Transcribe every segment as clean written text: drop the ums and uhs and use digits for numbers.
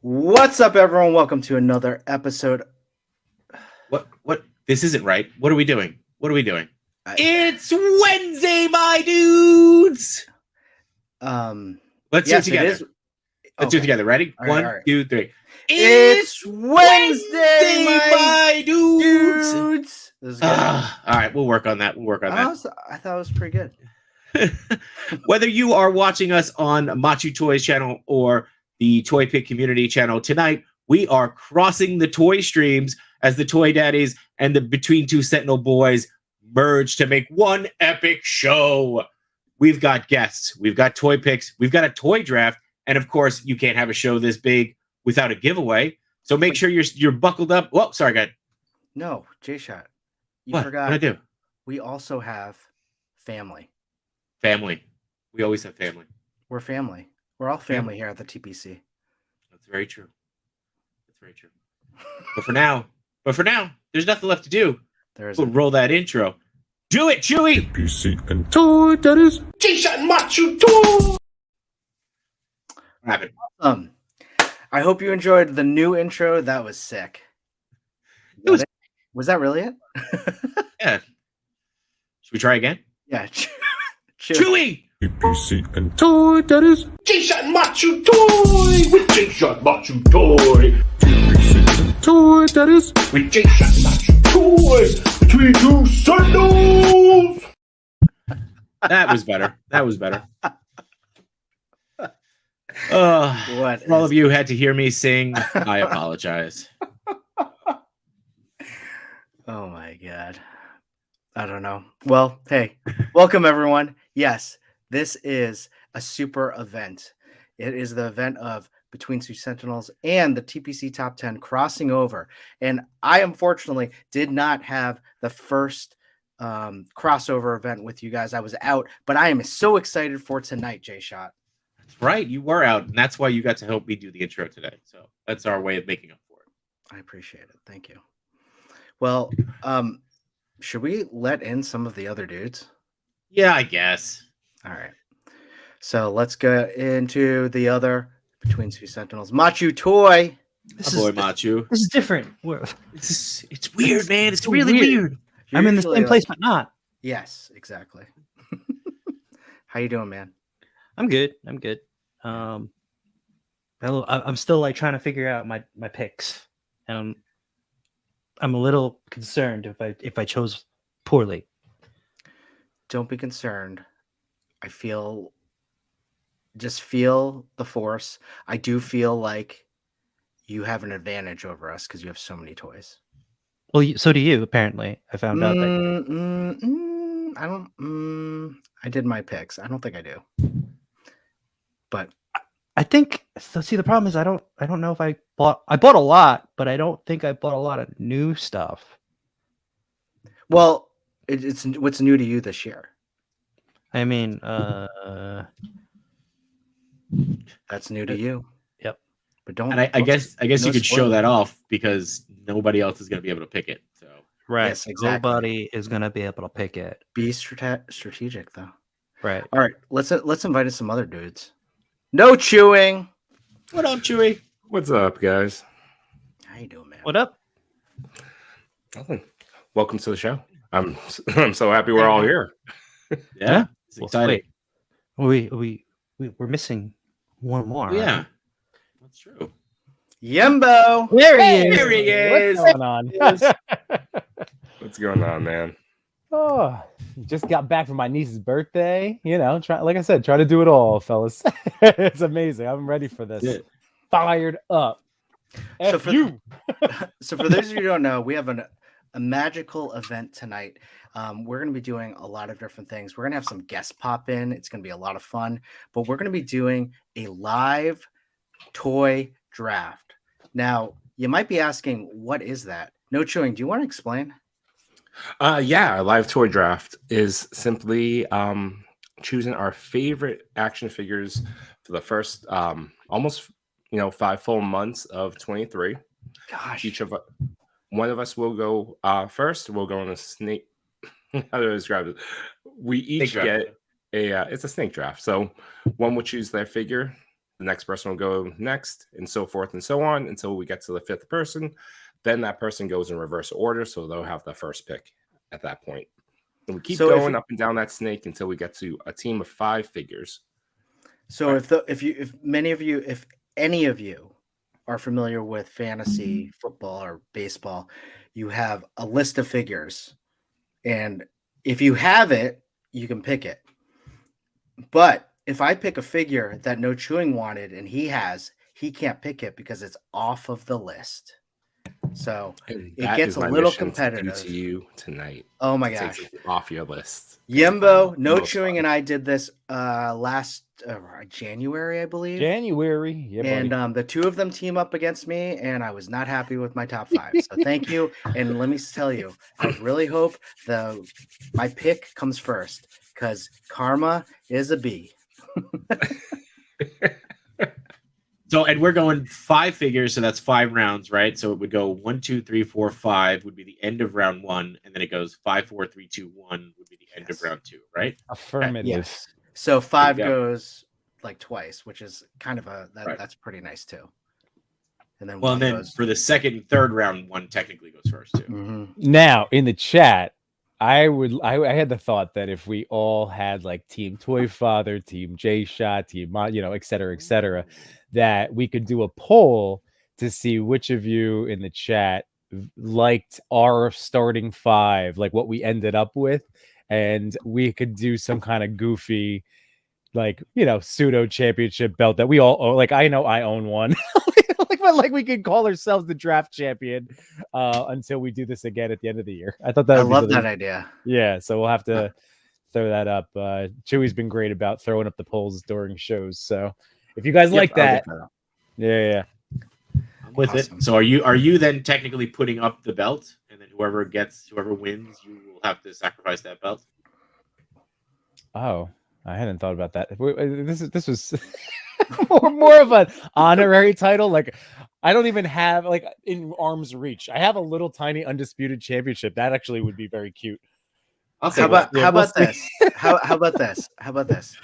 What's up, everyone? Welcome to another episode. What? This isn't right. What are we doing? It's Wednesday, my dudes. Let's do it together. Let's do it together. Ready? All right, 1, 2, 3. It's Wednesday, my dudes. All right, we'll work on that. I thought it was pretty good. Whether you are watching us on Machu Toys channel or the Toy Pick Community channel tonight, we are crossing the toy streams as the Toy Daddies and the Between Two Sentinel Boys merge to make one epic show. We've got guests, we've got toy picks, we've got a toy draft, and of course, you can't have a show this big without a giveaway. So make sure you're buckled up. Whoa, sorry, guy. No, J-Shot. You forgot. What did I do? We also have family. Family. We always have family. We're family. We're all family here at the TPC. That's very true. But for now, there's nothing left to do. We'll roll that intro. Do it, Chewy! TPC and Toy Daddies. J-Shot and Machu Toy! What happened? I hope you enjoyed the new intro. That was sick. Was that really it? Yeah. Should we try again? Yeah. Chewy! TPC and Toy Daddies. J-Shot and Machu Toy! With J-Shot Machu Toy! TPC and Toy Daddies. With J-Shot Machu Toy! Between Two Sentinels! That was better. What? For all of you who had to hear me sing, I apologize. Oh my God. I don't know. Well, hey, welcome everyone. Yes, this is a super event. It is the event of Between Two Sentinels and the TPC Top 10 crossing over. And I unfortunately did not have the first crossover event with you guys. I was out, but I am so excited for tonight, J-Shot. That's right. You were out, and that's why you got to help me do the intro today. So that's our way of making up for it. I appreciate it. Thank you. Well, should we let in some of the other dudes? Yeah, I guess. All right. So let's go into the other Between Two Sentinels. Machu Toy. Machu. This is different. It's weird, man. It's really weird. I'm in the same place, but not. Yes, exactly. How you doing, man? I'm good. I'm still like trying to figure out my picks. I'm a little concerned if I chose poorly. Don't be concerned. Just feel the force. I do feel like you have an advantage over us because you have so many toys. Well, so do you, apparently. I found out that. I did my picks. I don't think I do. But I think so. See, the problem is I don't know if I bought a lot, but I don't think I bought a lot of new stuff. Well, it's what's new to you this year. I mean, that's new to you. Yep. But don't. And I guess you could show that off because nobody else is going to be able to pick it. So right, yes, exactly. Nobody is going to be able to pick it. Be strategic, though. Right. All right. Let's invite in some other dudes. No chewing. What up, Chewy? What's up, guys? How you doing, man? What up? Nothing. Welcome to the show. I'm so happy we're all here. Yeah, it's exciting. We're missing one more. Yeah, that's true. Yembo. There he is. There he is. What's going on? What's going on, man? Oh, just got back from my niece's birthday. You know, like I said, try to do it all, fellas. It's amazing. I'm ready for this. Yeah. Fired up. So for those of you who don't know, we have a magical event tonight. We're going to be doing a lot of different things. We're going to have some guests pop in. It's going to be a lot of fun, but we're going to be doing a live toy draft. Now, you might be asking, what is that? No chewing. Do you want to explain? Yeah, a live toy draft is simply choosing our favorite action figures for the first almost 5 full months of 23. Gosh. One of us will go first. We'll go on a snake. How do I describe it? We each get it's a snake draft. So one will choose their figure. the next person will go next, and so forth and so on until we get to the 5th person. Then that person goes in reverse order, so they'll have the first pick at that point. And we keep going up and down that snake until we get to a team of 5 figures. So if any of you are familiar with fantasy football or baseball, you have a list of figures, and if you have it, you can pick it. But if I pick a figure that No Chewing wanted and he can't pick it because it's off of the list. So it gets a little competitive. To you tonight. Oh my gosh! Off your list. Yimbo, No Chewing, and I did this last January, I believe. January, yeah. And the two of them team up against me, and I was not happy with my top 5. So thank you. And let me tell you, I really hope my pick comes first because karma is a B. So, and we're going 5 figures, so that's 5 rounds, right? So it would go 1, 2, 3, 4, 5 would be the end of round 1, and then it goes 5, 4, 3, 2, 1 would be the end of round 2, right? Affirmative. Yes. So 5 goes like twice, which is kind of that's pretty nice too. And then for the second and third round, 1 technically goes first too. Mm-hmm. Now in the chat, I had the thought that if we all had like Team Toy Father, Team J Shot, Team et cetera, that we could do a poll to see which of you in the chat liked our starting 5, like what we ended up with, and we could do some kind of goofy, like pseudo championship belt that we all own. Like I know I own one. But we could call ourselves the draft champion until we do this again at the end of the year. I thought that I love that idea. Yeah, so we'll have to throw that up. Chewy's been great about throwing up the polls during shows. So if you guys like that, yeah. I'm with it. So are you then technically putting up the belt, and then whoever wins, you will have to sacrifice that belt? Oh, I hadn't thought about that. This was more of an honorary title. Like I don't even have like in arm's reach. I have a little tiny undisputed championship. That actually would be very cute. How about this? How about this?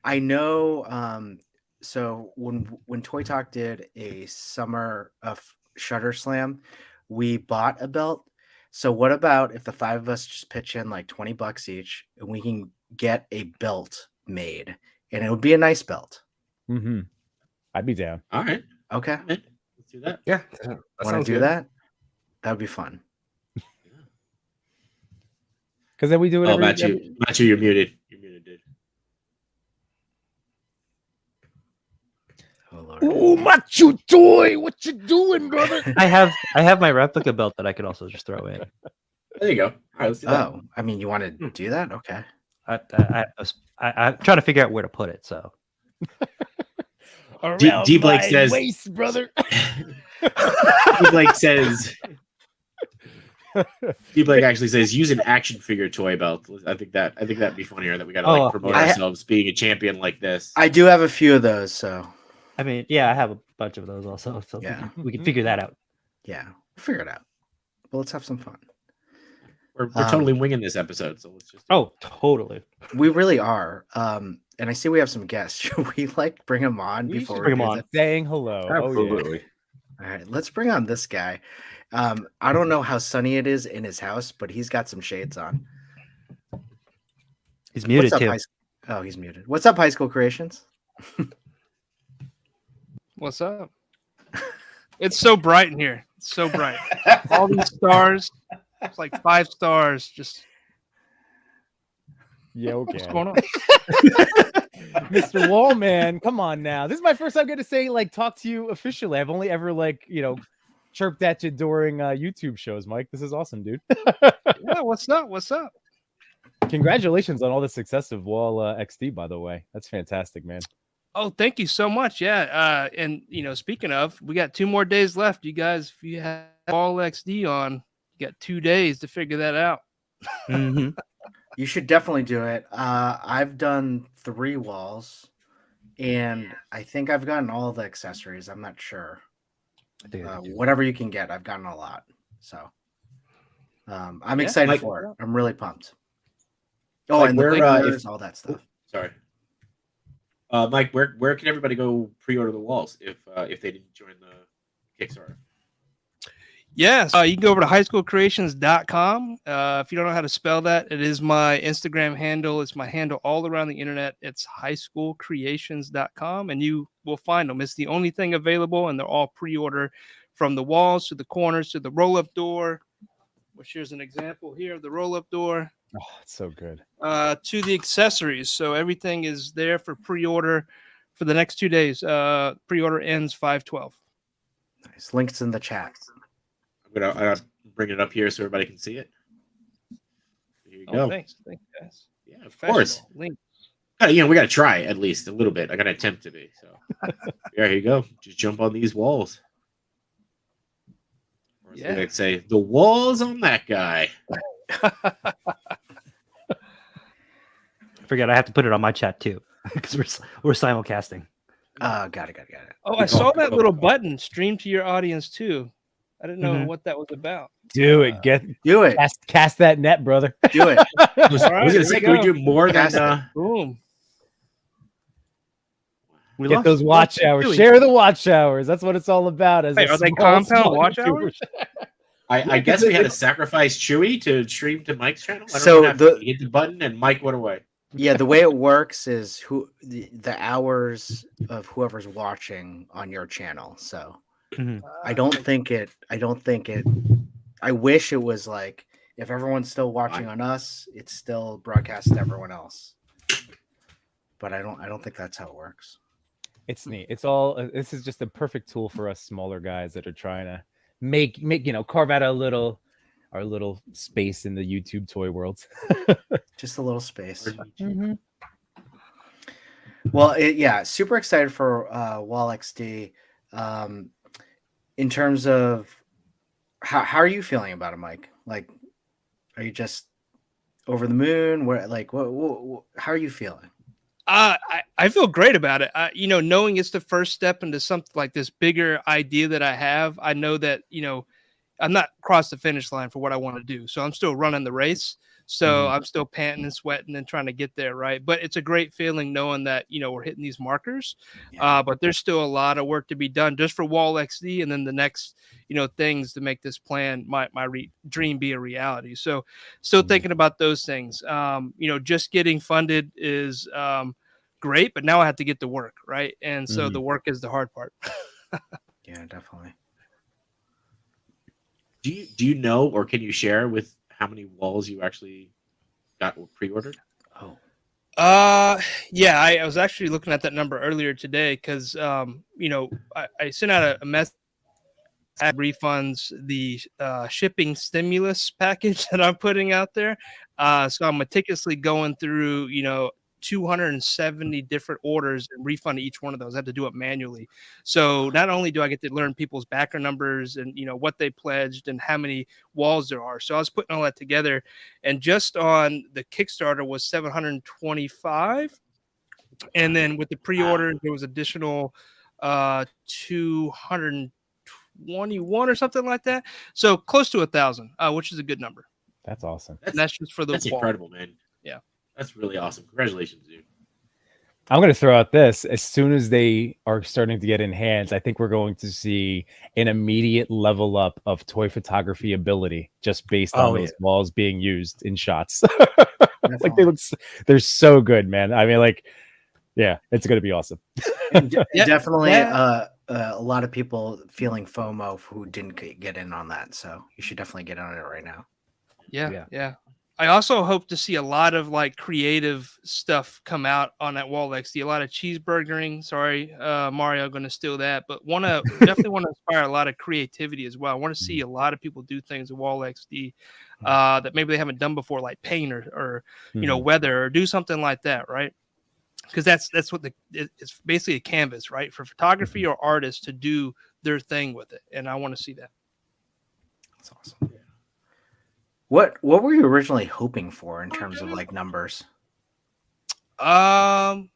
I know. So when Toy Talk did a summer of Shutter Slam, we bought a belt. So what about if the 5 of us just pitch in like $20 each, and we can get a belt made, and it would be a nice belt. Mm-hmm. I'd be down. All right. Okay. Let's do that. Yeah. Want to do that? That would be fun. Because then we do it. Oh, Matthew, you're muted. You're muted, dude. Oh Lord. Oh, Machu Toy, what you doing, brother? I have my replica belt that I could also just throw in. There you go. All right, let's do that. Oh, I mean, you want to do that? Okay. I'm trying to figure out where to put it. So D Blake says, waist, brother. D Blake says. D Blake actually says, use an action figure toy belt. I think that'd be funnier that we gotta promote ourselves being a champion like this. I do have a few of those, so I mean, yeah, I have a bunch of those also. So yeah, we can figure that out. Yeah, we'll figure it out. But let's have some fun. We're totally winging this episode, so let's just. Oh, totally. We really are. And I see we have some guests. Should we bring them on before we bring them on? Saying hello. Absolutely. Oh, yeah. All right, let's bring on this guy. I don't know how sunny it is in his house, but he's got some shades on. He's muted too. Oh, he's muted. What's up, High School Creations? What's up? It's so bright in here. It's so bright. All these stars. It's like 5 stars. Just yeah, okay. What's going on? Mr. Wallman, come on now. This is my first time getting to say talk to you officially. I've only ever chirped at you during YouTube shows, Mike. This is awesome, dude. Yeah, what's up? What's up? Congratulations on all the success of Wall XD, by the way. That's fantastic, man. Oh, thank you so much. Yeah. And speaking of, we got 2 more days left. You guys, if you have All XD on, you got 2 days to figure that out. Mm-hmm. You should definitely do it. I've done 3 walls, and I think I've gotten all the accessories. I'm not sure. Whatever you can get, I've gotten a lot. So I'm excited for it. I'm really pumped. Oh, and the figures, all that stuff. Sorry. Mike, where can everybody go pre-order the walls if they didn't join the Kickstarter? Yes, you can go over to highschoolcreations.com. If you don't know how to spell that, it is my Instagram handle. It's my handle all around the internet. It's highschoolcreations.com, and you will find them. It's the only thing available, and they're all pre-order, from the walls to the corners to the roll-up door, which here's an example here of the roll-up door, Oh, it's so good. to the accessories. So everything is there for pre-order for the next 2 days. Pre-order ends 5/12. Nice. Links in the chat. I'm gonna bring it up here so everybody can see it. Here you Oh, go. thanks guys. Yeah, of course. Professional link. We got to try at least a little bit. I got to attempt to be. So here you go. Just jump on these walls. Or as Yeah. I'd say, the walls on that guy. I forget I have to put it on my chat too because we're simulcasting. Got it. Oh, I saw that little button, stream to your audience too. I didn't know Mhm. what that was about. Do it. Do it. Cast that net, brother. Do it. I was All right, going here to say, we can we go. do more than Fantastic. Boom. We Get those watch hours. Chewy. Share the watch hours. That's what it's all about. As Wait, a are they small compound watch YouTuber. hours? I guess we had to sacrifice Chewy to stream to Mike's channel. I don't So know what happened. He hit the button and Mike went away. Yeah, the way it works is the hours of whoever's watching on your channel. So I don't think it. I wish it was like if everyone's still watching on us, it's still broadcast to everyone else. But I don't think that's how it works. It's neat. It's all. This is just a perfect tool for us smaller guys that are trying to make carve out our little space in the YouTube toy world. Just a little space. Well, yeah, super excited for Wall XD. In terms of how are you feeling about it, Mike? Like, are you just over the moon? Where, like, what how are you feeling? I feel great about it. Knowing it's the first step into something like this bigger idea that I have. I know that I'm not across the finish line for what I want to do, so I'm still running the race. So I'm still panting and sweating and trying to get there, right? But it's a great feeling knowing that we're hitting these markers. But there's still a lot of work to be done just for Wall XD, and then the next things to make this plan, my dream, be a reality. So still thinking about those things. Just getting funded is great, but now I have to get to work, right? And so the work is the hard part. Yeah, definitely. Do you know, or can you share with how many walls you actually got pre-ordered? Yeah, I was actually looking at that number earlier today because I sent out a message, refunds the shipping stimulus package that I'm putting out there. So I'm meticulously going through 270 different orders and refund each one of those. I have to do it manually. So not only do I get to learn people's backer numbers and what they pledged and how many walls there are. So I was putting all that together, and just on the Kickstarter was 725, and then with the pre-order there was additional 221 or something like that. So close to 1,000, which is a good number. That's awesome. And that's just for the That's wall. incredible, man. Yeah. That's really awesome. Congratulations, dude. I'm going to throw out this. As soon as they are starting to get in hands, I think we're going to see an immediate level up of toy photography ability just based on those walls being used in shots. Like they're so good, man. I mean, like, yeah, it's going to be awesome. Definitely a lot of people feeling FOMO who didn't get in on that. So you should definitely get on it right now. Yeah. I also hope to see a lot of like creative stuff come out on that Wall XD. A lot of cheeseburgering. Sorry, Mario, going to steal that. But definitely want to inspire a lot of creativity as well. I want to see a lot of people do things at Wall XD that maybe they haven't done before, like paint or weather, or do something like that, right? Because that's what it's basically a canvas, right, for photography or artists to do their thing with it, and I want to see that. That's awesome. What were you originally hoping for in terms of like numbers? I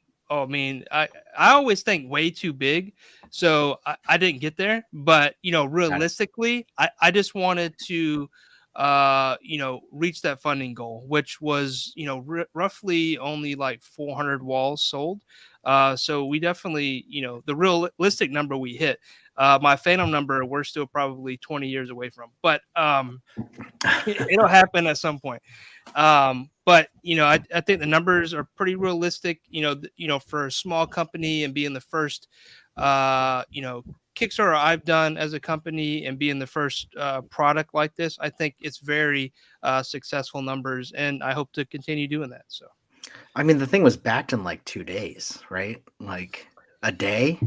mean, I always think way too big, so I didn't get there. But realistically, I just wanted to reach that funding goal, which was, roughly only like 400 walls sold. So we definitely, the realistic number we hit. My Phantom number, we're still probably 20 years away from, but it'll happen at some point. But I think the numbers are pretty realistic. For a small company and being the first, Kickstarter I've done as a company and being the first product like this, I think it's very successful numbers, and I hope to continue doing that. So, I mean, the thing was backed in like 2 days, right? Like a day.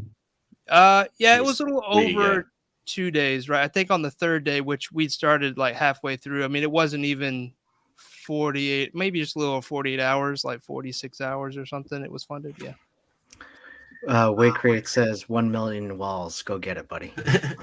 yeah, it was a little over 2 days, right? I think on the third day, which we'd started like halfway through. I mean, it wasn't even 48, maybe just a little over 48 hours, like 46 hours or something. It was funded. Yeah. Way Create says 1 million walls. Go get it, buddy.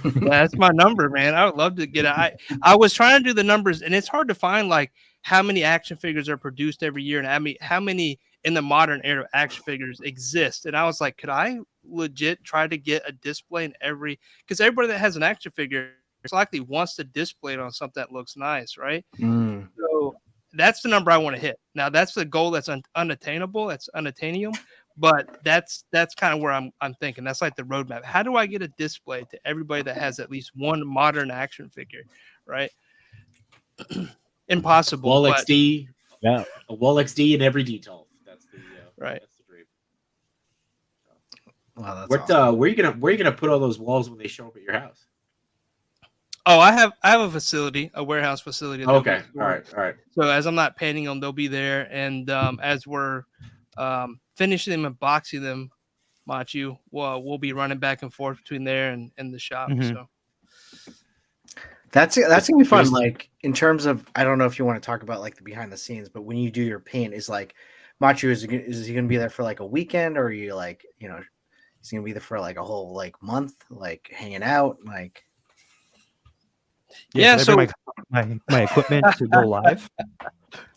That's my number, man. I would love to get it. I was trying to do the numbers, and it's hard to find like how many action figures are produced every year, and how many in the modern era action figures exist. And I was like, could I legit try to get a display in every? Because everybody that has an action figure likely wants to display it on something that looks nice, right? So that's the number I want to hit. Now that's the goal that's unattainable. That's unattainable. But that's kind of where I'm thinking. That's like the roadmap. How do I get a display to everybody that has at least one modern action figure, right? Impossible. Wall but, XD, Yeah. a Wall XD in every detail. That's the right. That's the dream. Wow, that's awesome. Where are you gonna put all those walls when they show up at your house? Oh, I have a facility, a warehouse facility. Okay, all right. So as I'm not painting them, they'll be there, and as we're finishing them and boxing them, Machu, we'll be running back and forth between there and the shop. Mhm. So That's gonna be fun. Like in terms of, I don't know if you want to talk about like the behind the scenes, but when you do your paint, is like Machu, is he gonna be there for like a weekend, or are you like, is he gonna be there for like a whole like month, like hanging out, like? Yeah, so my equipment to go live.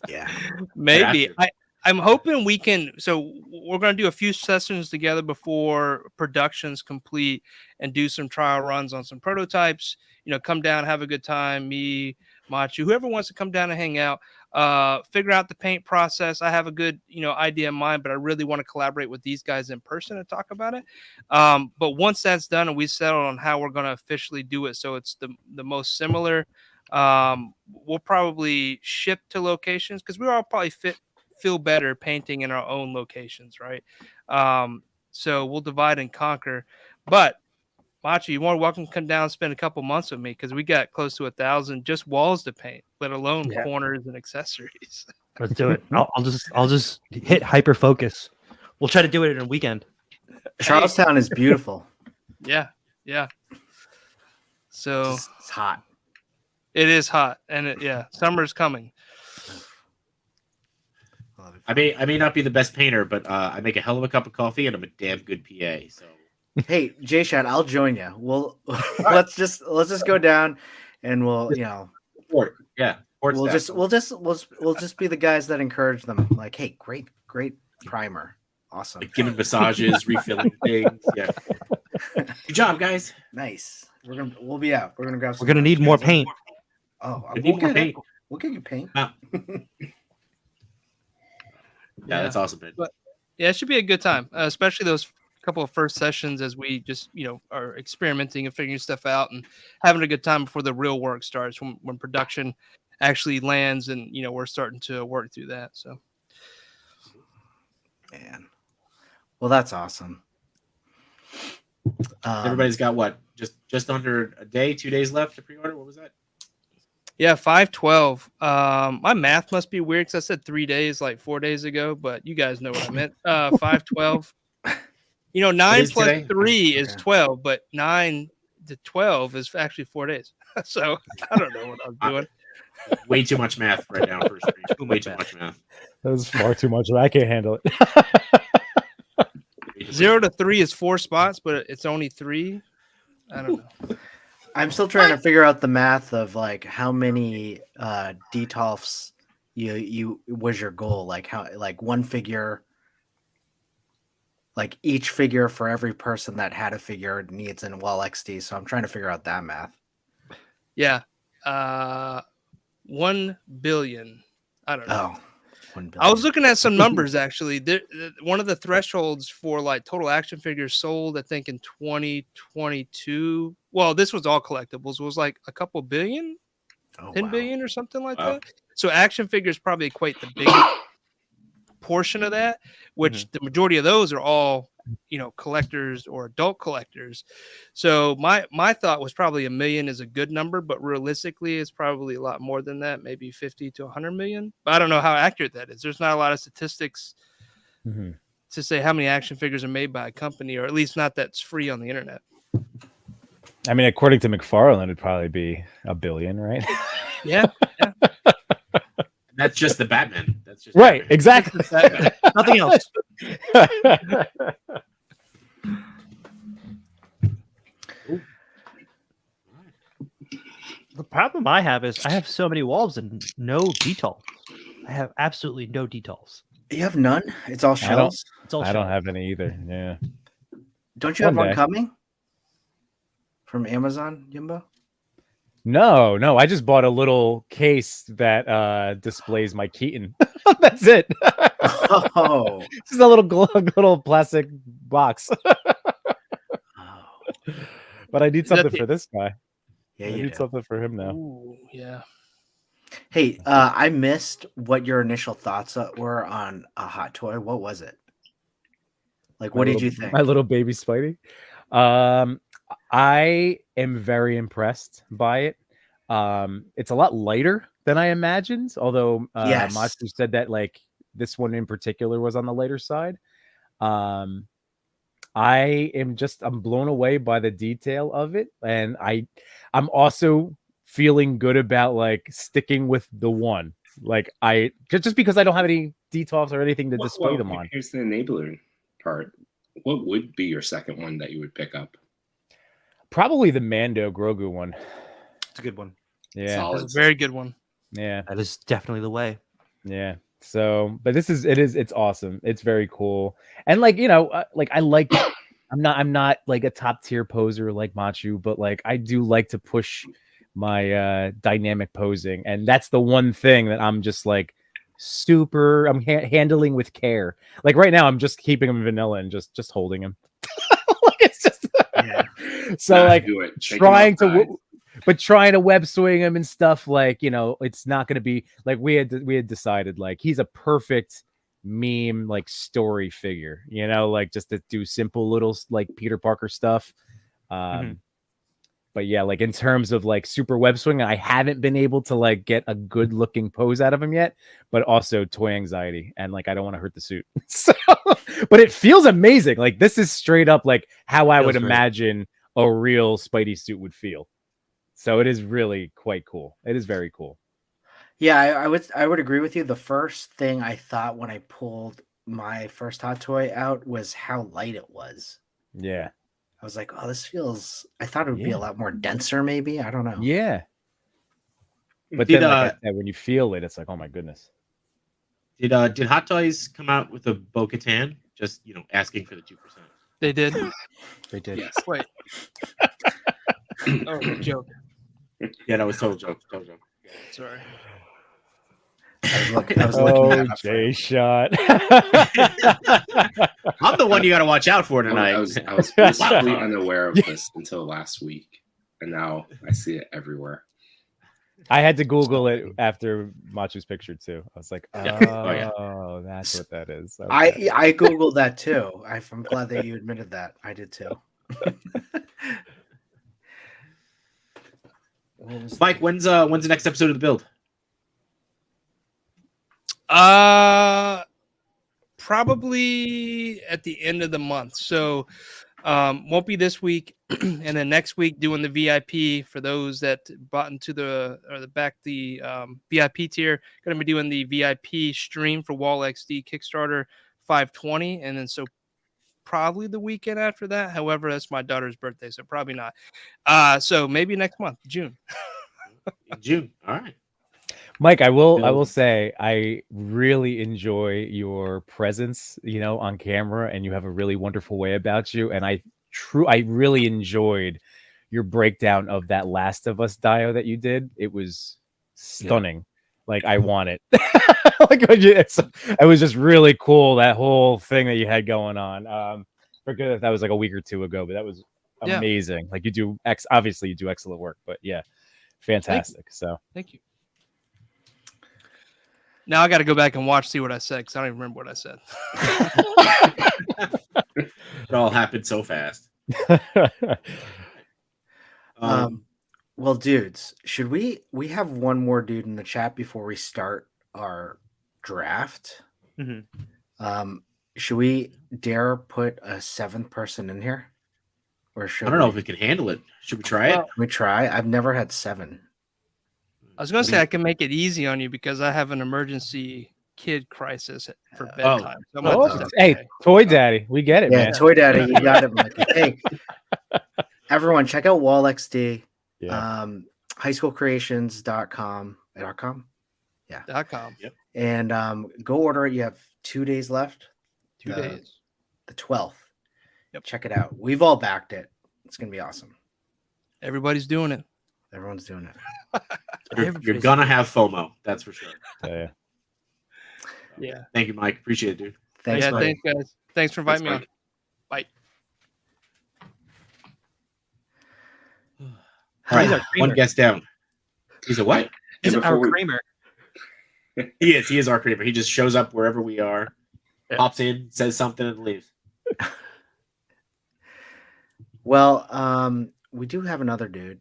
Yeah, maybe I'm hoping we can. So we're going to do a few sessions together before production's complete and do some trial runs on some prototypes. Come down, have a good time. Me, Machu, whoever wants to come down and hang out, figure out the paint process. I have a good, idea in mind, but I really want to collaborate with these guys in person and talk about it. But once that's done and we settle on how we're going to officially do it, so it's the most similar, we'll probably ship to locations because we all probably feel better painting in our own locations, right? So we'll divide and conquer. But Machi, you're more welcome to come down and spend a couple months with me because we got close to 1,000 just walls to paint, let alone corners and accessories. Let's do it. I'll just hit hyper focus. We'll try to do it in a weekend. Charlestown is beautiful. Yeah. So It's hot. It is hot, and summer's coming. I may not be the best painter, but I make a hell of a cup of coffee and I'm a damn good PA. So Hey, J-Shad, I'll join you. Let's just go down, and we'll we'll just be the guys that encourage them. Like, hey, great primer, awesome. Like giving massages, refilling things. Yeah, good job, guys. Nice. We'll be out. We're gonna grab. We're gonna need more paint. Oh, We need more paint. We'll get you paint. Yeah, that's awesome, man. But it should be a good time, especially those couple of first sessions as we just are experimenting and figuring stuff out and having a good time before the real work starts when production actually lands and we're starting to work through that. So, man, well, that's awesome. Everybody's got what? Just under a day, 2 days left to pre-order. What was that? Yeah, 5/12. My math must be weird because I said 3 days like 4 days ago, but you guys know what I meant. 5/12. 9 plus today? 3 is 12, but 9 to 12 is actually 4 days. So I don't know what I'm doing. Way too much math right now for a stream. Way too much math. That was far too much. I can't handle it. 0 to 3 is 4 spots, but it's only 3. I don't know. I'm still trying to figure out the math of like how many detolfs you was your goal, like how like one figure, like each figure for every person that had a figure needs in Wall XD. So I'm trying to figure out that math. Yeah. 1 billion. I don't know. Oh, 1 billion. I was looking at some numbers actually. One of the thresholds for like total action figures sold, I think in 2022. Well, this was all collectibles. Was like a couple billion, Oh, 10 wow. billion or something like Wow. that. So action figures probably equate the biggest portion of that, which the majority of those are all, you know, collectors or adult collectors. So my thought was probably 1 million is a good number, but realistically it's probably a lot more than that, maybe 50 to 100 million. But I don't know how accurate that is. There's not a lot of statistics to say how many action figures are made by a company, or at least not that's free on the internet. I mean, according to McFarlane, it'd probably be 1 billion, right? Yeah. That's just the Batman. That's just Right, Batman. exactly. Nothing else. The problem I have is I have so many walls and no details. I have absolutely no details. You have none? It's all shells? It's all I don't shells. have any either. Yeah. Don't you have One one day. coming? From Amazon, Jimbo? No. I just bought a little case that displays my Keaton. That's it. Oh. Just a little plastic box. But I need Is that something the- for this guy. Yeah, I you need do. something for him now. Ooh, yeah. Hey, I missed what your initial thoughts were on a hot toy. What was it? Like, what did you think? My little baby Spidey. I am very impressed by it. It's a lot lighter than I imagined, although Yes. Matsu said that like this one in particular was on the lighter side. I'm blown away by the detail of it, and I'm also feeling good about like sticking with the one. Like just because I don't have any details or anything to display them on. Here's the enabler part. What would be your second one that you would pick up? Probably the Mando Grogu one. It's a good one. Yeah. Solid. That's a very good one. Yeah. That is definitely the way. Yeah. So, but it's awesome. It's very cool. And like, you know, I'm not like a top tier poser like Machu, but like I do like to push my dynamic posing. And that's the one thing that I'm just like I'm handling with care. Like right now, I'm just keeping him vanilla and just holding him. Like it's just, so Nah, like do it. Take him trying outside. trying to web swing him and stuff, like, you know, it's not going to be like we had decided like he's a perfect meme like story figure, you know, like just to do simple little like Peter Parker stuff. But yeah, like in terms of like super web swing, I haven't been able to like get a good looking pose out of him yet, but also toy anxiety and like I don't want to hurt the suit. So, but it feels amazing. Like this is straight up like how I would Feels great. imagine a real Spidey suit would feel. So it is really quite cool. It is very cool. Yeah, I would agree with you. The first thing I thought when I pulled my first hot toy out was how light it was. Yeah. I was like, oh, this feels. I thought it would be Yeah. a lot more denser, maybe. I don't know. Yeah. But Did, then, like I said, when you feel it, it's like, oh my goodness. Did Hot Toys come out with a Bo-Katan? Just, you know, asking for the 2%. They did. They did. Yes. Wait. Oh, joke. Yeah, that was total joke. Total joke. Sorry. I was looking at it. Jay shot. I'm the one you got to watch out for tonight. I was basically unaware of this until last week, and now I see it everywhere. I had to Google it after Machu's picture too. I was like, oh, Yeah. that's what that is. I googled that too. I'm glad that you admitted that. I did too. Mike, when's the next episode of the build? Probably at the end of the month. So won't be this week, and then next week doing the VIP for those that bought into the VIP tier. Going to be doing the VIP stream for Wall XD Kickstarter 520, and then so probably the weekend after that. However, that's my daughter's birthday, so probably not. So maybe next month, June. In June. All right. Mike, I will say I really enjoy your presence, you know, on camera, and you have a really wonderful way about you. And I really enjoyed your breakdown of that Last of Us dio that you did. It was stunning. Like I want it. It was just really cool, that whole thing that you had going on. Forget if that was like a week or two ago, but that was Yeah. amazing. Like you do obviously you do excellent work, but yeah, fantastic. So Thank you. Now I got to go back and see what I said because I don't even remember what I said. It all happened so fast. Well, dudes, should we have one more dude in the chat before we start our draft? Mhm. Should we dare put a 7th person in here? Or should I don't know if we can handle it. Should we try it? Can we try? I've never had 7. I was going to say I can make it easy on you because I have an emergency kid crisis for bedtime. So I'm gonna just hey, say, Toy Daddy, we get it, Yeah, man. Toy Daddy, you got it, Mikey. Hey, everyone, check out Wall XD. Yeah. Highschoolcreations.com. .com? Yeah. .com. Yep. And go order it. You have 2 days left. 2 days. The 12th. Yep. Check it out. We've all backed it. It's going to be awesome. Everybody's doing it. Everyone's doing it. You're gonna have FOMO, that's for sure. Yeah. Yeah. Thank you, Mike. Appreciate it, dude. Thanks, Mike. Thanks, guys. Thanks for inviting me on. Mike. Bye. He's our One creamer. guest down. He's a what? He's before our we- creamer. He is our creamer. He just shows up wherever we are, pops in, says something, and leaves. Well, we do have another dude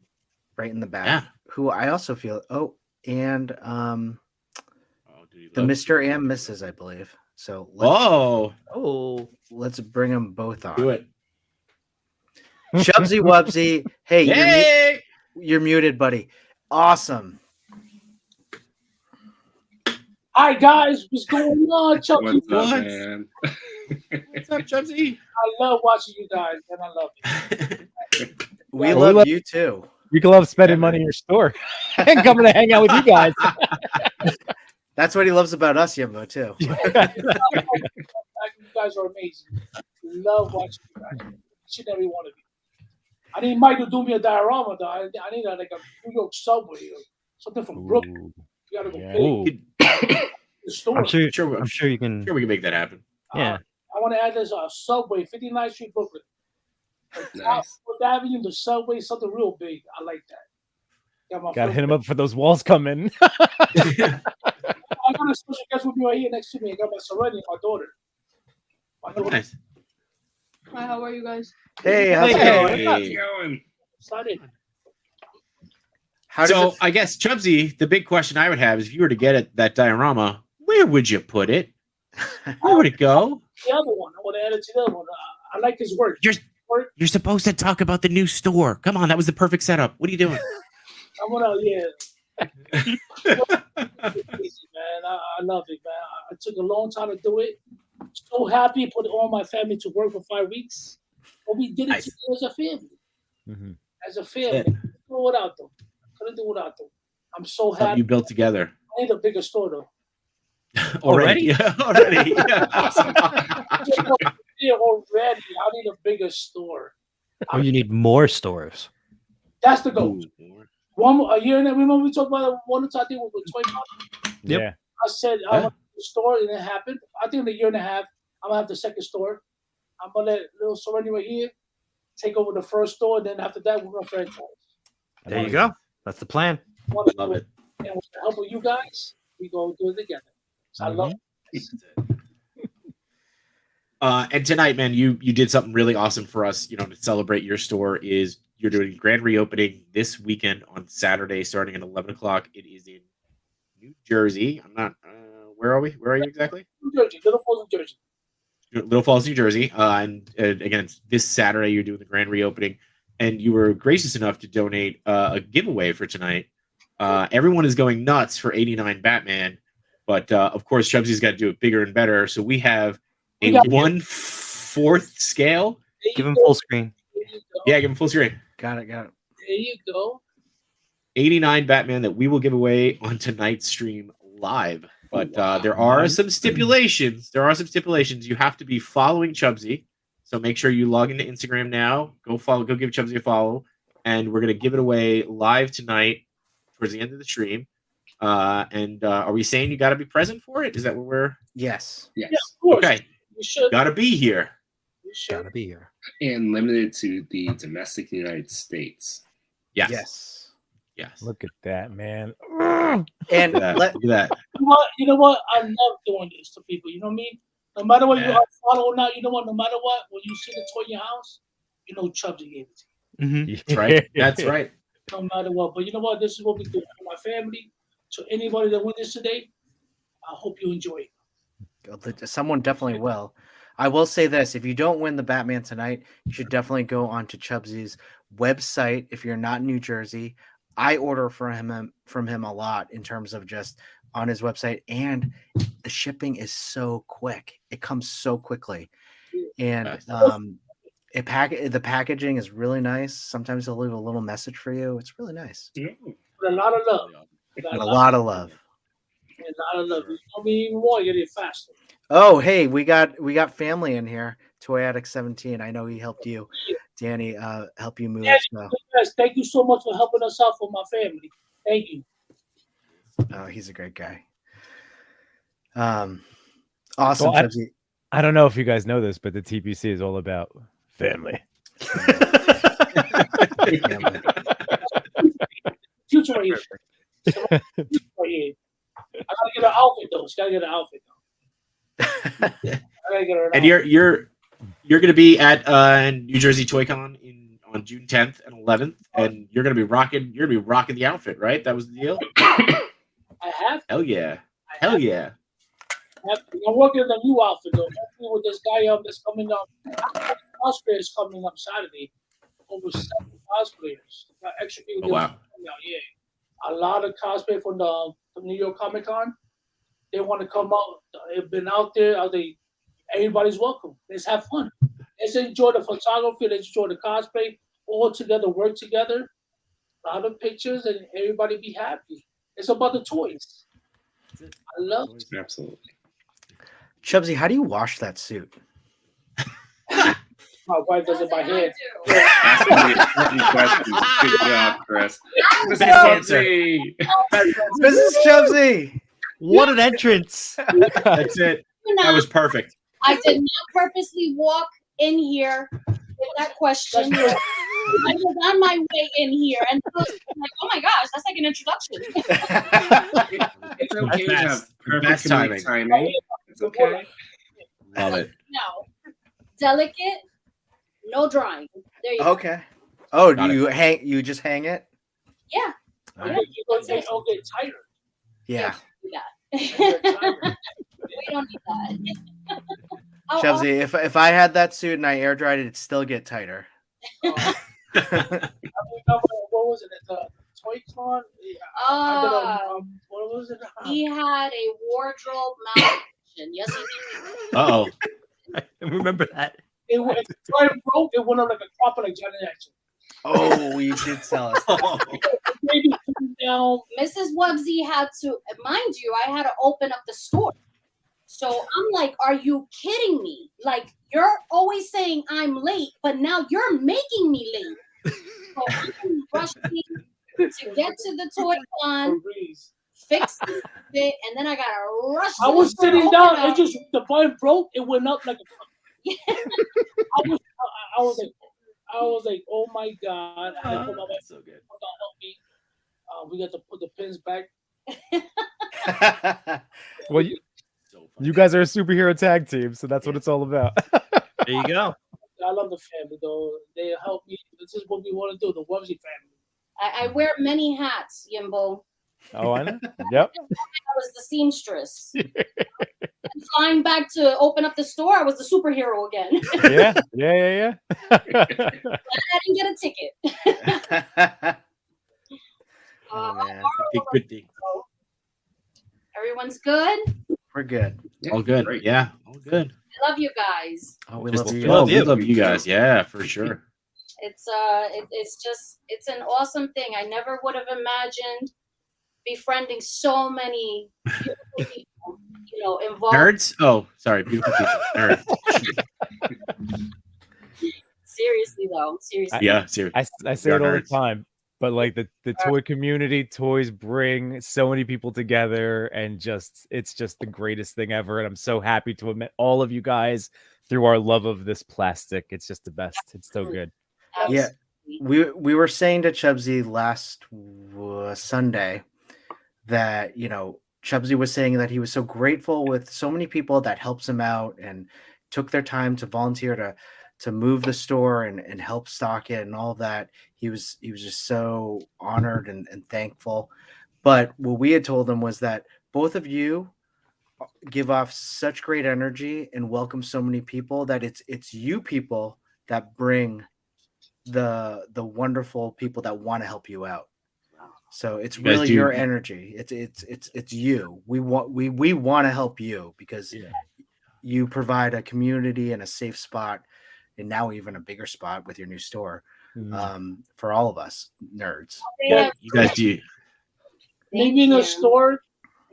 right in the back Yeah. who I also feel. And Oh, dude, the Mr. and Mrs., I believe. So Oh, let's bring them both on. do it. Chubsy Wubsy. Hey, Yay! you're muted, buddy. Awesome. Hi guys, what's going on, Chubsy? What's up, What? man? What's up, Chubsy? I love watching you guys, and I love it. We Yeah, love love- you too. You can love spending money in your store and coming to hang out with you guys. That's what he loves about us, Yimbo, too. You guys are amazing. Love watching you guys. Each and every one of you. I need Mike to do me a diorama, though. I need like a New York subway or something from Brooklyn. You gotta go Yeah. big. Ooh. The store. I'm sure. Sure, I'm sure you can. sure we can make that happen. Yeah. I want to add this subway, 59th Street, Brooklyn. Nice. Fourth Avenue, the subway, something real big. I like that. Got my Gotta first- hit him up for those walls coming. I got a special guest with me right here next to me. I got my Serenity, my daughter. My daughter. Nice. Hi, how are you guys? Hey, how's it Hey. going? How's it going? Excited. How does So it I guess Chubsy, the big question I would have is if you were to get it, that diorama, where would you put it? Where would it go? The other one, I want to add it to the other one. I like his work. You're supposed to talk about the new store. Come on, that was the perfect setup. What are you doing? I want to, yeah. Easy, man. I love it, man. I took a long time to do it. So happy, put all my family to work for 5 weeks. But we did it Nice. together as a family. Mhm. As a family. Couldn't do it without them. Couldn't do it without them. I'm so Something happy. you built together. I need a bigger store, though. Already? Already. Yeah. Awesome. Yeah, already. I need a bigger store. Oh, you need more stores. That's the goal. Ooh. A year and a half. Remember we talked about it one time I think with 20 months? Yep. Yeah. I said I want the store, and it happened. I think in a year and a half, I'm gonna have the second store. I'm gonna let little Serenity right here take over the first store, and then after that, we're gonna franchise. There you go. That's the plan. I wanna Love do it. And with the help of you guys, we go do it together. So I love it. And tonight, man, you did something really awesome for us. You know, to celebrate your store is you're doing grand reopening this weekend on Saturday, starting at 11 o'clock. It is in New Jersey. I'm not. Where are we? Where are you exactly? New Jersey, Little Falls, New Jersey. Little Falls, New Jersey. And again, it's this Saturday you're doing the grand reopening, and you were gracious enough to donate a giveaway for tonight. Everyone is going nuts for 89 Batman, but of course, Chubsy's got to do it bigger and better. So we have a We got- 1/4 scale. There Give you him go. full screen. There you go. Yeah, give him full screen. Got it. There you go. 89 Batman that we will give away on tonight's stream live. But there are some stipulations. You have to be following Chubsy. So make sure you log into Instagram now. Go give Chubsy a follow. And we're going to give it away live tonight towards the end of the stream. And are we saying you got to be present for it? Is that what we're? Yes. Yeah, of course. Okay, You should. got to be here. You should. Gotta be here. And limited to the domestic United States. Yes. Yes. Yes. Look at that, man. And Look at that. let, Look at that. You know what? I love doing this to people. You know what I mean? No matter what you Yeah. are follow or not, you know what? No matter what, when you see the toy in your house, you know Chubsy gave it to Mm-hmm. That's right. That's right. you. No matter what. But you know what? This is what we do for my family. So anybody that wins this today, I hope you enjoy it. someone definitely will. I will say this: if you don't win the Batman tonight, you should definitely go onto Chubsy's website. If you're not in New Jersey, I order from him a lot in terms of just on his website, and the shipping is so quick. It comes so quickly, and the packaging is really nice. Sometimes they'll leave a little message for you. It's really nice. With a lot of love. And a lot of love. And a lot of love. You know me even more, you get it faster. Oh, hey, we got family in here. Toy Addict 17. I know he helped you, Danny, help you move. Yeah, So. yes, thank you so much for helping us out for my family. Thank you. Oh, he's a great guy. Awesome, Well, Chubsy. I don't know if you guys know this, but the TPC is all about family. Family. Future right here. Future right here. I gotta get an outfit though. She gotta get an outfit though. I gotta get her an And outfit. you're going to be at New Jersey Toy Con on June 10th and 11th, and you're going to be rocking the outfit, right? That was the deal. I have. Hell yeah. I Hell have- yeah. I'm working on a new outfit though. Hopefully with this guy that's coming up. Cosplay is coming up Saturday. Over 7 cosplayers. Got extra people. Oh, wow. coming out, yeah. A lot of cosplay from the New York Comic Con. They want to come out. They've been out there. Everybody's welcome. Let's have fun. Let's enjoy the photography. Let's enjoy the cosplay. All together, work together. A lot of pictures, and everybody be happy. It's about the toys. I love it. Absolutely. Chubsy, how do you wash that suit? My wife does it by hand. Ask me important questions. Good job, Chris. Best answer. Mrs. Chubsy. What an entrance! That's it. That was perfect. I did not purposely walk in here with that question. I was on my way in here, and I was like, "Oh my gosh, that's like an introduction." It's okay to Best- have perfect best timing. timing. It's okay. Love it. No, delicate, no drying. There you go. Okay. Oh, Got do you just hang it? Yeah, All They right. don't get tighter. Yeah. we got. They get tighter. We don't need that. Oh, Chubsy, if I had that suit and I air dried it, it'd still get tighter. I remember, what was it at the Toy Con? I did what was it? he had a wardrobe malfunction. Yes, he did. Uh-oh. I remember that. It broke. It went on like a crop like Janet Jackson. Oh, you did sell us. Maybe came down. Mrs. Wubsy had to, mind you, I had to open up the store. So I'm like, are you kidding me? Like, you're always saying I'm late, but now you're making me late. So I'm rushing to get to the toy con, fix it, and then I got to rush. I to was the store, sitting open down. up. It just the button broke. It went up like a. I was like, oh my god! I had to put my So good. Hold on, help me. We got to put the pins back. Well, you guys are a superhero tag team, so that's what it's all about. There you go. I love the family though. They help me. This is what we want to do. The Wubsy family. I wear many hats, Yimbo. Oh, I know. Yep. I was the seamstress. Flying back to open up the store, I was the superhero again. Yeah. I didn't get a ticket. Oh, man. Good thing. Everyone's good. We're good. All good. Great. Yeah. All good. I love you guys. Oh, we Just love you. love, guys. we love you guys. Yeah, for sure. It's it's an awesome thing. I never would have imagined befriending so many beautiful people, involved. Nerds? Oh, sorry. Beautiful people. Nerds. Seriously though, seriously. Yeah, seriously. I say We it are all the nerds. time. but like the toy community, toys bring so many people together, and it's just the greatest thing ever. And I'm so happy to have met all of you guys through our love of this plastic. It's just the best. It's so good. Yeah, we were saying to Chubsy last Sunday that Chubsy was saying that he was so grateful with so many people that helps him out and took their time to volunteer to move the store and help stock it and all of that. He was just so honored and thankful. But what we had told him was that both of you give off such great energy and welcome so many people that it's you people that bring the wonderful people that want to help you out. So it's You guys really do- your energy. It's you. We want to help you because you provide a community and a safe spot, and now even a bigger spot with your new store for all of us nerds. Yeah, you guys do. Maybe in a store,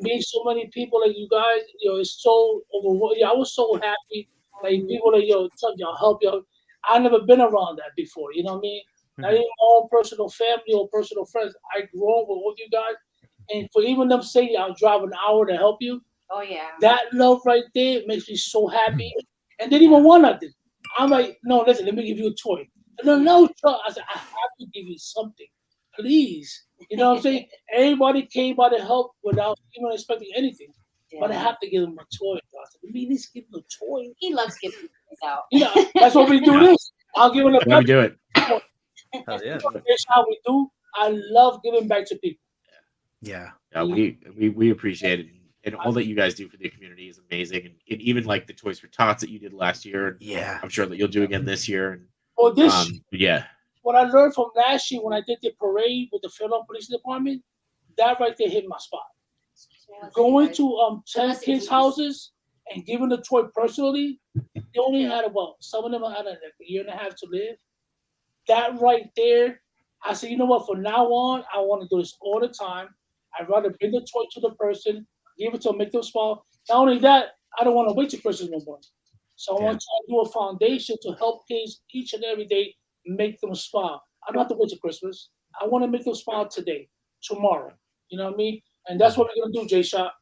meeting so many people like you guys, it's so overwhelming. I was so happy. Like people like, y'all help y'all. I've never been around that before. You know what I mean? Not even my own personal family or personal friends. I grew up with all you guys, and for even them saying I'll drive an hour to help you. Oh yeah. That love right there makes me so happy. And they didn't even want nothing. I'm like, no, listen, let me give you a toy. No, Chuck. I said, I have to give you something. Please. You know what I'm saying? Everybody came by to help without even expecting anything. But I have to give them a toy. I said, let me at least give them a toy. He loves giving things out. That's why we do this. I'll give them a That's how we do it. Hell yeah. That's how we do. I love giving back to people. Yeah. Yeah, we appreciate it. And all that you guys do for the community is amazing. And even like the Toys for Tots that you did last year. And Yeah. I'm sure that you'll do again this year. And Well, this yeah. what I learned from last year when I did the parade with the Philadelphia Police Department, that right there hit my spot. Going to 10 kids' houses and giving the toy personally, they only had some of them had like a year and a half to live. That right there, I said, you know what? From now on, I want to do this all the time. I'd rather bring the toy to the person, give it to them, make them smile. Not only that, I don't want to wait till Christmas no more. So I want to do a foundation to help kids each and every day make them smile. I don't have to wait till Christmas. I want to make them smile today, tomorrow. You know what I mean? And that's what we're gonna do, Jay Shot.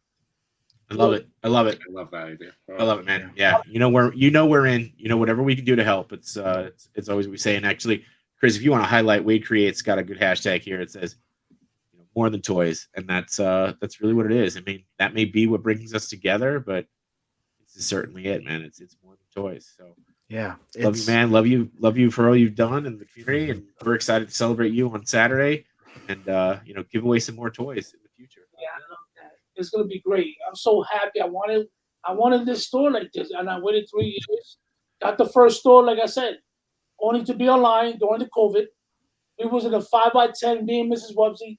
I love it. I love it. I love that idea. I love it, man. Yeah. We're in, whatever we can do to help. It's always we say. And actually, Chris, if you want to highlight Wade Creates, got a good hashtag here. It says more than toys. And that's really what it is. I mean, that may be what brings us together, but this is certainly it, man. It's more than toys. So Yeah. love you, man. Love you for all you've done in the community, and we're excited to celebrate you on Saturday and give away some more toys in the future. Yeah, I love that. It's gonna be great. I'm so happy. I wanted this store like this, and I waited 3 years. Got the first store, like I said, only to be online during the COVID. We was in a 5x10, me and Mrs. Wubsy,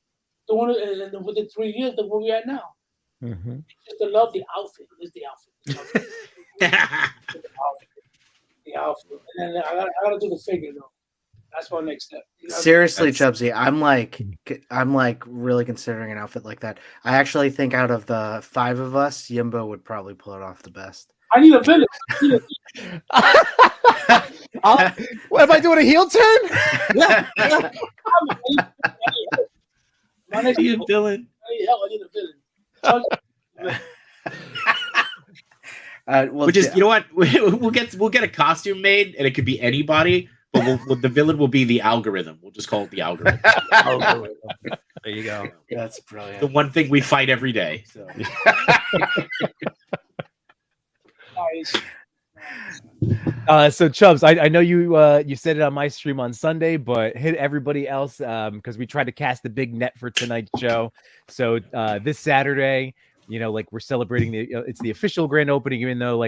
doing it, and within 3 years, look where we at now. Mhm. Just to love the outfit. It's the outfit. The outfit. And then I gotta do the figure though. That's my next step. Seriously, Chubsy, I'm like really considering an outfit like that. I actually think out of the 5 of us, Yimbo would probably pull it off the best. I need a village. What am I doing? A heel turn? My next You, Dylan. I need help. I need a village. Well, Which is, you know what? We'll get a costume made, and it could be anybody. But the villain will be the algorithm. We'll just call it the algorithm. There you go. that's brilliant. The one thing we fight every day. So. Nice. So Chubbs, I know you said it on my stream on Sunday, but hit everybody else because we tried to cast the big net for tonight's show. So this Saturday, like we're celebrating it's the official grand opening, even though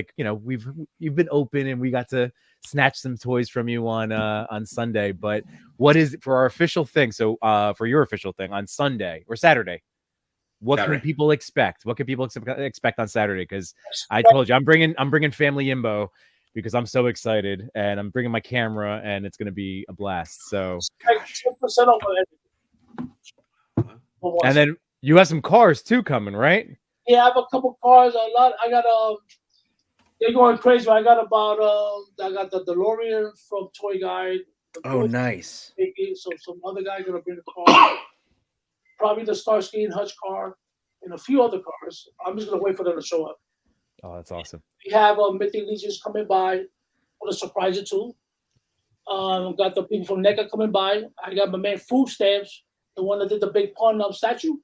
you've been open and we got to snatch some toys from you on Sunday. But what is for our official thing? So for your official thing on Sunday or Saturday, what Saturday. can people expect? What can people expect on Saturday? Because I told you I'm bringing family Yimbo because I'm so excited, and I'm bringing my camera, and it's gonna be a blast. So, Like 10% off of everything. and then you have some cars too coming, right? Yeah, I have a couple cars. A lot. I got they're going crazy. I got about I got the DeLorean from Toy Guide. Oh, nice. So some other guy gonna bring a car, probably the Starsky and Hutch car, and a few other cars. I'm just gonna wait for them to show up. Oh, that's awesome. We have Mythic Legions coming by for the surprise or two. Got the people from NECA coming by. I got my man Food Stamps, the one that did the big pun statue.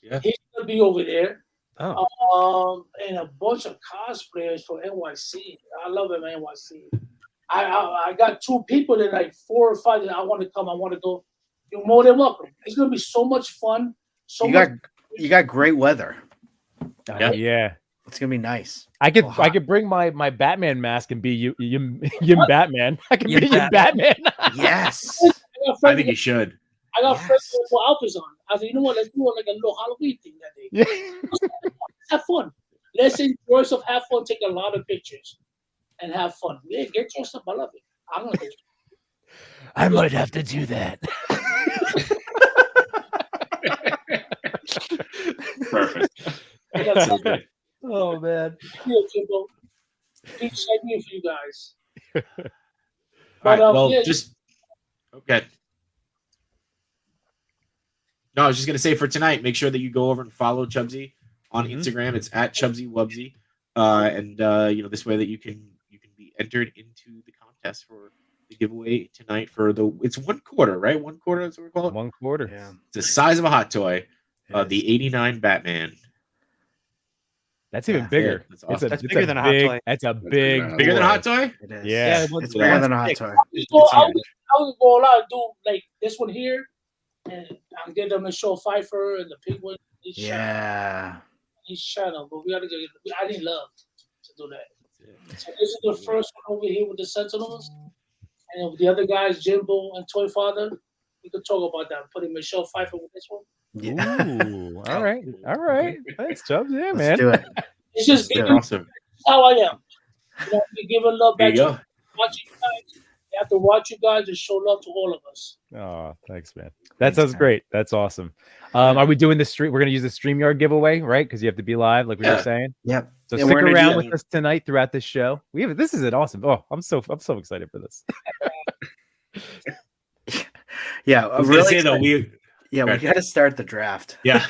Yeah. He's gonna be over there. Oh, And a bunch of cosplayers for NYC. I love them NYC. I got 2 people that like 4 or 5 that I want to come. I want to go. You're more than welcome. It's gonna be so much fun. You got great weather. Yeah. It's gonna be nice. I could bring my Batman mask and be you Batman. I could Yim be you Batman. Yes. I think you should. I got Yes. friends with full outfits on. I said, you know what? Let's do like a little Halloween thing that day. Yeah. Have fun. Let's enjoy yourself. Have fun. Take a lot of pictures and have fun. Yeah, get dressed up. I love it. I'm gonna get. I might have to do that. Perfect. I got So good. oh man. Jimbo. Peace and you for you guys. All right. But, Well, yeah, just okay. No, I was just gonna say for tonight, make sure that you go over and follow Chubsy on Instagram. It's at Chubsy Wubsy, and this way that you can be entered into the contest for the giveaway tonight for it's 1 quarter, right? 1 quarter, that's what we call it. 1 quarter. Yeah. It's the size of a hot toy. It is. The '89 Batman. That's even Yeah. bigger. That's awesome. That's bigger than a hot toy. That's a That's big Bigger than a boy. hot toy? It is. Yeah. It's bigger than a hot toy. I would go out and do like this one here, and I'll get them to show Pfeiffer and the Penguin. Yeah. Each channel, but we gotta get. I didn't love to do that. So this is the first one over here with the Sentinels, and with the other guys, Jimbo and Toy Father. We could talk about that. Putting Michelle Pfeiffer with this one. Yeah. Ooh, all right. All right. Thanks, Chubbs. Yeah, Let's man. do it. It's just Yeah. giving Awesome. how I am. You give a love There back you to go. watching you guys. You have to watch you guys and show love to all of us. Oh, thanks, man. That Thanks, sounds man. great. That's awesome. Are we doing the stream? We're gonna use the StreamYard giveaway, right? Because you have to be live, like we were Yeah. saying. Yep. So And stick we're gonna around do- with us tonight throughout this show. This is an awesome. Oh, I'm so excited for this. Yeah. I was really gonna say though, excited. we We got to start the draft. yeah.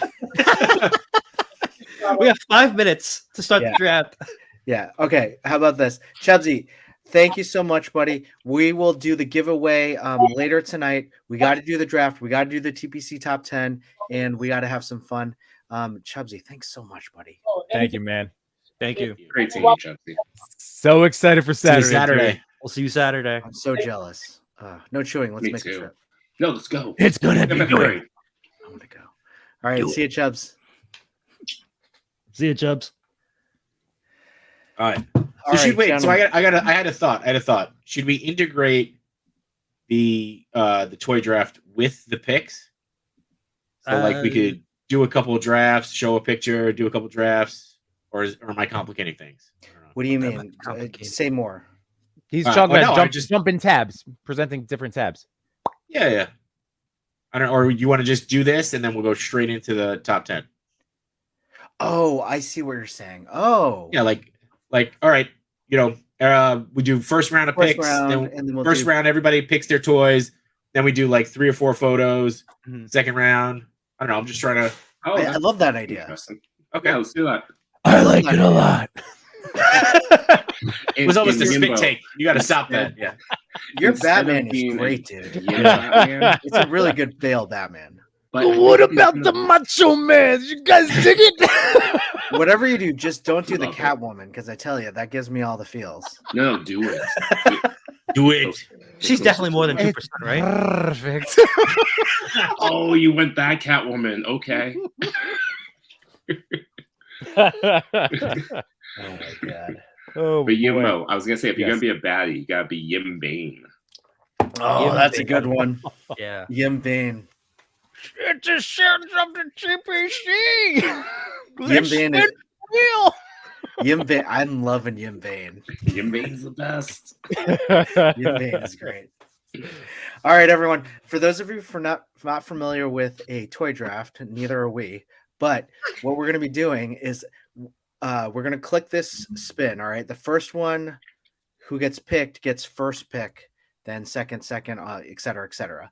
We have 5 minutes to start Yeah. the draft. Yeah. Okay. How about this, Chubsy? Thank you so much, buddy. We will do the giveaway later tonight. We got to do the draft. We got to do the TPC top 10, and we got to have some fun. Chubsy, thanks so much, buddy. Thank you, man. Thank you. Great seeing you, Chubsy. So excited for See you Saturday. Saturday. dude. We'll see you Saturday. I'm so jealous. No chewing. Let's Me make a too. trip. No, let's go. It's gonna be That'd great. I want to go. All right. See you, Chubs. See you, Chubbs. All right. All So right, I had a thought. Should we integrate the toy draft with the picks? So like we could do a couple of drafts, show a picture, do a couple of drafts, or am I complicating things? I don't know. What do you That mean? might be complicated. Say more. He's All right. talking Oh, about no, I just- jumping tabs, presenting different tabs. Yeah. I don't. Or you want to just do this and then we'll go straight into the top 10? Oh, I see what you're saying. Oh, Yeah, like all right, we do first round of First picks. round, Then and then we'll first do- round, everybody picks their toys. Then we do like 3 or 4 photos. Mhm. Second round, I don't know. I'm just trying to. Oh, I that's love that idea. interesting. Okay, Yeah, let's do that. I like it a lot. it was almost a spit Yimbo. take. You got to stop that. Yeah. Your Instead of Batman is being great, dude. Yeah, Batman, It's a really good Bale Batman. but I What think about he's the gonna- Macho Man? You guys dig it? Whatever you do, just don't do the Love it. Catwoman, because I tell you, that gives me all the feels. No, do it. Do it. She's definitely more than 2%, right? Perfect. Oh, you went that Catwoman. Okay. Oh my god. Oh, But boy. Yimbo, I was gonna say if you're Yes. gonna be a baddie, you gotta be Yim Bane. Oh, Yim that's a Bane. good one. Yeah. Yim Bane. It's a sound of the TPC. Yim Bane is real. Yim Bane. I'm loving Yim Bane. Yim Bane's the best. Yim Bane is great. All right, everyone. For those of you not familiar with a toy draft, neither are we. But what we're going to be doing is we're going to click this spin. All right, the first one who gets picked gets first pick. then second, et cetera, et cetera.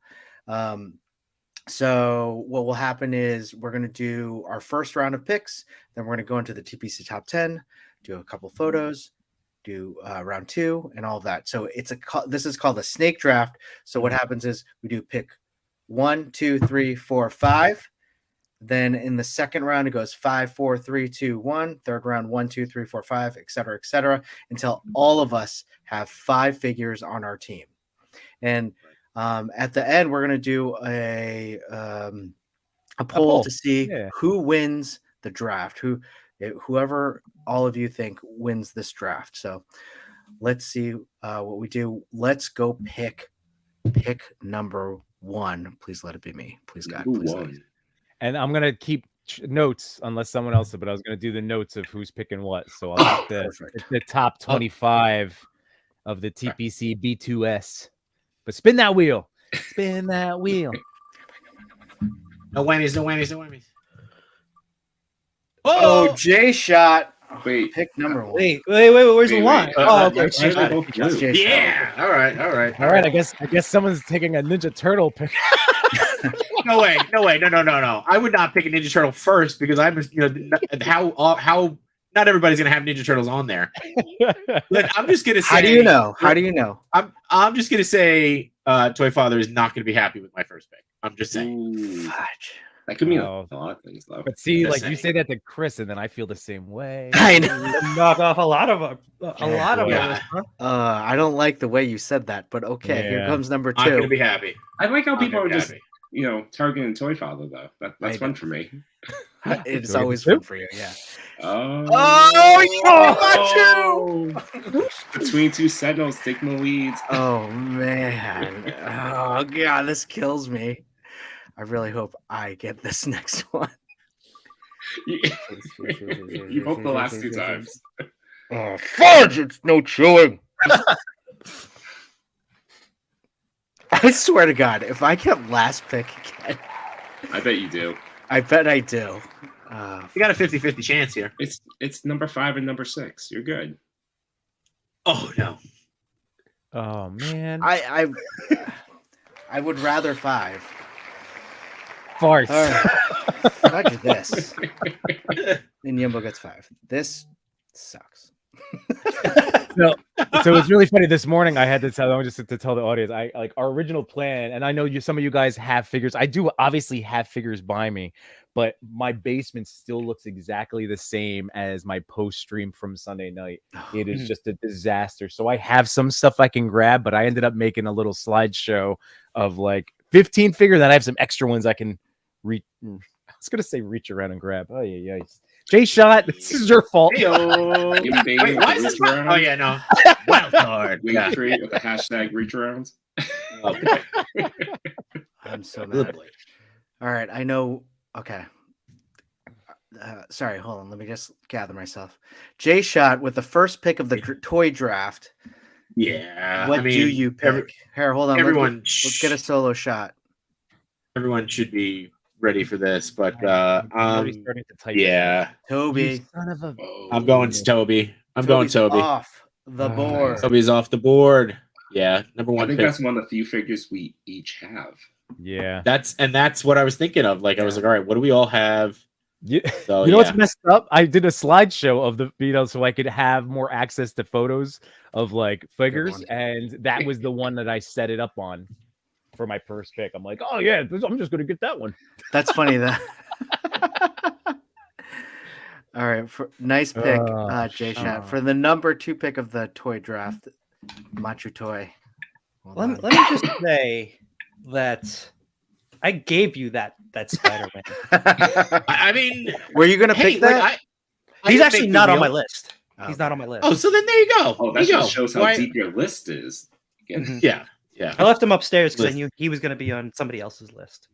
So what will happen is we're going to do our first round of picks. Then we're going to go into the TPC top 10, do a couple photos, do round 2 and all of that. So this is called a snake draft. So what happens is we do pick 1, 2, 3, 4, 5. Then in the second round, it goes 5, 4, 3, 2, 1. Third round, 1, 2, 3, 4, 5, et cetera, until all of us have 5 figures on our team. And at the end, we're going to do a poll to see who wins the draft, whoever all of you think wins this draft. So let's see what we do. Let's go pick number 1. Please let it be me. Please, God. Please let it. And I'm going to keep notes unless someone else did, but I was going to do the notes of who's picking what. So I'll pick the top 25 of the TPC B2S. But spin that wheel. Spin that wheel. No whammies. Oh, J Shot. Wait, pick number 1. Wait. Where's the line? Oh, Okay. Yeah. All right. All right. I guess someone's taking a Ninja Turtle pick. No way. No. I would not pick a Ninja Turtle first because I'm, how not everybody's gonna have Ninja Turtles on there. But I'm just gonna say. How do you know? I'm just gonna say, Toy Father is not gonna be happy with my first pick. I'm just saying. Fudge. That could mean a lot of things, though. But see, like you say that to Chris, and then I feel the same way. I know. Knock off a lot of us. Huh? I don't like the way you said that, but okay. Yeah. Here comes number 2. I'm gonna be happy. I like how people are just, happy. targeting Toy Father, though. That's fun for me. It's always fun for you, yeah. Oh, between 2 Sentinels, taking the leads. Oh man. Oh god, this kills me. I really hope I get this next one. You hope the last 2 times. Oh fudge! It's no chewing. I swear to God, if I get last pick again, I bet you do. I bet I do. You got a 50-50 chance here. It's number 5 and number 6. You're good. Oh no. Oh man. I would rather 5. Farce. All right. Fudge this. And Yimbo gets 5. This sucks. So it's really funny. This morning I had to tell the audience, I like our original plan, and I know some of you guys have figures. I do obviously have figures by me, but my basement still looks exactly the same as my post stream from Sunday night. It is just a disaster. So I have some stuff I can grab, but I ended up making a little slideshow of like 15 figures that I have some extra ones I can reach. I was gonna say reach around and grab. Oh yeah. J Shot, this is your fault. Wait, why is this wrong? Oh yeah, no. Wild card. Wait, Yeah. 3 with the hashtag reach arounds. I'm so mad. All right, I know. Okay. Sorry, hold on. Let me just gather myself. J Shot with the first pick of the toy draft. Yeah. What do you pick? Here, hold on. Let's get a solo shot. Everyone should be ready for this, but I'm already starting to type. yeah. Toby. Son of a. I'm going to Toby. Toby's Toby. off the board. Toby's off the board. Yeah, number 1 I think pick. that's one of the few figures we each have. Yeah. That's what I was thinking of. Like I was like, all right, what do we all have? So, you know what's messed up? I did a slideshow of the so I could have more access to photos of like figures, and that was the one that I set it up on for my first pick. I'm like, oh yeah, I'm just gonna get that one. That's funny. That. All right, nice pick, J Shot, for the number 2 pick of the toy draft, Machu Toy. Let me just say that I gave you that Spider-Man. I mean, were you gonna pick that? He's actually not on my list. He's not on my list. Oh, so then there you go. Oh, that just shows how deep your list is. Yeah. I left him upstairs because I knew he was going to be on somebody else's list.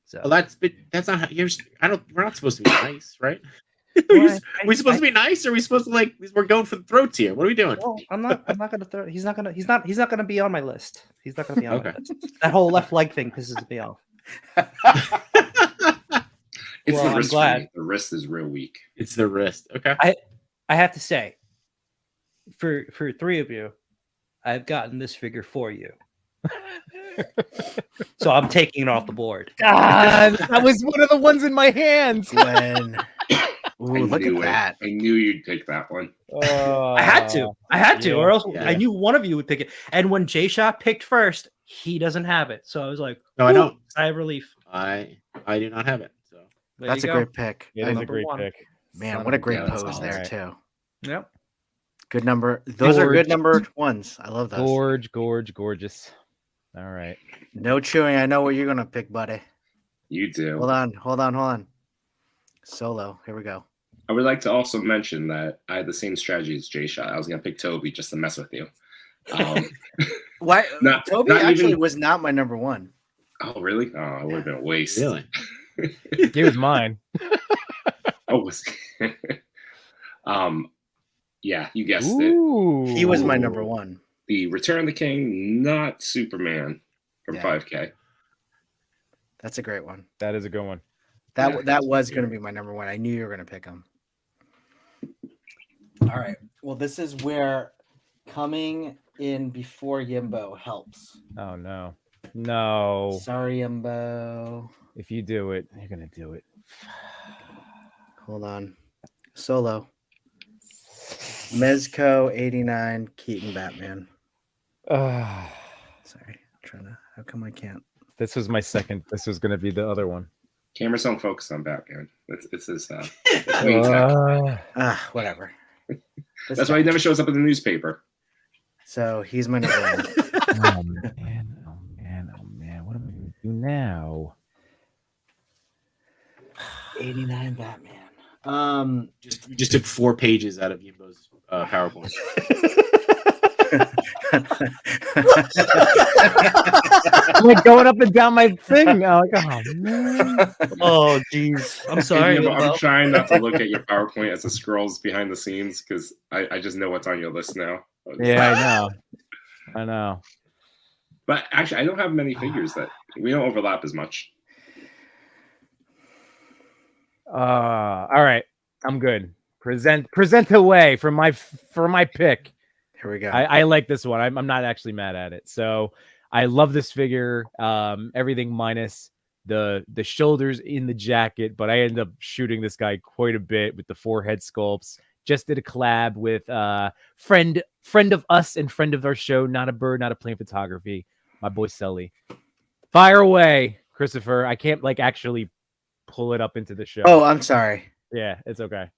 So well, that's not how you're. We're not supposed to be nice, right? Well, we supposed to be nice, or are we supposed to we're going for the throats here? What are we doing? Well, I'm not going to throw. He's not going to be on my list. He's not going to be on my list. That whole left leg thing pisses me off. It's the I'm wrist. glad. The wrist is real weak. It's the wrist. Okay. I have to say, for 3 of you, I've gotten this figure for you. So I'm taking it off the board. God, that was one of the ones in my hands. Gwen. I Ooh, look knew at that. I knew you'd pick that one. I had to. I had to, or else yeah. I knew one of you would pick it. And when J Shot picked first, he doesn't have it. So I was like, No, I "Whew, don't. sigh of relief. I do not have it. So There That's you a go. great pick. It is a Number great one. pick. Man, Son what a of great yeah, that's pose there awesome. too. Yep. Good number. Those are good Gorge. number ones. I love those. Gorgeous. All right. No chewing. I know what you're gonna pick, buddy. You do. Hold on. Solo. Here we go. I would like to also mention that I had the same strategy as J Shot. I was gonna pick Toby just to mess with you. Why? Not- Toby not actually even- was not my number one. Oh, really? Oh, it would have been a waste. really, He was mine. Oh, was yeah, you guessed it. Ooh. He was my number one. The Return of the King, not Superman from Yeah. 5K. That's a great one. That is a good one. That Yeah, that was going to be my number one. I knew you were going to pick him. All right. Well, this is where coming in before Yimbo helps. Oh no. No. Sorry, Yimbo. If you do it, you're gonna do it. Hold on. Solo. Mezco 89 Keaton Batman. Uh, Sorry. I'm trying to. How come I can't? this was my second. This was gonna be the other one. Cameras don't focus on Batman. It's his wing tech. Whatever. That's why he never shows up in the newspaper. So he's my number one. Oh man. What am I gonna do now? 89 Batman. just took 4 pages out of Yimbo's PowerPoint. I'm like going up and down my thing now. Like, oh man. Oh, jeez. I'm sorry. I'm Yimbo. trying not to look at your PowerPoint as it scrolls behind the scenes because I just know what's on your list now. Yeah, I know. But actually, I don't have many figures that we don't overlap as much. All right. I'm good. Present away for my pick. Here we go. I like this one. I'm not actually mad at it. So I love this figure. Everything minus the shoulders in the jacket, but I ended up shooting this guy quite a bit with the forehead sculpts. Just did a collab with friend of us and friend of our show, Not a Bird, Not a Plane Photography, my boy Sully. Fire away, Christopher. I can't actually pull it up into the show. Oh, I'm sorry. Yeah, it's okay.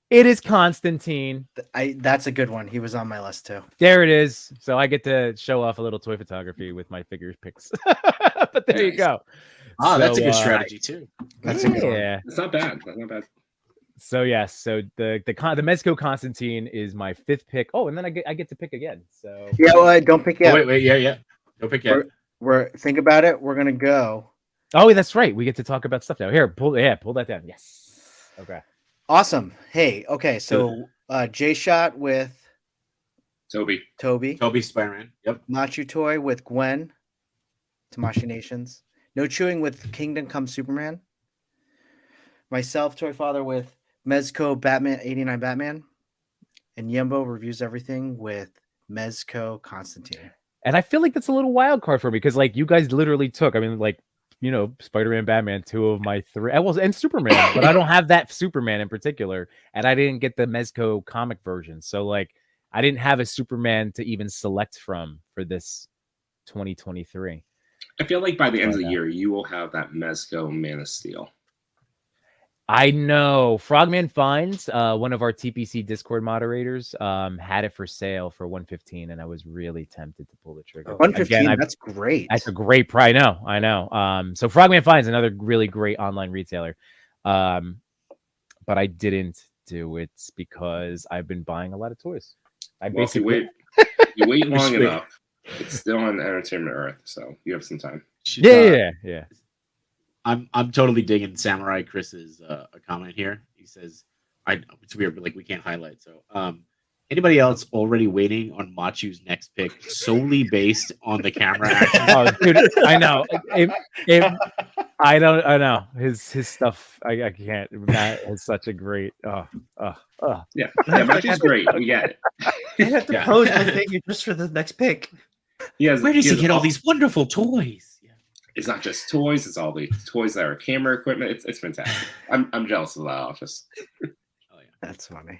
It is Constantine. That's a good one. He was on my list too. There it is. So I get to show off a little toy photography with my figures picks. But there you Nice. go. That's a So, good strategy too. That's a good one. yeah. It's not bad. That's not bad. So yes. So the Mezco Constantine is my 5th pick. Oh, and then I get to pick again. So Yeah, well, don't pick yet. Oh, wait, yeah. Don't pick yet. We're think about it. We're gonna go. oh, that's right. We get to talk about stuff now. Here, pull that down. Yes. Okay. Awesome. Hey, okay, so J Shot with Toby. Toby, Toby Spider-Man. Yep. Machu Toy with Gwen, Tamashi Nations, No Chewing with Kingdom Come Superman, myself, Toy Father with Mezco Batman 89 Batman, and Yembo reviews everything with Mezco Constantine. And I feel like that's a little wild card for me because you guys literally took. I mean, Spider-Man, Batman, 2 of my 3. And Superman, but I don't have that Superman in particular, and I didn't get the Mezco comic version. So I didn't have a Superman to even select from for this 2023. I feel like by the end of the year, you will have that Mezco Man of Steel. I know Frogman Finds, one of our TPC Discord moderators, had it for sale for $115, and I was really tempted to pull the trigger. $115, that's great. That's a great price. I know. So Frogman Finds, another really great online retailer, but I didn't do it because I've been buying a lot of toys. If you wait long enough, it's still on Entertainment Earth, so you have some time. Yeah. I'm totally digging Samurai Chris's comment here. He says, it's weird, but we can't highlight. So, anybody else already waiting on Machu's next pick solely based on the camera action? Oh, dude, I know. I don't. I know his stuff. I can't. Matt has such a great. Yeah, Matthew's great. We get it. I have to Yeah. pose my figure just for the next pick. Where Where does he get all these wonderful toys? Yeah. It's not just toys; it's all the toys that are camera equipment. It's fantastic. I'm jealous of that office. That's funny.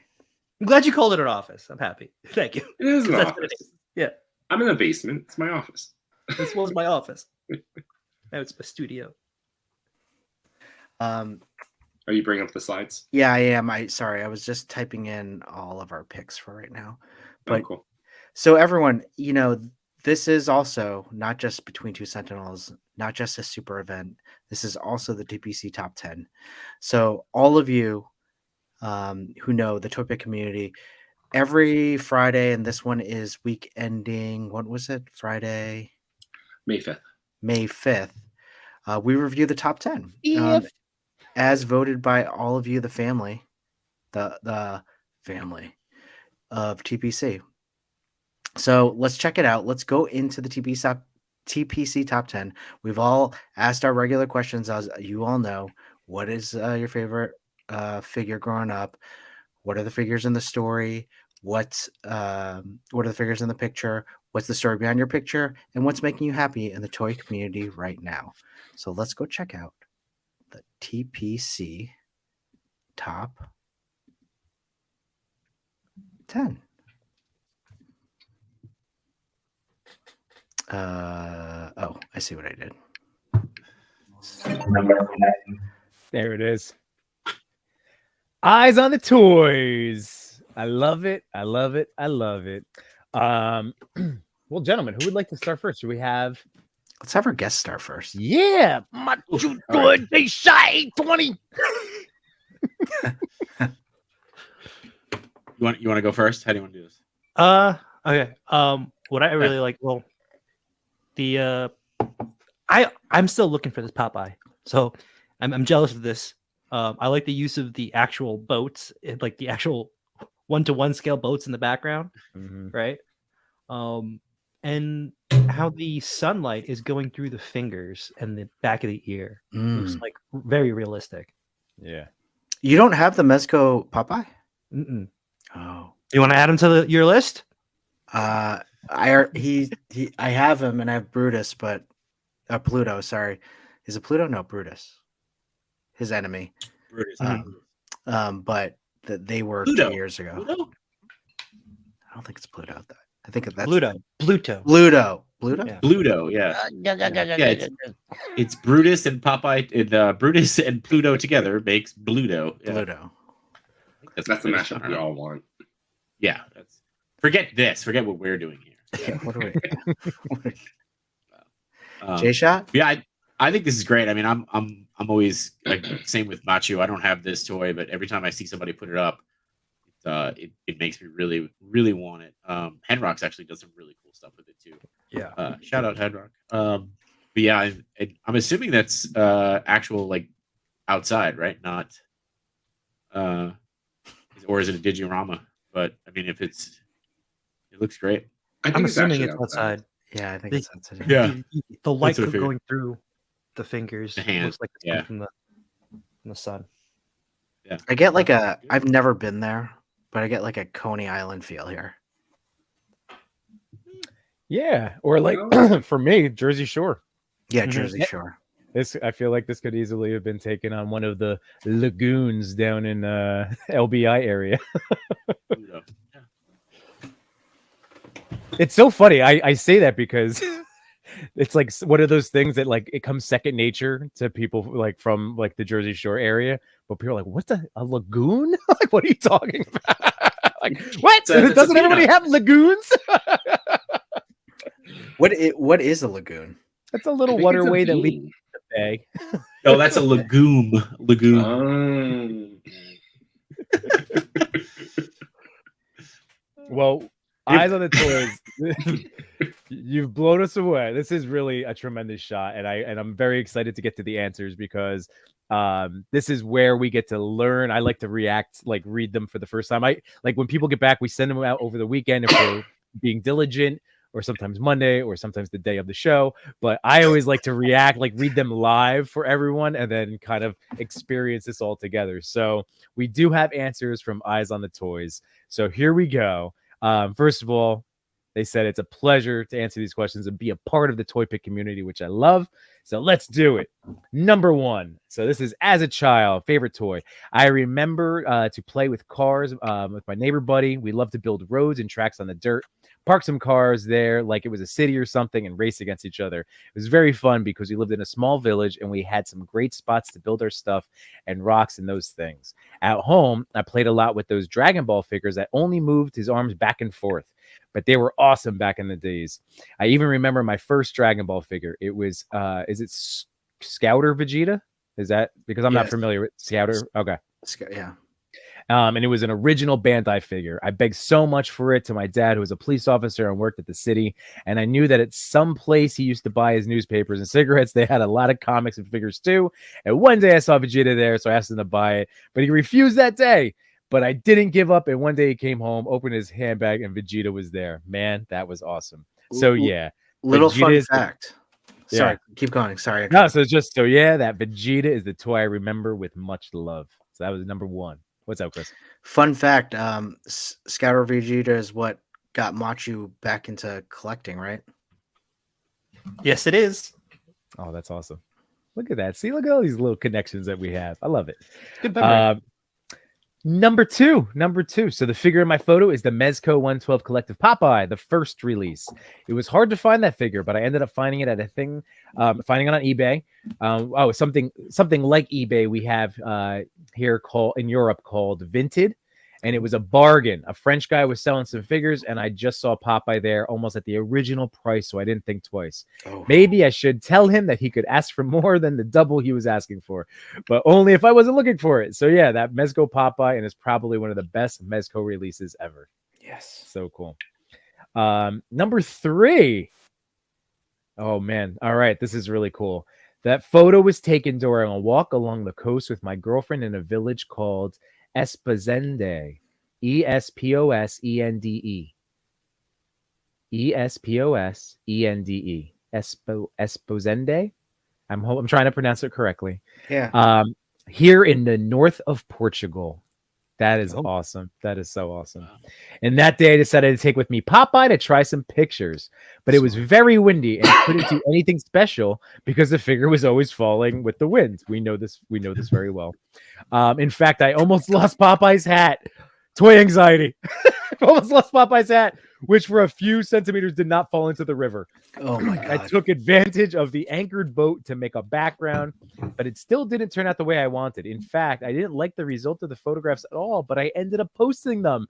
I'm glad you called it an office. I'm happy. Thank you. It is an That's what office. it is. Yeah, I'm in the basement. It's my office. this was my office. Now it's my studio. Are you bringing up the slides? Yeah, I am. Sorry, I was just typing in all of our picks for right now. But Oh, cool. so everyone, this is also not just Between Two Sentinels, not just a super event. This is also the TPC Top 10. So all of you who know the Toy Pick community, every Friday, and this one is week ending, what was it? Friday? May 5th. May 5th. We review the top 10 as voted by all of you, the family, the family of TPC. So let's check it out. Let's go into the TPC top 10. We've all asked our regular questions, as you all know. What is your favorite figure growing up? What are the figures in the story? What are the figures in the picture? What's the story behind your picture? And what's making you happy in the toy community right now? So let's go check out the TPC top 10. Oh, I see what I did. There it is. Eyes on the toys. I love it. I love it. I love it. Well, gentlemen, who would like to start first? Do we have? Let's have our guest star first. Yeah, good. They shy 20. You want to go first? How do you want to do this? Okay. What I really like, well, the I'm still looking for this Popeye, so I'm jealous of this. I like the use of the actual boats, like the actual 1-to-1 scale boats in the background, right? And how the sunlight is going through the fingers and the back of the ear. Looks like very realistic. Yeah. You don't have the Mezco Popeye? Mm-mm. Oh. You want to add him to your list? I have him and I have Brutus, but Pluto, sorry. Is it Pluto? No, Brutus. His enemy. Brutus. But they were Pluto. 2 years ago. Pluto? I don't think it's Pluto. I think that's Pluto. Pluto. Yeah. Pluto, yeah. It's Brutus and Popeye, and Brutus and Pluto together makes Bluto. Yeah. Pluto. That's the mashup we all want. Yeah. Forget this. Forget what we're doing here. Yeah, what do we? Um, J-Shot? Yeah, I think this is great. I mean, I'm always like same with Machu. I don't have this toy, but every time I see somebody put it up, it makes me really, really want it. Henrox actually does some really cool stuff with it too. Yeah. Shout out Henrock. But yeah, I'm assuming that's actual like outside, right? Not or is it a Digirama? But I mean, it looks great. I'm assuming it's outside. Yeah, I think it's outside. Yeah. The light what I figured. going through the fingers The hand, looks like it's yeah. coming from the sun. Yeah. I get like I've never been there, but I get like a Coney Island feel here. Yeah, or like for me, Jersey Shore. Yeah, Jersey Shore. I feel like this could easily have been taken on one of the lagoons down in LBI area. Pluto. It's so funny. I say that because it's like one of those things that like it comes second nature to people like from like the Jersey Shore area, but people are like, "What's a lagoon? Like, what are you talking about? Like, what? Doesn't everybody have lagoons?" What is a lagoon? That's a little waterway that leads to the bay. No, that's a lagoon. Lagoon. Well, eyes on the toys. You've blown us away. This is really a tremendous shot, and I'm very excited to get to the answers because this is where we get to learn. I like to read them for the first time. I like when people get back, we send them out over the weekend if we're being diligent. or sometimes Monday, or sometimes the day of the show. But I always like to react, like read them live for everyone, and then kind of experience this all together. So we do have answers from Eyes on the Toys. So here we go. First of all, they said it's a pleasure to answer these questions and be a part of the Toy Pick community, which I love. So let's do it. Number 1. So this is, as a child, favorite toy. I remember to play with cars with my neighbor buddy. We loved to build roads and tracks on the dirt, park some cars there like it was a city or something, and race against each other. It was very fun because we lived in a small village and we had some great spots to build our stuff and rocks and those things. At home, I played a lot with those Dragon Ball figures that only moved his arms back and forth, but they were awesome back in the days. I even remember my first Dragon Ball figure. It was, is it Scouter Vegeta? Is that, because I'm not familiar with Scouter? Okay. Yeah. And it was an original Bandai figure. I begged so much for it to my dad, who was a police officer and worked at the city. And I knew that at some place he used to buy his newspapers and cigarettes, they had a lot of comics and figures too. And one day I saw Vegeta there, so I asked him to buy it, but he refused that day. But I didn't give up. And one day he came home, opened his handbag, and Vegeta was there. Man, that was awesome. So yeah. Little Vegeta fun fact. Sorry, keep going. Sorry. No, so it's just, so yeah, that Vegeta is the toy I remember with much love. So that was number 1. What's up, Chris? Fun fact, Scouter Vegeta is what got Machu back into collecting, right? Yes, it is. Oh, that's awesome. Look at that. See, look at all these little connections that we have. I love it. Good memory. Number two. So the figure in my photo is the Mezco 112 Collective Popeye, the first release. It was hard to find that figure, but I ended up finding it at a thing, finding it on eBay. Something like eBay we have here in Europe called Vinted, and it was a bargain. A French guy was selling some figures, and I just saw Popeye there almost at the original price, so I didn't think twice. Oh. Maybe I should tell him that he could ask for more than the double he was asking for, but only if I wasn't looking for it. So yeah, that Mezco Popeye, and it's probably one of the best Mezco releases ever. Yes. So cool. Number 3. Oh man. All right. This is really cool. That photo was taken during a walk along the coast with my girlfriend in a village called Esposende. Esposende. Esposende. Esposende. I'm trying to pronounce it correctly. Yeah. Here in the north of Portugal. That is awesome. That is so awesome. And that day I decided to take with me Popeye to try some pictures, but it was very windy and couldn't do anything special because the figure was always falling with the wind. We know this very well. In fact, I almost lost Popeye's hat. Toy anxiety. Almost lost Popeye's hat, which for a few centimeters did not fall into the river. Oh my God. I took advantage of the anchored boat to make a background, but it still didn't turn out the way I wanted. In fact, I didn't like the result of the photographs at all, but I ended up posting them.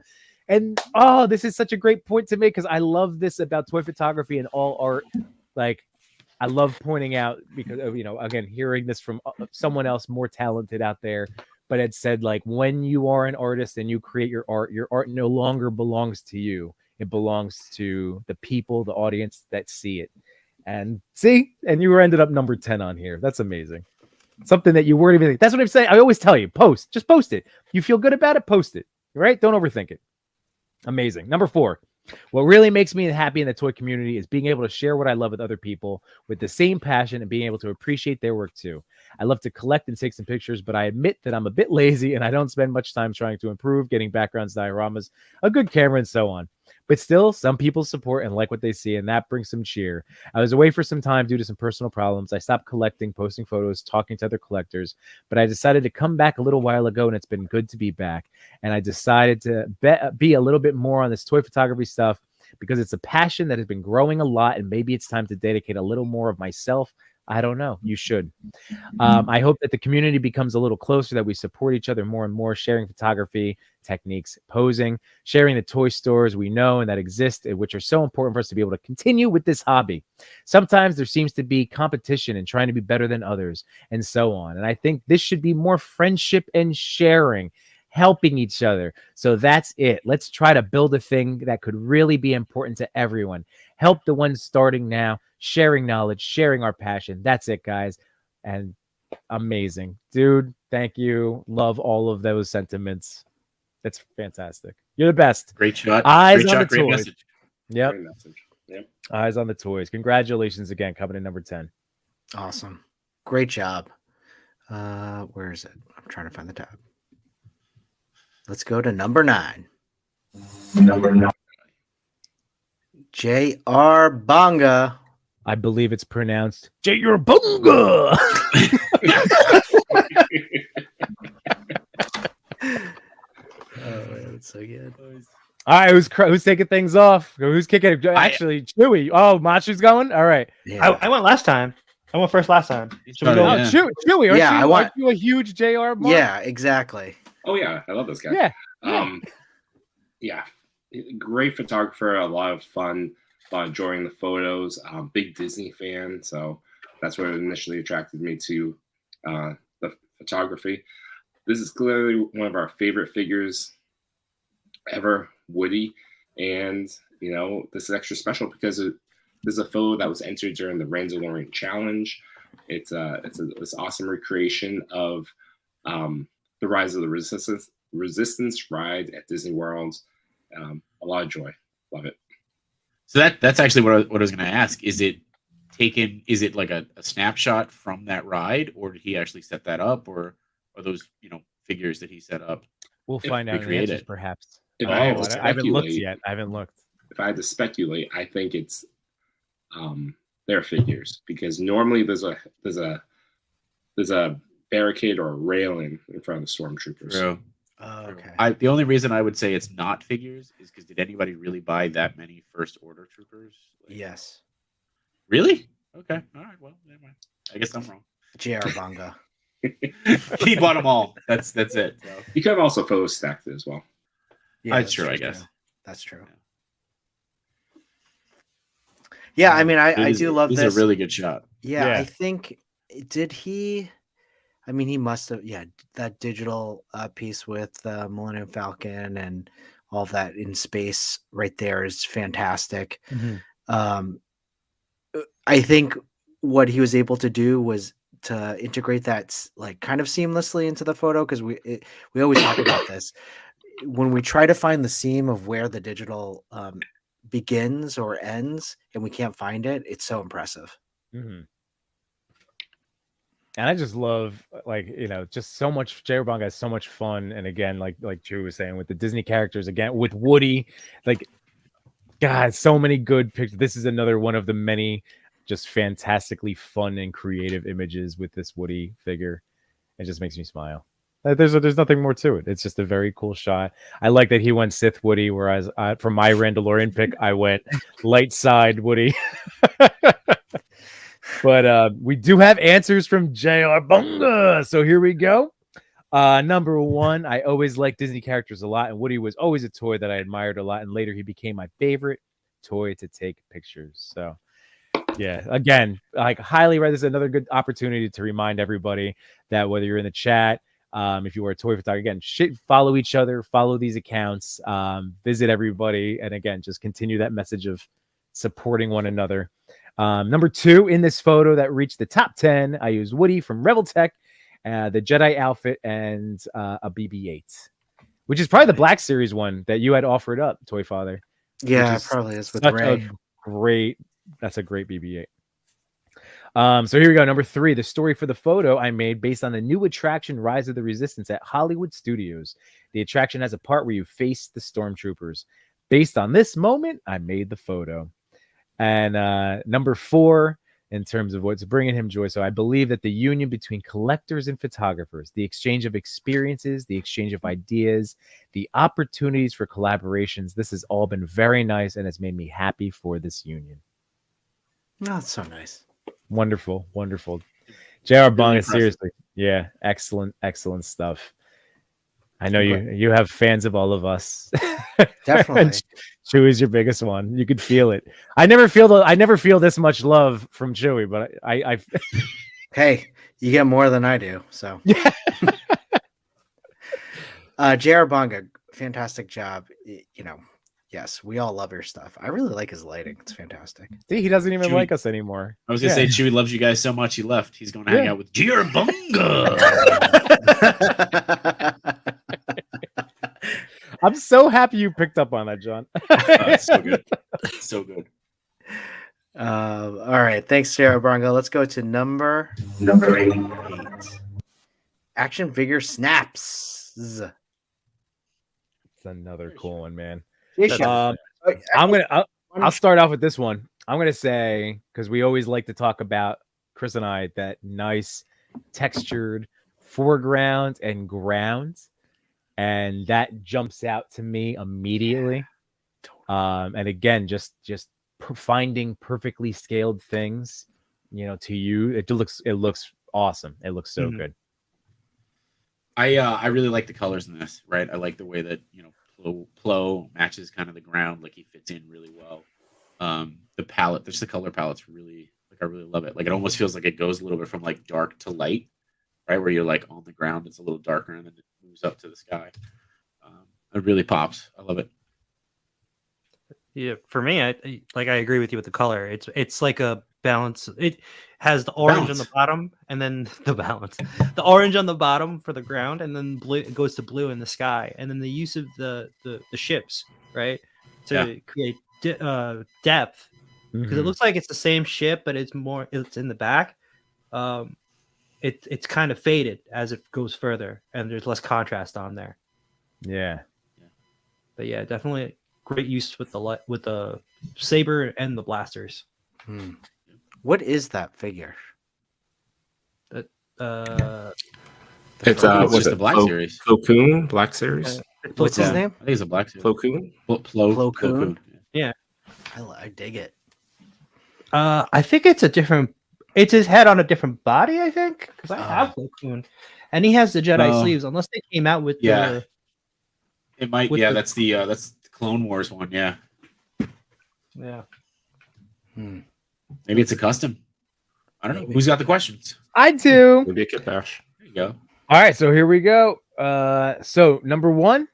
And this is such a great point to make because I love this about toy photography and all art. Like, I love pointing out because of, again, hearing this from someone else more talented out there. But it said, like, when you are an artist and you create your art no longer belongs to you. It belongs to the people, the audience that see it. And you ended up number 10 on here. That's amazing. Something that you weren't even thinking. That's what I'm saying. I always tell you, just post it. You feel good about it, post it. Right? Don't overthink it. Amazing. Number 4. What really makes me happy in the toy community is being able to share what I love with other people with the same passion and being able to appreciate their work too. I love to collect and take some pictures, but I admit that I'm a bit lazy and I don't spend much time trying to improve, getting backgrounds, dioramas, a good camera, and so on. But still, some people support and like what they see, and that brings some cheer. I was away for some time due to some personal problems. I stopped collecting, posting photos, talking to other collectors, but I decided to come back a little while ago, and it's been good to be back. And I decided to be a little bit more on this toy photography stuff because it's a passion that has been growing a lot, and maybe it's time to dedicate a little more of myself. I don't know. You should. I hope that the community becomes a little closer, that we support each other more and more, sharing photography techniques, posing, sharing the toy stores we know and that exist, which are so important for us to be able to continue with this hobby. Sometimes there seems to be competition and trying to be better than others and so on. And I think this should be more friendship and sharing, helping each other. So that's it. Let's try to build a thing that could really be important to everyone. Help the ones starting now, sharing knowledge, sharing our passion. That's it, guys. And amazing. Dude, thank you. Love all of those sentiments. It's fantastic. You're the best. Great shot. Eyes great on shot. the Great toys. message. Yep. Great message. Eyes on the toys. Congratulations again, coming in number 10. Awesome. Great job. Where is it? I'm trying to find the tab. Let's go to number 9. Number 9. J.R. Bonga. I believe it's pronounced J.R. Bonga. Oh, man, that's so good. All right, who's taking things off? Who's kicking it? Actually, Chewy. Oh, Machu's going? All right. Yeah. I went last time. I went first last time. Should we Oh, go? yeah. Chewy, aren't you a huge JR mark? Yeah, exactly. Oh yeah, I love this guy. Yeah. Yeah, great photographer. A lot of fun. Enjoying the photos. Big Disney fan, so that's what initially attracted me to the photography. This is clearly one of our favorite figures ever, Woody, and this is extra special because this is a photo that was entered during the Randalorian Challenge. It's this awesome recreation of the Rise of the Resistance ride at Disney World. A lot of joy. Love it. So that's actually what I was going to ask. Is it like a snapshot from that ride, or did he actually set that up, or are those figures that he set up? We'll find out in the answers, perhaps. If I I had to haven't looked speculate, yet. I haven't looked. If I had to speculate, I think it's their figures, because normally there's a barricade or a railing in front of the stormtroopers. True. Oh, okay. The only reason I would say it's not figures is because did anybody really buy that many First Order troopers? Yes. Really? Okay. All right. Well, never mind. I guess I'm wrong. J.R. Bonga. He bought them all. That's it. So. You could have also photo stacked it as well. Yeah, That's true, I guess. Too. That's true. Yeah, I mean, I do love this. This is a really good shot. Yeah, Yeah. I think he must have. Yeah, that digital piece with Millennium Falcon and all that in space right there is fantastic. Mhm. I think what he was able to do was to integrate that like kind of seamlessly into the photo, because we always talk about this when we try to find the seam of where the digital begins or ends and we can't find it. It's so impressive. Mhm. And I just love, just so much. J.R. Bonga has so much fun, and again, like Drew was saying, with the Disney characters, again with Woody, God, so many good pictures. This is another one of the many just fantastically fun and creative images with this Woody figure. It just makes me smile. There's nothing more to it. It's just a very cool shot. I like that he went Sith Woody, whereas for my Randalorian pick, I went light side Woody. But we do have answers from J.R. Bonga. So here we go. Number 1, I always liked Disney characters a lot, and Woody was always a toy that I admired a lot, and later he became my favorite toy to take pictures. So yeah, again, highly right. This is another good opportunity to remind everybody that whether you're in the chat, if you are a toy photographer, again, follow each other, follow these accounts, visit everybody, and again, just continue that message of supporting one another. Number 2 in this photo that reached the top 10, I used Woody from Rebel Tech, the Jedi outfit, and a BB-8, which is probably the Black Series one that you had offered up, Toy Father. Yeah, it probably is with Such Ray. That's a great BB-8. So here we go. Number 3, the story for the photo I made based on the new attraction Rise of the Resistance at Hollywood Studios. The attraction has a part where you face the stormtroopers. Based on this moment, I made the photo. And number 4, in terms of what's bringing him joy. So I believe that the union between collectors and photographers, the exchange of experiences, the exchange of ideas, the opportunities for collaborations, this has all been very nice and has made me happy for this union. Oh, that's so nice. Wonderful, wonderful. J.R. Bonga, impressive. seriously. Yeah, excellent stuff. I know you have fans of all of us. Definitely. Chewy's your biggest one. You could feel it. I never feel this much love from Chewy, but I Hey, you get more than I do. So yeah. J.R. Bonga, fantastic job. Yes, we all love your stuff. I really like his lighting. It's fantastic. See, he doesn't even Chewy. like us anymore. I was gonna say Chewy loves you guys so much he left. He's going to hang out with J.R. Bonga. I'm so happy you picked up on that, John. It's so good. So good. All right. Thanks, Sarah Bronco. Let's go to number 8. Action figure snaps. It's another cool one, man. Jason, I'll start off with this one. I'm gonna say, because we always like to talk about, Chris and I, that nice textured foreground and ground, and that jumps out to me immediately. And again, just finding perfectly scaled things, to you, it looks awesome. It looks so good. I really like the colors in this, right? I like the way that Plo matches kind of the ground, like he fits in really well. The palette, just the color palette's really, like, I really love it. Like, it almost feels like it goes a little bit from like dark to light, right? Where you're like on the ground, it's a little darker, and then it moves up to the sky. It really pops. I love it. Yeah, for me, I agree with you with the color. It's like a balance. It has the orange on the bottom, and then the balance. The orange on the bottom for the ground, and then blue. It goes to blue in the sky, and then the use of the ships, right, to create depth, because it looks like it's the same ship, but it's in the back. It's kind of faded as it goes further, and there's less contrast on there. Yeah. But yeah, definitely great use with the saber and the blasters. What is that figure? It's just the Black Series. Plo Koon, Black Series. What's his name? I think it's a Black Series. Plo Koon. Plo Koon. Yeah, I dig it. I think it's it's his head on a different body, I think, because I have Plo Koon, and he has the Jedi sleeves, unless they came out with it might, that's the Clone Wars one, yeah. Maybe it's a custom. I don't know. Who's got the questions? I do. Maybe a kit bash. There you go. All right, so here we go. So number 1.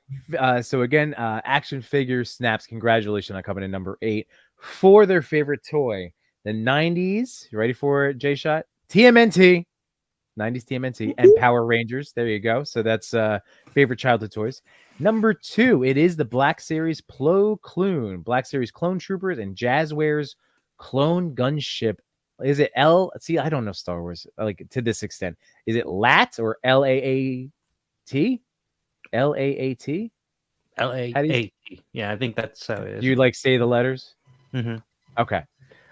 So again, action figure snaps. Congratulations on coming in number 8 for their favorite toy, the 90s. You ready for it, J-Shot? TMNT. 90s TMNT and Power Rangers. There you go. So that's favorite childhood toys. Number 2, it is the Black Series Plo Koon, Black Series Clone Troopers, and Jazzwares Clone Gunship. Is it L? See, I don't know Star Wars like to this extent. Is it LAT or LAAT? LAAT? LAAT. Yeah, I think that's how it is. Do you like say the letters? Mm-hmm. Okay.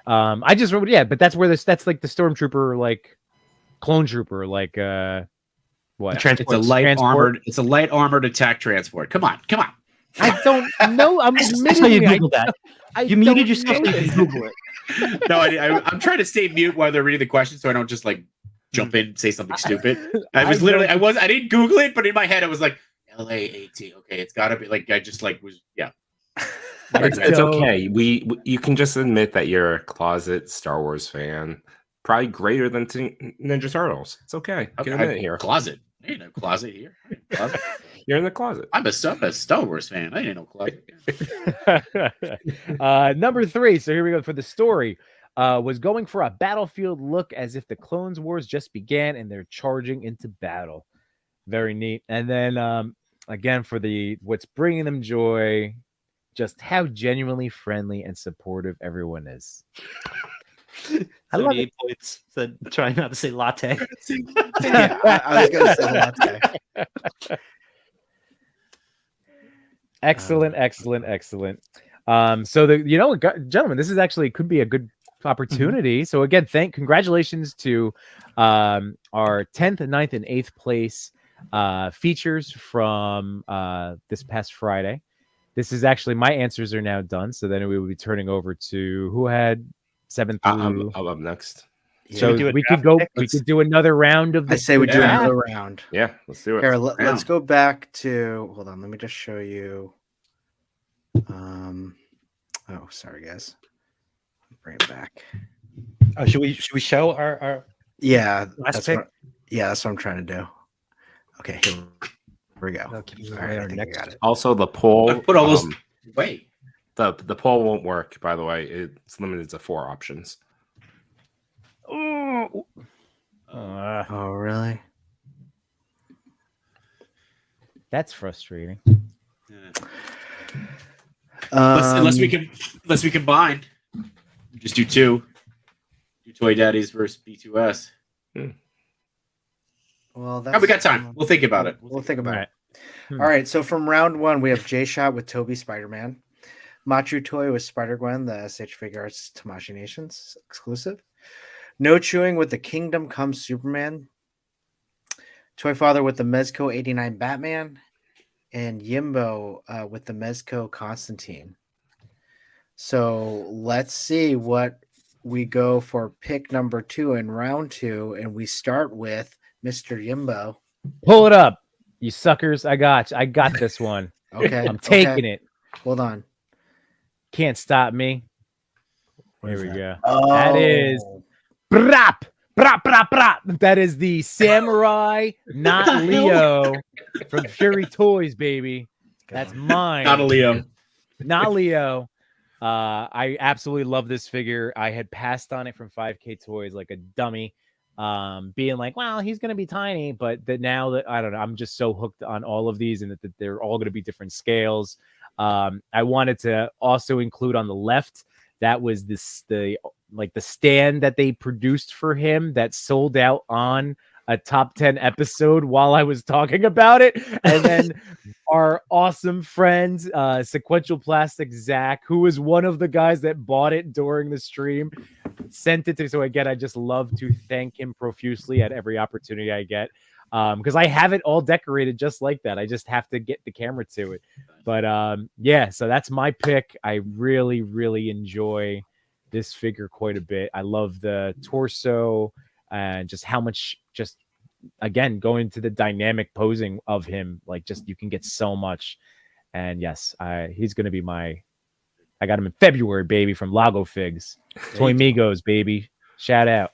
I just remember, but that's where that's like the Stormtrooper, like clone trooper, like what? It's a light armored attack transport. Come on. I don't know. That's how you Google that. You muted yourself so you can Google it. No, I'm trying to stay mute while they're reading the question, so I don't just like jump in and say something stupid. I didn't Google it, but in my head I was like LAAT. Okay, it's got to be like I just like was It's okay. You can just admit that you're a closet Star Wars fan, probably greater than Ninja Turtles. It's okay. Get a minute here. Closet. There ain't no closet here. Closet. You're in the closet. I'm a Star Wars fan. I ain't no closet. Number 3. So here we go for the story. Was going for a battlefield look as if the Clone Wars just began and they're charging into battle. Very neat. And then again for what's bringing them joy, just how genuinely friendly and supportive everyone is. I love 8 points. So try not to say latte. Yeah, I was going to say latte. Excellent. So gentlemen, this is actually could be a good opportunity. So again, congratulations to our 10th, 9th, and 8th place features from this past Friday. This is actually my answers are now done. So then we will be turning over to who had 7th through. I'm up next. So we could do another round of this. I say we do another round. Yeah, let's do it. Here, let's go back to. Hold on, let me just show you. Oh, sorry, guys. Bring it back. Oh, should we show our Yeah, last pick? That's what I'm trying to do. Okay, here we go. All right, I think I got it. Also, the poll. Put all those away. The poll won't work. By the way, it's limited to 4 options. Oh, really? That's frustrating. Unless we combine. Just do two. Do Toy Daddies versus B2S. Well, Oh, we got time. We'll think about it. We'll think about Right. it. All right. So from round one, we have J Shot with Toby Spider-Man, Machu Toy with Spider-Gwen, the SH Figure Arts Tamashi Nations exclusive, No Chewing with the Kingdom Come Superman, Toy Father with the Mezco 89 Batman, and Yimbo with the Mezco Constantine. So let's see what we go for pick number 2 in round 2, and we start with Mr. Yimbo. Pull it up, you suckers. I got this one. Okay. I'm taking it. Hold on. Can't stop me. What Here is we that? go. Oh. That is brap, brap, brap, brap. That is the Samurai, not Leo, from Fury Toys, baby. That's mine. Not a Leo. Not Leo. I absolutely love this figure. I had passed on it from 5K Toys like a dummy, being like, well, he's going to be tiny. But that now that I don't know, I'm just so hooked on all of these and that they're all going to be different scales. I wanted to also include on the left, that was the stand that they produced for him that sold out on a top 10 episode while I was talking about it. And then our awesome friend, Sequential Plastic Zach, who was one of the guys that bought it during the stream, sent it to me. So again, I just love to thank him profusely at every opportunity I get. Because I have it all decorated just like that. I just have to get the camera to it. But yeah, so that's my pick. I really, really enjoy this figure quite a bit. I love the torso and just how much, just again, going to the dynamic posing of him, like just you can get so much. And yes, he's going to be I got him in February, baby, from Lago Figs. Toy Migos, baby. Shout out.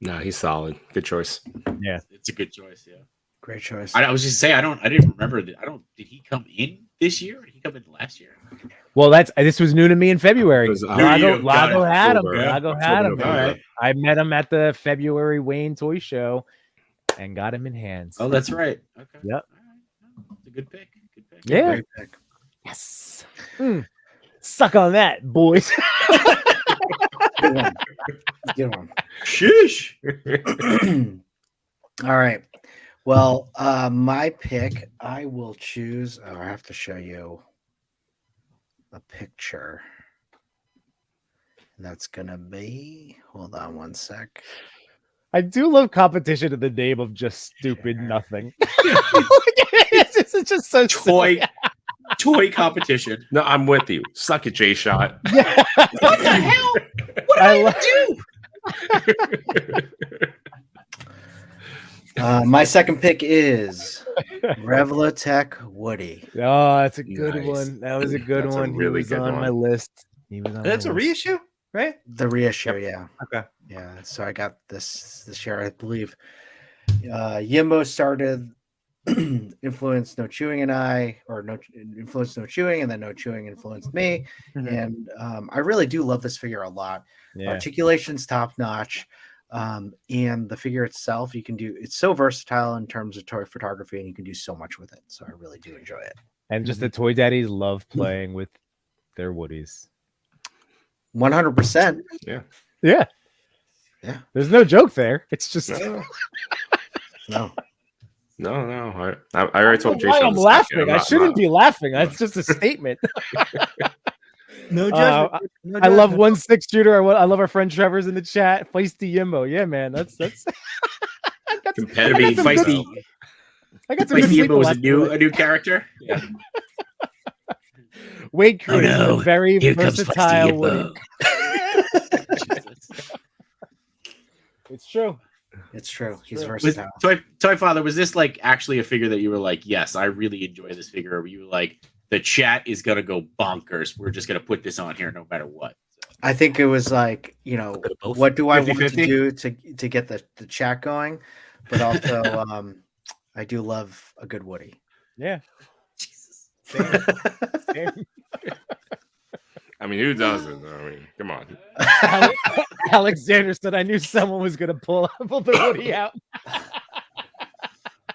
No, he's solid. Good choice. Yeah, It's a good choice. Yeah. Great choice. I was just saying, I didn't remember. Did he come in this year? Or did he come in last year? well, this was new to me in February. It was, Lago had him. Yeah. Lago had him. October, All right. I met him at the February Wayne Toy Show and got him in hands. Oh, that's right. Okay. Yep. All right. It's a good pick. Good pick. Yeah. Great pick. Yes. Suck on that, boys. Good one. Good one. Shush. All right. Well, my pick, I will choose. Oh, I have to show you a picture. That's gonna be. Hold on one sec. I do love competition in the name of just stupid nothing. it's just so silly. Toy competition. No, I'm with you. Suck it, J Shot. What the hell? What did I do? My second pick is Revlotech Woody. Oh, that's a good Nice. one. That was a good That's a one. really He was good on one. my list. He was on That's my a list. reissue, right? The reissue, yeah. Okay. Yeah. So I got this year, I believe. Yimbo started influenced No Chewing and I, or no influenced No Chewing, and then No Chewing influenced me. Mhm. And I really do love this figure a lot. Yeah. Articulation's top notch. And the figure itself, it's so versatile in terms of toy photography, and you can do so much with it. So I really do enjoy it. And just the toy daddies love playing with their Woodies. 100%. Yeah. Yeah. There's no joke there. It's just No. No. I already told J why Shot. I'm laughing. I shouldn't be laughing. That's just a statement. No judgment. No I love judgment. 1-6 shooter. I love our friend Trevor's in the chat. Feisty Yimbo. Yeah, man. That's I got some- Gotta be I got some good- feisty. I got some good Feisty sleep Yimbo was last a night. new character. Yeah. Wade Crew is no. a very Here comes versatile Feisty Woody. Yimbo. It's true. It's true. He's true. Was versatile. Toy Father, was this like actually a figure that you were like, yes, I really enjoy this figure? Or were you like, the chat is gonna go bonkers. We're just gonna put this on here no matter what. I think it was like, bit of both. what do I want to 50-50? do to get the chat going? But also, I do love a good Woody. Yeah. Jesus. Same. I mean, who doesn't? I mean, come on. Alexander said I knew someone was gonna pull the Woody out.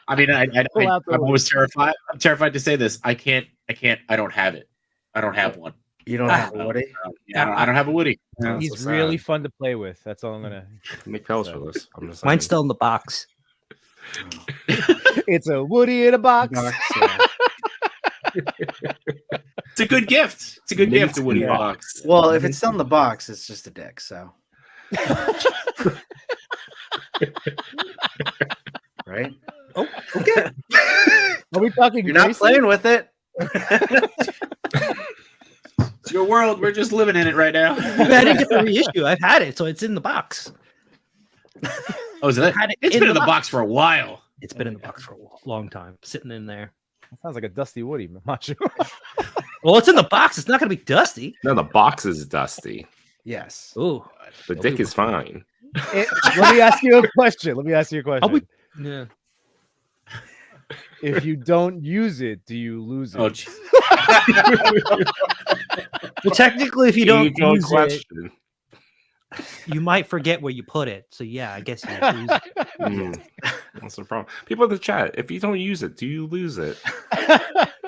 I mean, Pull out the I'm always terrified. I'm terrified to say this. I don't have it. I don't have one. You don't have a Woody? Yeah, I don't have a Woody. Yeah, that's He's so really sad. fun to play with. That's all I'm gonna. Make pills for this. I'm just Mine's saying. still in the box. It's a Woody in a box. Box, yeah. It's a good gift. It's a good gift, the Woody Yeah. box. Well, if it's still in the box, it's just a dick. So, right? Oh, okay. Are we talking? You're not Gracie? playing with it. It's your world. We're just living in it right now. I didn't get the reissue. I've had it, so it's in the box. Oh, is it? Had it It's in been in the the box for a while. It's been in the box for a long time, sitting in there. That sounds like a dusty Woody, Macho. Well, it's in the box. It's not going to be dusty. No, the box is dusty. Yes. Ooh. The dick is fine. Let me ask you a question. Yeah. If you don't use it, do you lose it? Oh, geez. Well, technically, if you don't Age-old use it, question. you might forget where you put it. So yeah, I guess you have to use it. Mm, that's the problem. People in the chat, if you don't use it, do you lose it?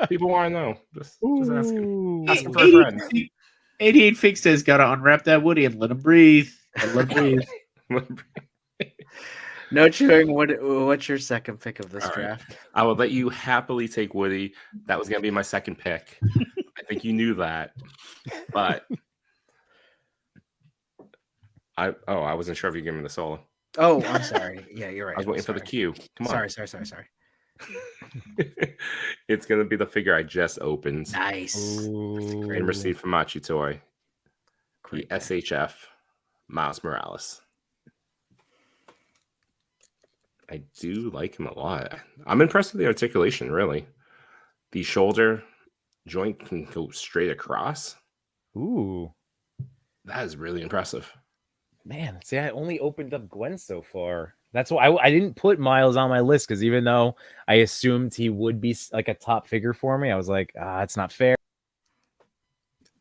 People want to know. Just asking. Ooh. Asking for a friend. 88 Fig says, gotta unwrap that Woody and let him breathe. And let him breathe. No chewing. What's your second pick of this All right. draft? I will let you happily take Woody. That was going to be my second pick. I think you knew that. But I wasn't sure if you gave me the solo. Oh, I'm sorry. Yeah, you're right. I was waiting for the cue. Come on. Sorry. It's going to be the figure I just opened Nice. and received from Machi Toy. The Great pick. SHF Miles Morales. I do like him a lot. I'm impressed with the articulation, really. The shoulder joint can go straight across. Ooh. That is really impressive. Man, see, I only opened up Gwen so far. That's why I didn't put Miles on my list, because even though I assumed he would be like a top figure for me, I was like, it's not fair.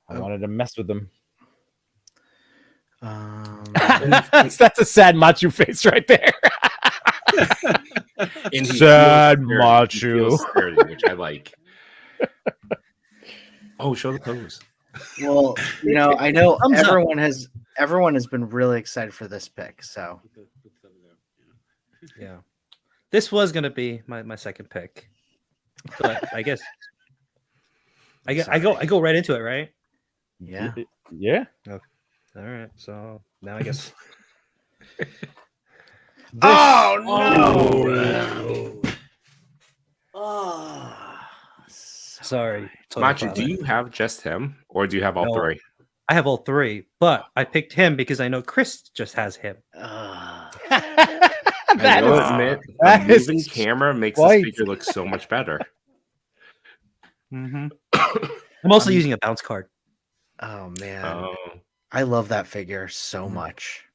I wanted to mess with him. That's a sad Machu face right there. And he Sad feels sturdy. He macho. feels sturdy, which I like. Oh, show the pose. Well, I know Thumbs up. everyone has been really excited for this pick. So Yeah. This was going to be my second pick. But I guess I go right into it, right? yeah. Yeah. All right. So now I guess Oh no! Oh, sorry. Machi, do you have just him, or do you have all No. three? I have all three, but I picked him because I know Chris just has him. I That will is- admit, that the is moving camera makes quite- this figure look so much better. I'm also using a bounce card. Oh man, Oh, I love that figure so Mm. much.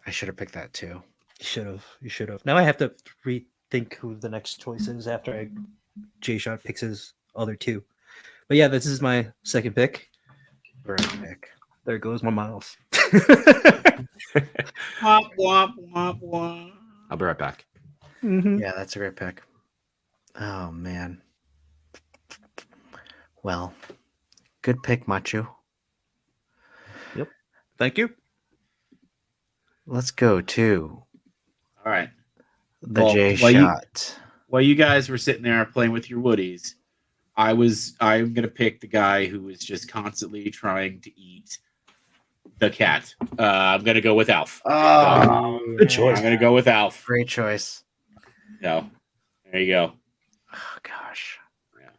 I should have picked that too. You should have. Now I have to rethink who the next choice is after J-Shot picks his other two. But yeah, this is my second pick. Great pick. There goes my Miles. Womp, womp, womp, womp. I'll be right back. Yeah, that's a great pick. Oh man. Well, good pick, Machu. Thank you. Let's go to All right. the Well, J while you- shot. While you guys were sitting there playing with your Woodies, I'm gonna pick the guy who is just constantly trying to eat the cat. I'm gonna go with Alf. Oh, Good choice. I'm gonna go with Alf. great choice. So there you go. Oh gosh. Yeah.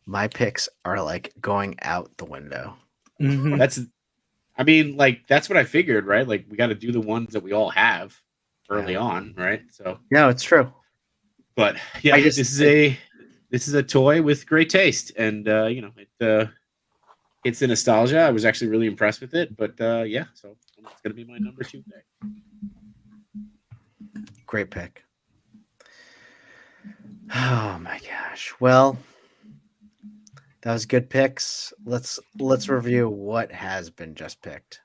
My picks are like going out the window. That's what I figured, right? Like we got to do the ones that we all have early on, right? So, No, it's true. but yeah, I just- this is a toy with great taste, and it's a nostalgia. I was actually really impressed with it, but yeah, so it's gonna be my number 2 pick. Great pick. Oh my gosh. Well, that was good picks. Let's review what has been just picked.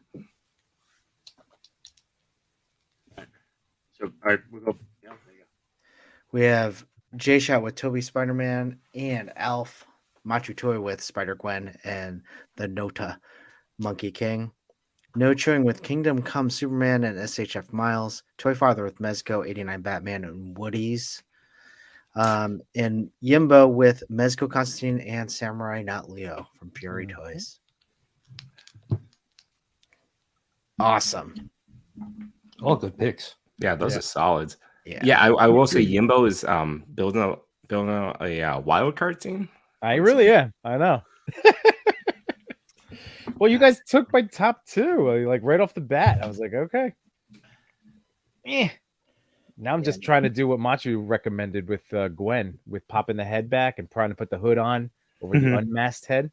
So, all right, we'll go. Yeah, there you go. We have J Shot with Toby Spider-Man and Alf Machu Toy with Spider Gwen and the Nota Monkey King. No Chewing with Kingdom Come Superman and SHF Miles. Toy Father with Mezco, 89 Batman, and Woody's. And Yimbo with Mezco Constantine and Samurai Not Leo from Fury Toys. Awesome. All good picks. Yeah, those are solids. Yeah. Yeah, I will say Yimbo is building a wild card team. I really am. I know. Well, you guys took my top two, like right off the bat. I was like, okay. Now I'm just trying to do what Machu recommended with Gwen, with popping the head back and trying to put the hood on over the unmasked head.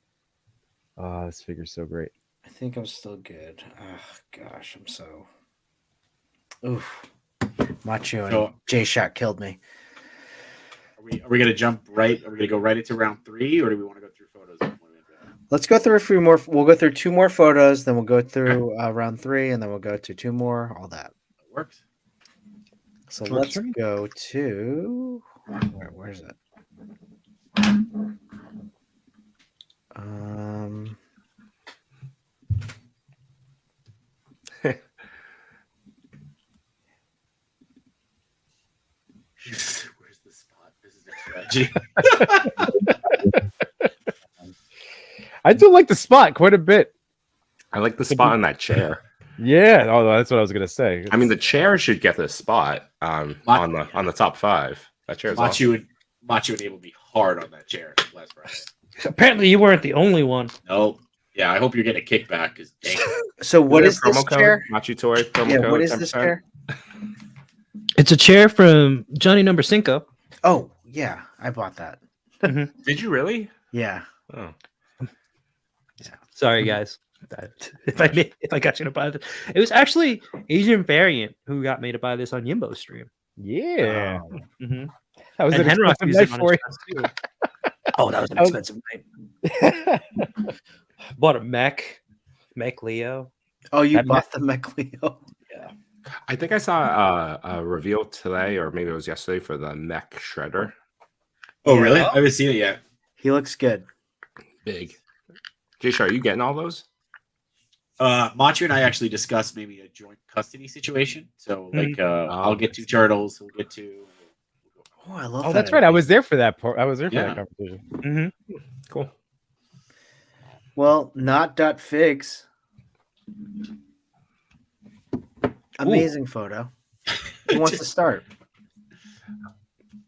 Oh, this figure's so great. I think I'm still good. Oh, gosh, I'm so... Oof. Machu and J-Shot killed me. Are we gonna jump right? Are we gonna go right into round 3, or do we want to go through photos? Let's go through a few more. We'll go through 2 more photos, then we'll go through round 3, and then we'll go to 2 more. All that works. So let's go to where's it? Where's the spot? This is a strategy. I do like the spot quite a bit. I like the spot on that chair. Yeah, oh, that's what I was gonna say. I mean, the chair should get this spot on the top 5. That chair is awesome. Machu enabled me hard on that chair last Friday. Apparently, you weren't the only one. Nope. Yeah, I hope you're getting a kickback. Cause dang. So what is this chair? Machu Toy promo code. What is 10%. this chair? It's a chair from Johnny Number Cinco. Oh yeah, I bought that. Did you really? Yeah. Oh. Sorry, guys. If I got you to buy this, it was actually Asian Variant who got me to buy this on Yimbo stream. Yeah, Mm-hmm. that was And an Henrock expensive used night it on for his you. chest, too. Oh, that was an expensive night. Bought a mech Leo. Oh, you That bought the Mech Leo? Yeah. I think I saw a reveal today, or maybe it was yesterday, for the Mech Shredder. Oh, really? I haven't seen it yet. He looks good. Big. J-Shar, are you getting all those? Machu and I actually discussed maybe a joint custody situation. So, like, I'll get 2 turtles. He'll get 2. Oh, I love. Oh, that's right. I was there for that part. I was there for Yeah. that conversation. Mm-hmm. Cool. Well, not dot figs. Amazing photo. Who wants to start?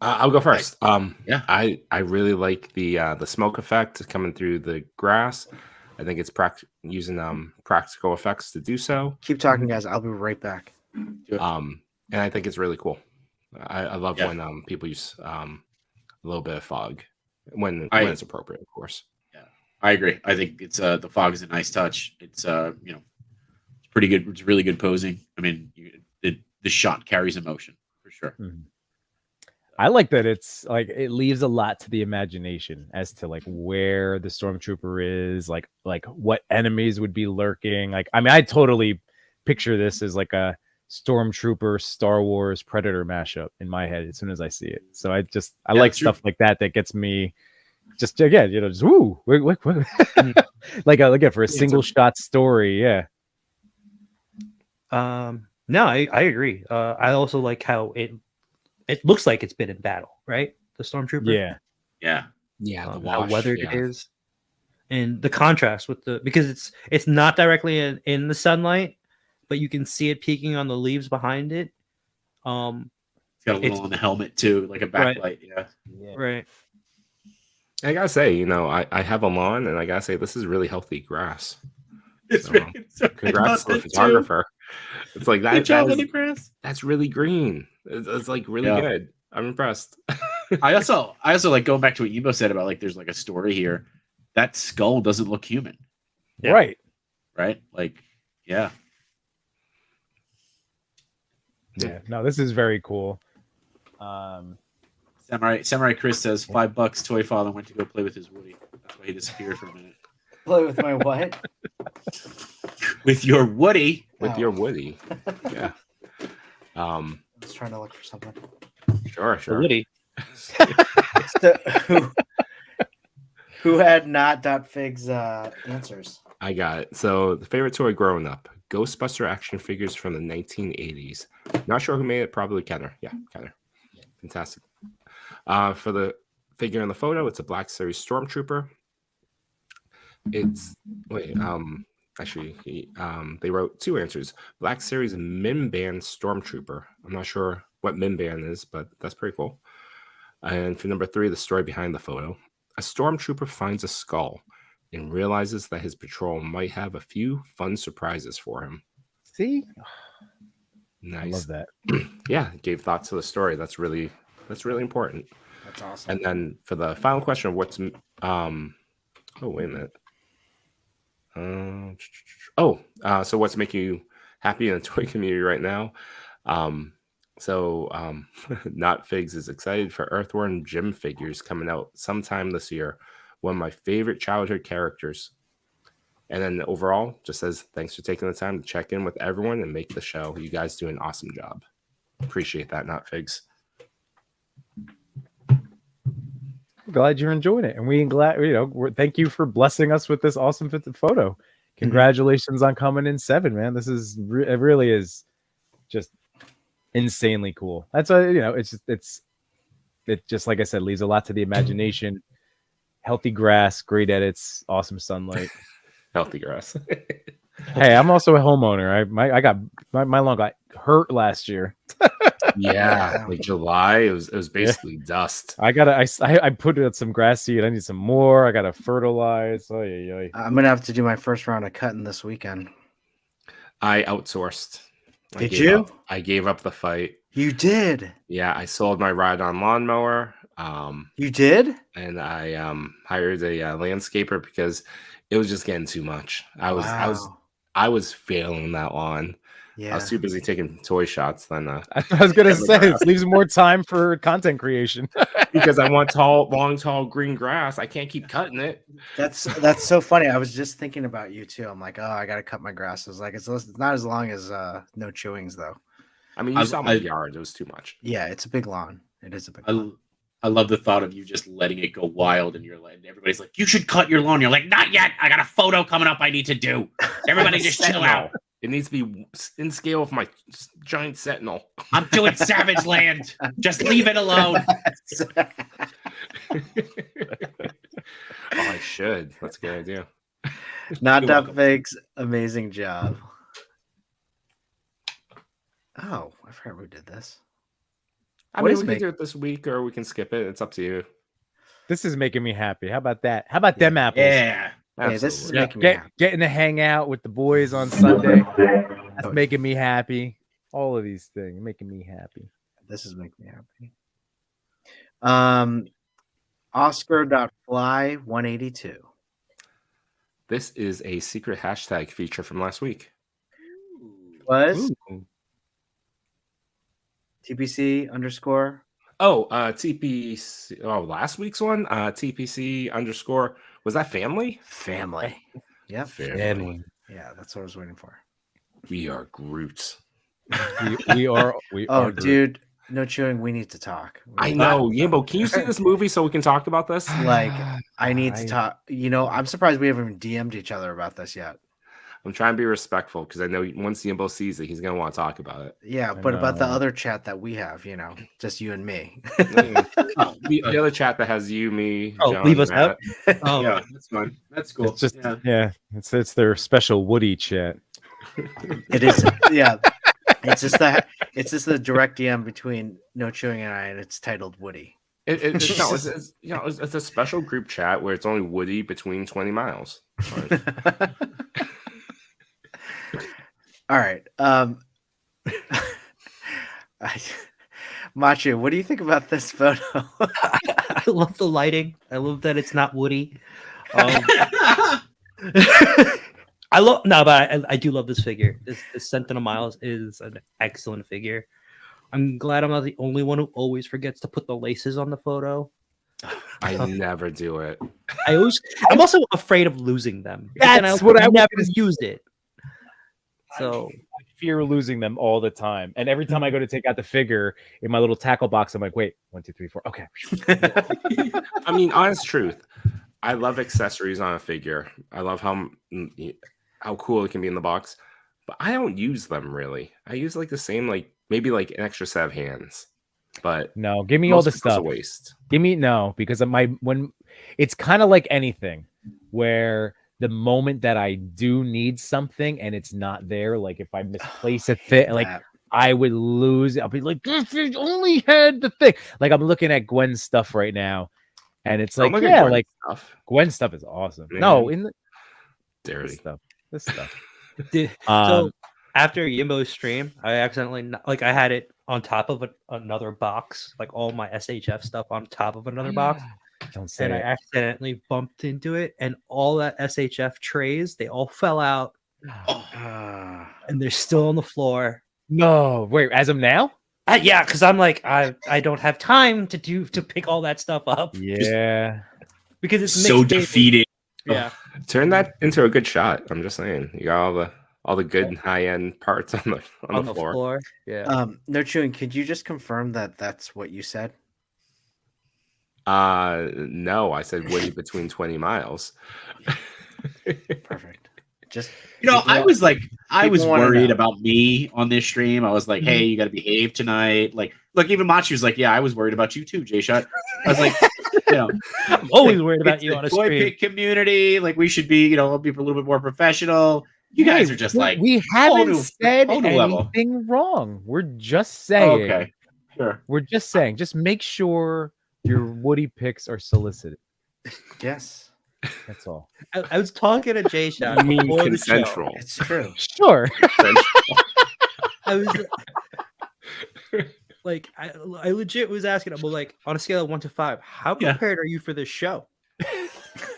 I'll go first. Yeah. I really like the smoke effect coming through the grass. I think it's using practical effects to do so. Keep talking, guys. I'll be right back. And I think it's really cool. I love when people use a little bit of fog when it's appropriate, of course. Yeah, I agree. I think it's the fog is a nice touch. It's it's pretty good. It's really good posing. I mean, the shot carries emotion for sure. I like that it's like it leaves a lot to the imagination as to like where the stormtrooper is, like what enemies would be lurking. Like, I mean, I totally picture this as like a stormtrooper Star Wars Predator mashup in my head as soon as I see it. So I like stuff like that gets me just again, just woo, like again for a single shot story. Yeah. No, I agree. I also like how it looks like it's been in battle, right? The stormtrooper. Yeah. How weathered it is, and the contrast with because it's not directly in the sunlight, but you can see it peeking on the leaves behind it. It's got a little on the helmet too, like a backlight. Yeah. Right. I gotta say, I have a lawn, and I gotta say, this is really healthy grass. It's congrats to the photographer. It's like that. Good job on the grass. That's really green. It's like really good. I'm impressed. I also like going back to what Ebo said about like there's like a story here. That skull doesn't look human. Yeah. Right. Like, yeah. No, this is very cool. Samurai Chris says $5 toy father went to go play with his Woody. That's why he disappeared for a minute. Play with my what? With your Woody. With your Woody. Yeah. I was trying to look for something. Sure. Woody. Who had not.fig's answers? I got it. So the favorite toy growing up, Ghostbuster action figures from the 1980s. Not sure who made it. Probably Kenner. Yeah, Kenner. Fantastic. For the figure in the photo, it's a Black Series Stormtrooper. It's they wrote two answers. Black Series Minban Stormtrooper. I'm not sure what Minban is, but that's pretty cool. And for number 3, the story behind the photo. A stormtrooper finds a skull and realizes that his patrol might have a few fun surprises for him. See? Nice. I love that. Yeah, gave thought to the story. That's really important. That's awesome. And then for the final question of what's wait a minute. So what's making you happy in the toy community right now? Not Figs is excited for Earthworm Jim figures coming out sometime this year. One of my favorite childhood characters. And then overall, just says thanks for taking the time to check in with everyone and make the show. You guys do an awesome job. Appreciate that, Not Figs. Glad you're enjoying it, and thank you for blessing us with this awesome photo. Congratulations on coming in 7, man. This is it really is just insanely cool. That's it just like I said, leaves a lot to the imagination. Healthy grass, great edits, awesome sunlight. Healthy grass. Hey, I'm also a homeowner. I got my lawn got hurt last year. Yeah, like July, it was basically dust. I put out some grass seed. I need some more. I gotta fertilize. I'm gonna have to do my first round of cutting this weekend. I outsourced. Did you? I gave up the fight. You did? Yeah, I sold my ride-on lawnmower. You did? And I hired a landscaper because it was just getting too much. I was failing that lawn. Yeah. I was too busy taking toy shots than I was gonna say it leaves more time for content creation. Because I want long, tall green grass. I can't keep cutting it. That's so funny. I was just thinking about you too. I'm like, oh, I gotta cut my grass. It's like it's not as long as no chewings though. I mean, you saw my yard. It was too much. Yeah, it's a big lawn. It is a big lawn. I love the thought of you just letting it go wild, and everybody's like, "You should cut your lawn." You're like, "Not yet. I got a photo coming up. I need to do. Everybody, just chill out." It needs to be in scale with my giant Sentinel. I'm doing Savage Land. Just leave it alone. I should. That's a good idea. Not that Figs, amazing job. Oh, I forgot we did this. I mean, we can do it this week or we can skip it. It's up to you. This is making me happy. How about that? How about them apples? Yeah. Hey, this is making me happy. Getting to hang out with the boys on Sunday. That's making me happy. All of these things making me happy. This is making me happy. Oscar.fly182. This is a secret hashtag feature from last week. Was TPC_. Oh, TPC. Oh, last week's one. TPC_. Was that family? Family. Yep. Family. Yeah, that's what I was waiting for. We are Groots. We are. Oh, dude, no chewing. We need to talk. I know, Yimbo. Can you see this movie so we can talk about this? Like, I need to talk. I'm surprised we haven't DM'd each other about this yet. I'm trying to be respectful because I know once Yimbo sees it, he's gonna want to talk about it. Yeah, but about the other chat that we have, just you and me. The other chat that has you, me. John, leave us Matt. out. Oh, yeah, that's fine. That's cool. It's just it's their special Woody chat. It is, yeah. It's just the direct DM between No Chewing and I, and it's titled Woody. It's a special group chat where it's only Woody between 20 miles. All right. Macho, what do you think about this photo? I love the lighting. I love that it's not Woody. I do love this figure. This Sentinel Miles is an excellent figure. I'm glad I'm not the only one who always forgets to put the laces on the photo. I never do it. I'm also afraid of losing them. That's what I never use it. So I fear losing them all the time. And every time I go to take out the figure in my little tackle box, I'm like, wait, 1, 2, 3, 4. Okay. I mean, honest truth. I love accessories on a figure. I love how cool it can be in the box, but I don't use them really. I use like the same, like maybe like an extra set of hands, but No, give me all most the of it goes to stuff. waste. Give me no, because of when it's kind of like anything where the moment that I do need something and it's not there, like if I misplace a fit, like That. I would lose. I'll be like, this is only had the thing. Like I'm looking at Gwen's stuff right now, and it's Don't like, look at yeah, Gwen's like stuff. Gwen's stuff is awesome. Man. No, in this Dirty. stuff, this stuff. Dude, so after Yimbo's stream, I accidentally like I had it on top of another box, like all my SHF stuff on top of another box, Don't say and I it. accidentally bumped into it, and all that SHF trays they all fell out, and they're still on the floor. No, wait, as of now? Yeah, because I'm like I don't have time to pick all that stuff up. Yeah. Because it's So mixed baby. defeated. Yeah. Turn that into a good shot. I'm just saying. You got all the good high end parts on the floor. Yeah. No chewing. Could you just confirm that that's what you said? No, I said Woody between 20 miles. Perfect. Just I was like, I was people wanna worried know. about me on this stream. I was like, hey, you got to behave tonight. Like, look, even Machi was like, yeah, I was worried about you too, J-Shot. I was like, I'm always worried about it's you a on a toy stream. pick community. Like, we should be, be a little bit more professional. You guys are just like, we haven't new- said whole new level. anything wrong. We're just saying. okay, sure. We're just saying. Just make sure your Woody picks are solicited. yes. That's all. I was talking to Jay Shot. You mean consensual. It's true. Sure. I was like, I legit was asking him, well, like, on a scale of 1 to 5, how Yeah. prepared are you for this show?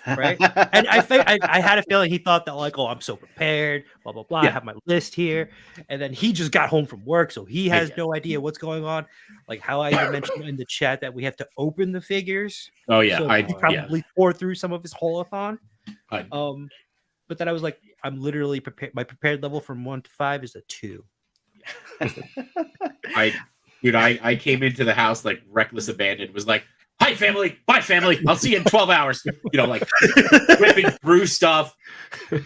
Right? And I think I had a feeling he thought that, like, oh, I'm so prepared, blah blah blah. I Yeah. have my list here, and then he just got home from work, so he has Yeah. no idea what's going on. Like how I even mentioned in the chat that we have to open the figures. Oh yeah, So he probably pour through some of his holothon. I- But then I was like, I'm literally prepared. My prepared level from 1 to 5 is a 2. I came into the house like reckless abandon. Was like, hi family, bye family. I'll see you in 12 hours. Like whipping through stuff.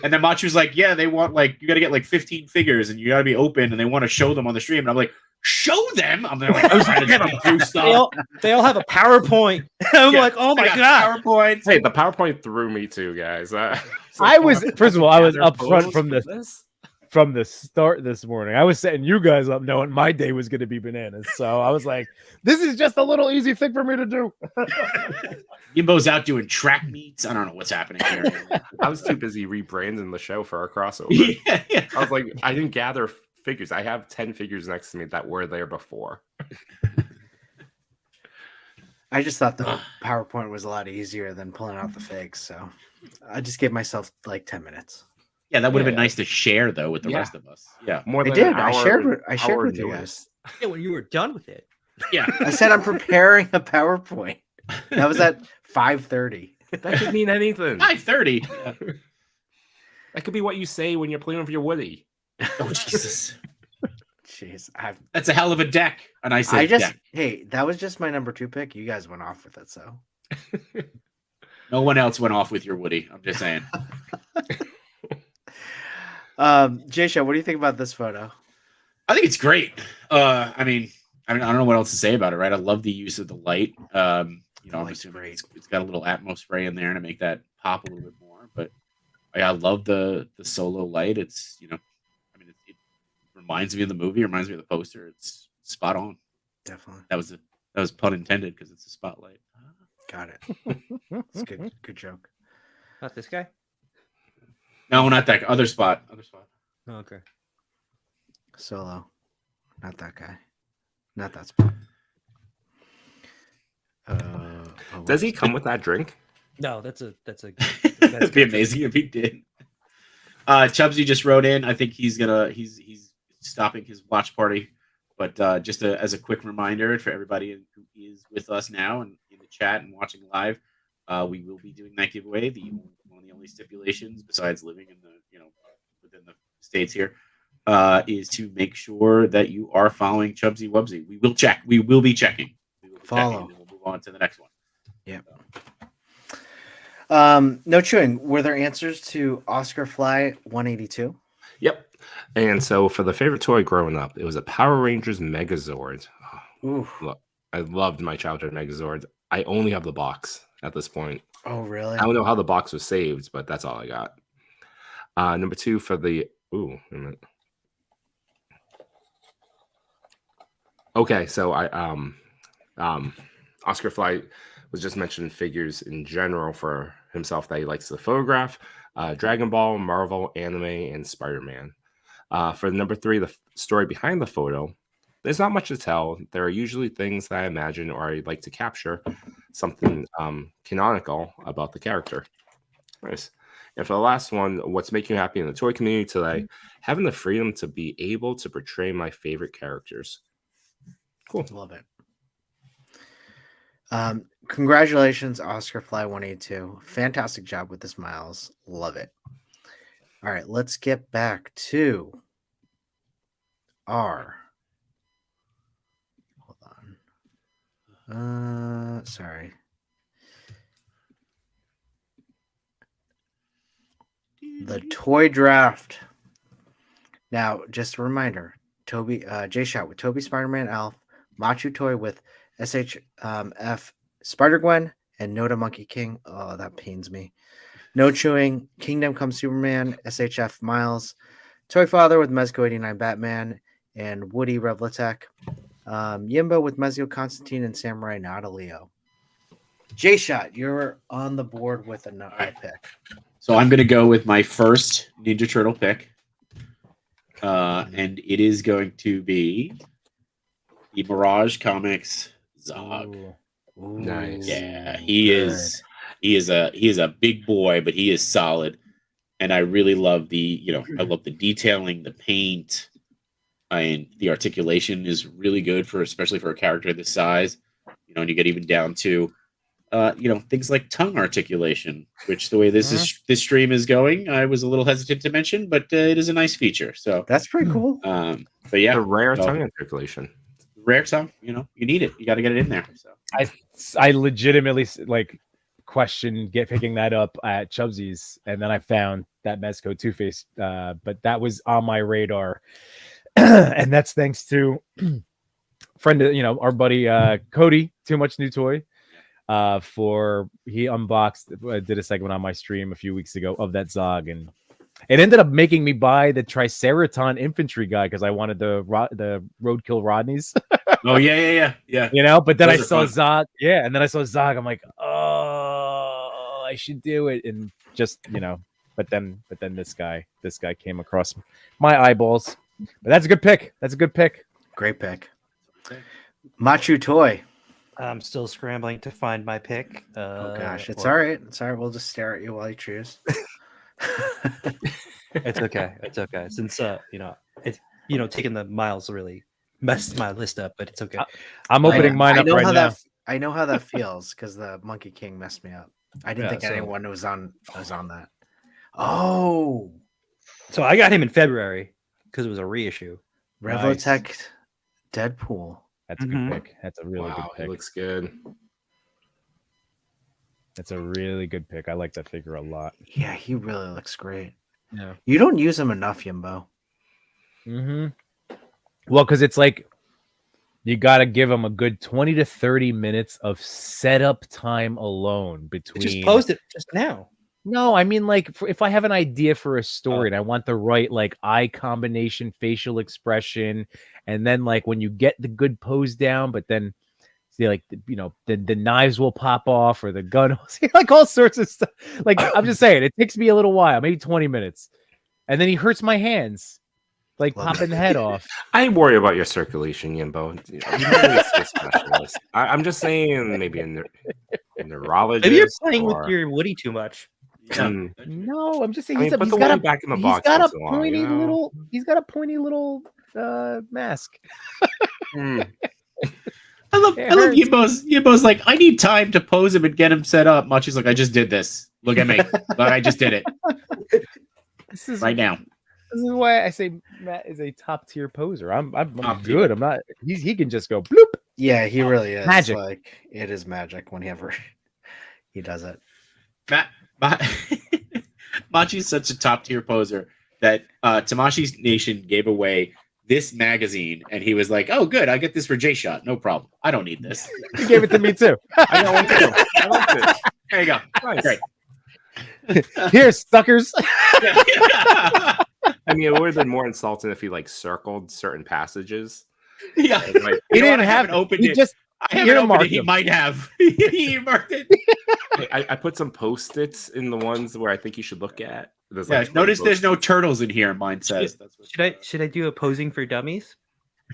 And then Machi was like, yeah, they want like you got to get like 15 figures and you got to be open and they want to show them on the stream. And I'm like, show them. I'm like, I was trying to whip through stuff. They all have a PowerPoint. I'm Yeah, like, oh they my got god. PowerPoints. Hey, the PowerPoint threw me too, guys. I was first of all, I was Gather up front photos from for the this? from the start this morning. I was setting you guys up knowing my day was going to be bananas. So I was like, this is just a little easy thing for me to do. Yimbo's out doing track meets. I don't know what's happening here. I was too busy rebranding the show for our crossover. yeah. I was like, I didn't gather figures. I have 10 figures next to me that were there before. I just thought the PowerPoint was a lot easier than pulling out the figs, so I just gave myself like 10 minutes. Yeah, that would have been nice to share though with the Yeah. rest of us. Yeah. More I than did. an I hour- shared hour with you notice. guys. Yeah, when you were done with it. Yeah. I said I'm preparing a PowerPoint. That was at 5:30. That could mean anything. 5:30. That could be what you say when you're playing with your Woody. Oh Jesus. Jeez, That's a hell of a deck. And I said deck. hey, that was just my number 2 pick. You guys went off with it, so No one else went off with your Woody. I'm just saying. Jay-Sha, what do you think about this photo? I think it's great. I mean, I don't know what else to say about it, right? I love the use of the light. I'm light's assuming great. it's got a little Atmos spray in there to make that pop a little bit more. But I love the solo light. It's it reminds me of the movie, reminds me of the poster. It's spot on. Definitely. That was pun intended because it's a spotlight. Got it. It's good joke. Not this guy. No, not that other spot. Other spot. Oh, okay. Solo. Not that guy. Not that spot. Does he come with that drink? No, that's a That'd be amazing if he did. Chubsy just wrote in. I think he's stopping his watch party. But just as a quick reminder for everybody who is with us now and in the chat and watching live, we will be doing that giveaway. One of the only stipulations, besides living in the within the states here, is to make sure that you are following Chubsy Wubsy. We will check. We will be checking. Follow. And then we'll move on to the next one. Yeah. No chewing. Were there answers to Oscar Fly 182? Yep. And so for the favorite toy growing up, it was a Power Rangers Megazord. Ooh. Look, I loved my childhood Megazord. I only have the box at this point. Oh, really? I don't know how the box was saved, but that's all I got. Number 2 for the wait a minute. Okay, so Oscar Fly was just mentioning figures in general for himself that he likes to photograph. Dragon Ball, Marvel, anime, and Spider-Man. For number 3, the story behind the photo. There's not much to tell. There are usually things that I imagine or I'd like to capture, something canonical about the character. Nice. And for the last one, what's making you happy in the toy community today? Having the freedom to be able to portray my favorite characters. Cool. Love it. Congratulations, Oscar Fly 182. Fantastic job with the smiles. Love it. All right, let's get back to our. Hold on. Sorry. The toy draft. Now, just a reminder: Toby, J-Shot with Toby Spider-Man Alf, Machu Toy with SHF Spider-Gwen, and Noda Monkey King. Oh, that pains me. No Chewing, Kingdom Come Superman, SHF Miles, Toy Father with Mezco 89 Batman, and Woody Revlatech. Yimbo with Mezco Constantine and Samurai Nada Leo. J-Shot, you're on the board with another pick. So I'm going to go with my first Ninja Turtle pick. And it is going to be the Mirage Comics Zog. Ooh, Nice. Yeah, he is a big boy, but he is solid. And I really love I love the detailing, the paint, and the articulation is really good especially for a character this size. And you get even down to things like tongue articulation, which the way this stream is going, I was a little hesitant to mention, but it is a nice feature. So that's pretty cool. But yeah, the rare tongue articulation. Rare tongue, you need it. You got to get it in there. So I legitimately questioned picking that up at Chubsy's, and then I found that Mezco Two-Face, but that was on my radar, and that's thanks to friend, our buddy Cody, Too Much New Toy. He unboxed, did a segment on my stream a few weeks ago of that Zog, and it ended up making me buy the Triceraton infantry guy because I wanted the Roadkill Rodneys. Oh yeah. But then Those I are saw fun. Zog, and then I saw Zog. I'm like, oh, I should do it, and just but then this guy came across my eyeballs. But that's a good pick. Great pick. Machu Toy. I'm still scrambling to find my pick. Oh gosh, it's all right. It's all right. We'll just stare at you while you choose. It's okay. It's okay. Since taking the miles really messed my list up, but it's okay. I'm opening mine up right now. I know how that feels because the Monkey King messed me up. I didn't think anyone was on that. Oh, so I got him in February because it was a reissue. Revotech Deadpool. That's a good pick. That's a really good pick. It looks good. That's a really good pick. I like that figure a lot. Yeah, he really looks great. Yeah. You don't use him enough, Yimbo. Well, because it's like you got to give him a good 20 to 30 minutes of setup time alone between. You just posed it just now. No, I mean, like, if I have an idea for a story and I want the right, like, eye combination, facial expression, and then, like, when you get the good pose down, but then, see, like, the knives will pop off or the gun, like, all sorts of stuff. Like, I'm just saying, it takes me a little while, maybe 20 minutes. And then he hurts my hands, like, popping the head off. I worry about your circulation, Yimbo. I'm just saying, maybe a neurologist. Maybe you're playing with your Woody too much. No, I'm just saying he's got a back in the box. He's got a pointy little mask. I love Yimbo's like, I need time to pose him and get him set up. Machi's like, I just did this. Look at me. Look, I just did it. This is right now. This is why I say Matt is a top tier poser. I'm good. I'm not. He can just go bloop. Yeah, he really is. Magic. Like, it is magic whenever he does it. Matt, Machi's such a top tier poser that Tamashi's Nation gave away this magazine, and he was like, "Oh, good, I get this for J-Shot. No problem. I don't need this." He gave it to me too. I got one too. I liked it. There you go. Nice. Great. Here, suckers. I mean, it would have been more insulting if he like circled certain passages. Yeah. Like, He You know didn't what? I have haven't opened He it. just I haven't opened earmarked it. He them. might have. He earmarked it. I put some post-its in the ones where I think you should look at. There's Yeah, like notice 20 there's no turtles in here. Mine says. That's what Should I do a posing for dummies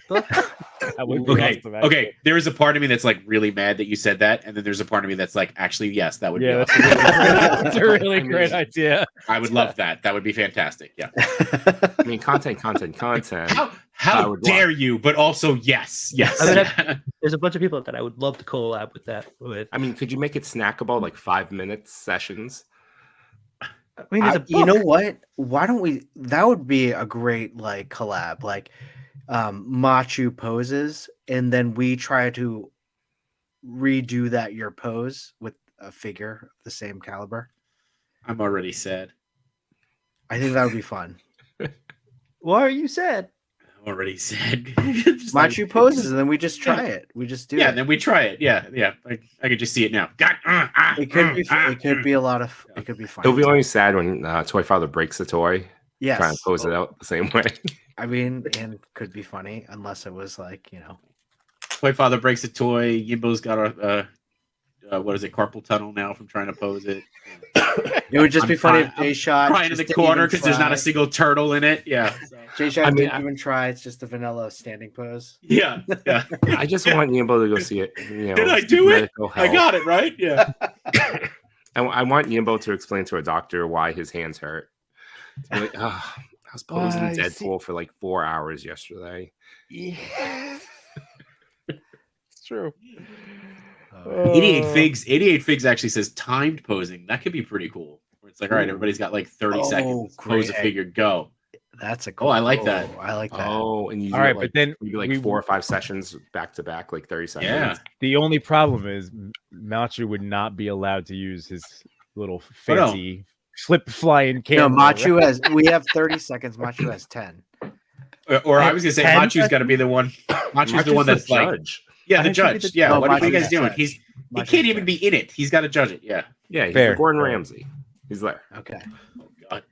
book? That would be Okay. awesome, actually. Okay. There is a part of me that's like really mad that you said that, and then there's a part of me that's like, actually, yes, that would be Yeah, awesome. that's a really great idea. I would love that. That would be fantastic. Yeah. I mean, content. I How would dare you? But also, yes, yes. I would There's a bunch of people that I would love to collab with that with. I mean, could you make it snackable, like 5 minute sessions? I mean, there's a book. You know what? Why don't we? That would be a great like collab, like Machu poses, and then we try to redo that your pose with a figure of the same caliber. I'm already sad. I think that would be fun. Why are you sad? I'm already sad. Machu poses, and then we just try it. We just do Yeah, it. and then we try it. Yeah. I could just see it now. It could be. It could be a lot of. It could be fun. It'll be only sad when Toy Father breaks a toy, trying Yes. to pose it out the same way. I mean, and could be funny unless it was like Toy Father breaks a toy. Yimbo's got a what is it? Carpal tunnel now from trying to pose it. It would just be I'm funny if crying- Jay Shot Crying in the corner because there's not a single turtle in it. Yeah. Jay Shot I mean, didn't even try. It's just a vanilla standing pose. Yeah. Yeah. I just want Yimbo to go see it. You know, Did I do it? medical I help. got it right. Yeah. I want Yimbo to explain to a doctor why his hands hurt. I'm like, I was posing Why, Deadpool for like 4 hours yesterday. Yeah. It's true. 88 Figs actually says timed posing. That could be pretty cool. Where it's like, all right, everybody's got like 30 Oh, seconds. Pose a great. figure, go. That's a Oh, I like that. I like that. Oh, and you do All right, it, like, but then you do like we- 4 or 5 sessions back to back, like 30 seconds. Yeah. The only problem is Machu would not be allowed to use his little Oh, no. fancy flip flying No, camera. Machu has. We have 30 seconds. Machu has 10. Or I was gonna say 10 Machu's got to be the one. Machu's the one that's like, judge. yeah, I the think he judge. did- Yeah, Oh, what are you Machu's guys doing? judge. He Machu's can't even judge. be in it. He's got to judge it. Yeah. Yeah, he's Fair. the Gordon Fair. Ramsay. He's there. Okay, Oh, God.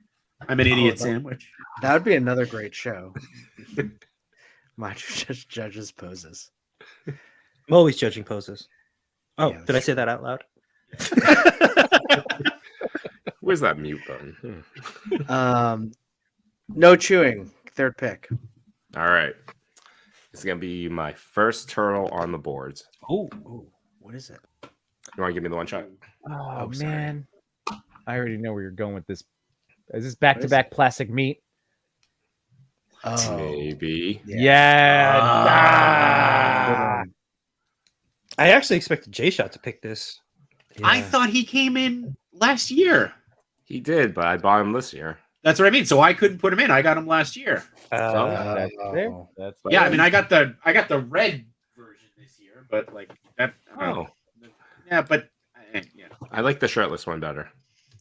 I'm an idiot that- sandwich. that would be another great show. Machu just judges poses. I'm always judging poses. Oh, Yeah, did I that's say that out loud? Where's that mute button? No chewing. Third pick. All right. It's going to be my first turtle on the boards. Oh, what is it? You want to give me the one shot? Oh, sorry. man. I already know where you're going with this. Is this back-to-back plastic meat? Oh, Maybe. Yeah. Ah. I actually expected J Shot to pick this. I thought he came in last year. He did, but I bought him this year. That's what I mean. So I couldn't put him in. I got him last year. That's fair. That's Yeah, I fair. mean, I got the red version this year, but like that. Oh, Yeah, but yeah, I like the shirtless one better.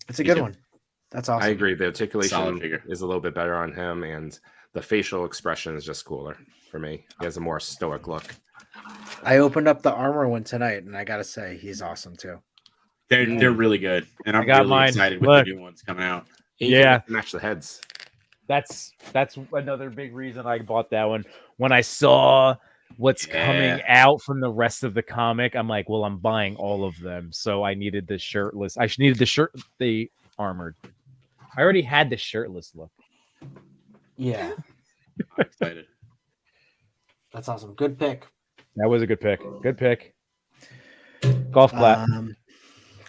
It's a Me good too. one. That's awesome. I agree. The Solid articulation figure. is a little bit better on him, and the facial expression is just cooler for me. He has a more stoic look. I opened up the armor one tonight, and I gotta say he's awesome too. they're really good, and I'm I got really mine. excited with Look. the new ones coming out. And you Yeah. can match the heads. That's another big reason I bought that one. When I saw what's coming Yeah. out from the rest of the comic, I'm like, well, I'm buying all of them. So I needed the shirtless. I needed the armored. I already had the shirtless look. Yeah, I'm excited. that's awesome. Good pick. That was a good pick. Good pick. Golf clap.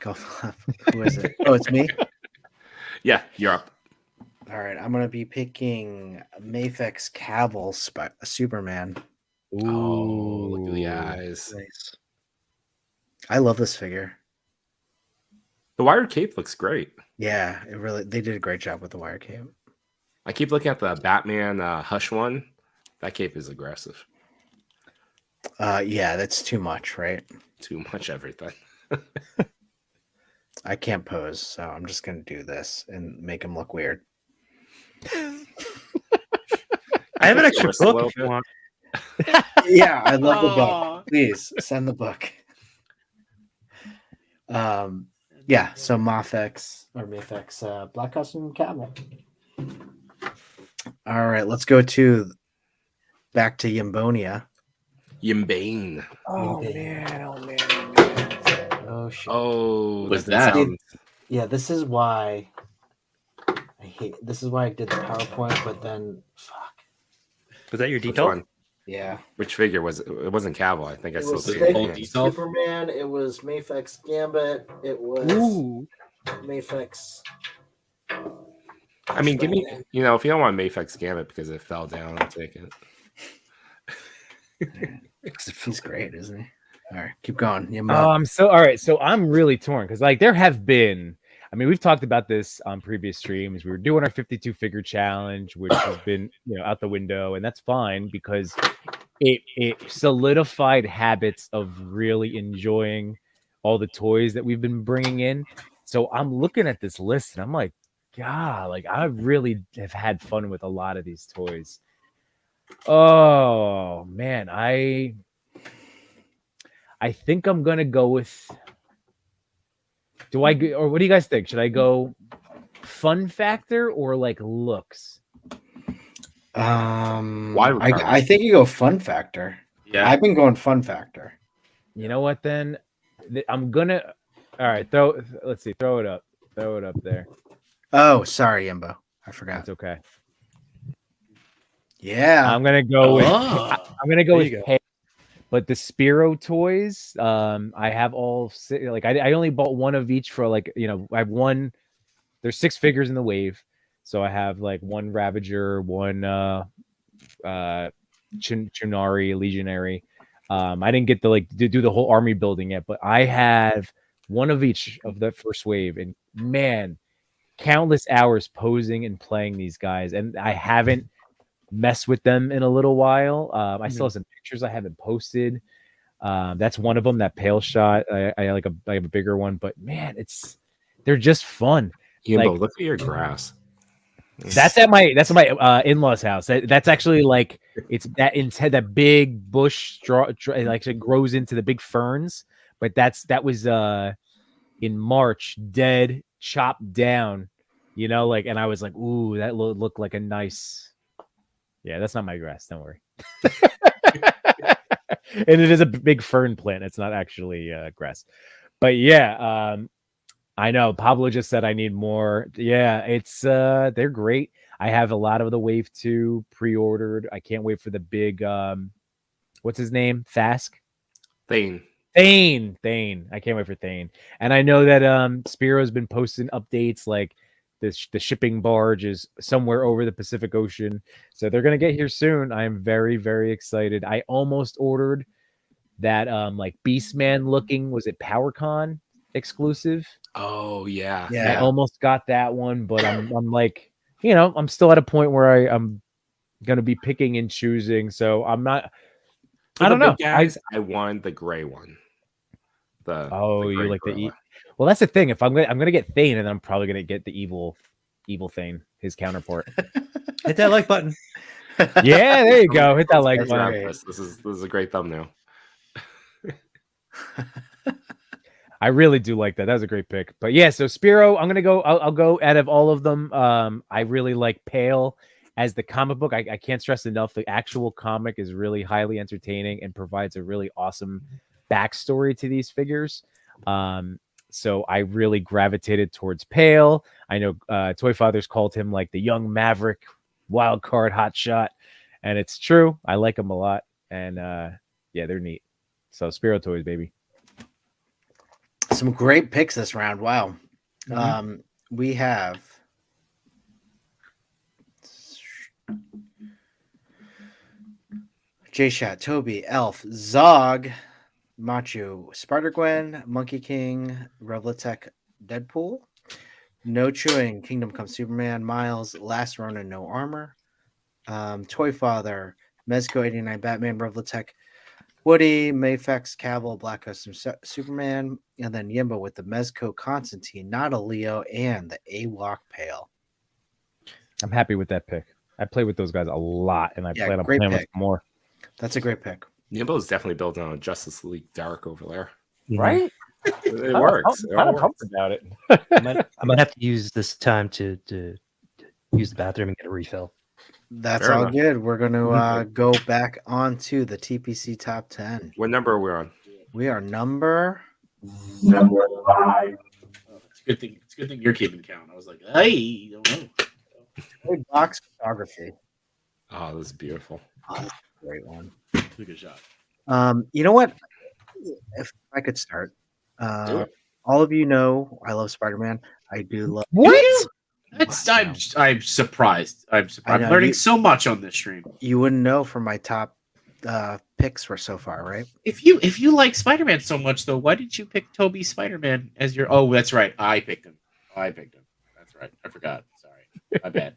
Golf clap. Who is it? Oh, it's me. Yeah, you're up. All right, I'm gonna be picking Mafex Cavill Superman. Oh, look at the Ooh. eyes. Nice. I love this figure. The wired cape looks great. Yeah, they did a great job with the wire cape. I keep looking at the Batman Hush one. That cape is aggressive. Yeah, that's too much, right? Too much everything. I can't pose, so I'm just gonna do this and make him look weird. I have an extra Wrist a book little if you bit. want. Yeah, I love the Aw. book. Please send the book. Yeah, so Mafex Black Custom Cabinet. All right, let's go back to Yambonia. Yimbane. Oh Yimbane. man, oh man, Oh shit. Oh, What's didn't that? sound- Yeah, this is why I did the PowerPoint, but then fuck. Was that your Which detail? one? Yeah. Which figure was it? It wasn't Cavill. I think I It still was see Snake. it. Detail? Superman, it was Mafex Gambit, it was Ooh. Mafex. I mean, give me, if you don't want Mafex Gambit because it fell down, I'll take it. He's great, isn't he? All right, keep going. So all right, so I'm really torn because like there have been. I mean, we've talked about this on previous streams. We were doing our 52 figure challenge, which has been out the window, and that's fine because it solidified habits of really enjoying all the toys that we've been bringing in. So I'm looking at this list and I'm like, God, like I really have had fun with a lot of these toys. Oh man, I think I'm gonna go with. Do I go, or what do you guys think? Should I go fun factor or like looks? I think you go fun factor. Yeah. I've been going fun factor. You know what? Then I'm gonna. All right, let's see. Throw it up there. Oh, sorry, Yimbo. I forgot. That's okay. Yeah. I'm gonna go with. Oh. I'm gonna go There with. you go. Pay, but the Spiro toys, I have all like I only bought one of each for like I have one. There's 6 figures in the wave, so I have like one Ravager, one Chunari Legionary. I didn't get to do the whole army building yet, but I have one of each of the first wave, and man, countless hours posing and playing these guys, and I haven't messed with them in a little while. I still have some pictures I haven't posted. That's one of them. That pale shot. I have a bigger one, but man, they're just fun. Yimbo, look at your grass. That's at my in-laws house. That's actually like it's that that big bush straw it actually grows into the big ferns, but that was in March, dead, chopped down, and I was like, ooh, that looked like a nice. Yeah, that's not my grass. Don't worry. And it is a big fern plant. It's not actually grass, but yeah, I know Pablo just said I need more. Yeah, it's they're great. I have a lot of the Wave 2 pre-ordered. I can't wait for the big what's his name? Fask? Thane. I can't wait for Thane. And I know that Spiro's been posting updates like the shipping barge is somewhere over the Pacific Ocean. So they're going to get here soon. I am very, very excited. I almost ordered that like Beastman looking, was it PowerCon exclusive? Oh yeah. I almost got that one, but I'm like, I'm still at a point where I'm gonna be picking and choosing. So I'm not. For I don't the know. big guys, I want the gray one. You like gray the gorilla. Well, that's the thing. If I'm gonna get Thane, and I'm probably gonna get the evil Thane, his counterpart. Hit that like button. Yeah, there you go. Hit that like Thanks, button. Rob. This is a great thumbnail. I really do like that. That was a great pick. But yeah, so Spiro, I'm gonna go. I'll go out of all of them. I really like Pale as the comic book. I can't stress enough. The actual comic is really highly entertaining and provides a really awesome backstory to these figures. So I really gravitated towards Pale. I know Toy Fathers called him like the young maverick, wild card, hot shot, and it's true. I like him a lot, and yeah, they're neat. So Spiro toys, baby. Some great picks this round. Wow. Mm-hmm. We have J-Shot, Toby, Elf, Zog, Machu, Spider-Gwen, Monkey King, Revlatech, Deadpool, No Chewing, Kingdom Come Superman, Miles, Last Ronin, No Armor, Toy Father, Mezco 89, Batman, Revlatech, Woody, Mayfex, Cavill, Black Custom Superman, and then Yimba with the Mezco Constantine, not a Leo, and the A-Walk Pale. I'm happy with that pick. I play with those guys a lot, and I Yeah, plan on great playing with pick. more. That's a great pick. Nimbo is definitely building on a Justice League Dark over there. Right? It works. It Kind all of pumped works. about it. I might have to use this time to use the bathroom and get a refill. That's Fair all enough. good. We're going to go back onto the TPC top 10. What number are we on? We are number 5. Oh, it's a good thing. It's a good thing you're keeping count. I was like, hey, don't know. box photography. Oh, this is beautiful. Oh, great one. Took a shot. You know what? If I could start, Do it. all of you know I love Spider-Man. I do love. What? That's Wow. I'm surprised. I'm I know, learning you- so much on this stream. You wouldn't know from my top picks for so far, right? If you like Spider-Man so much though, why did you pick Toby Spider-Man as your? Oh, that's right. I picked him. That's right. I forgot. Sorry. My bad.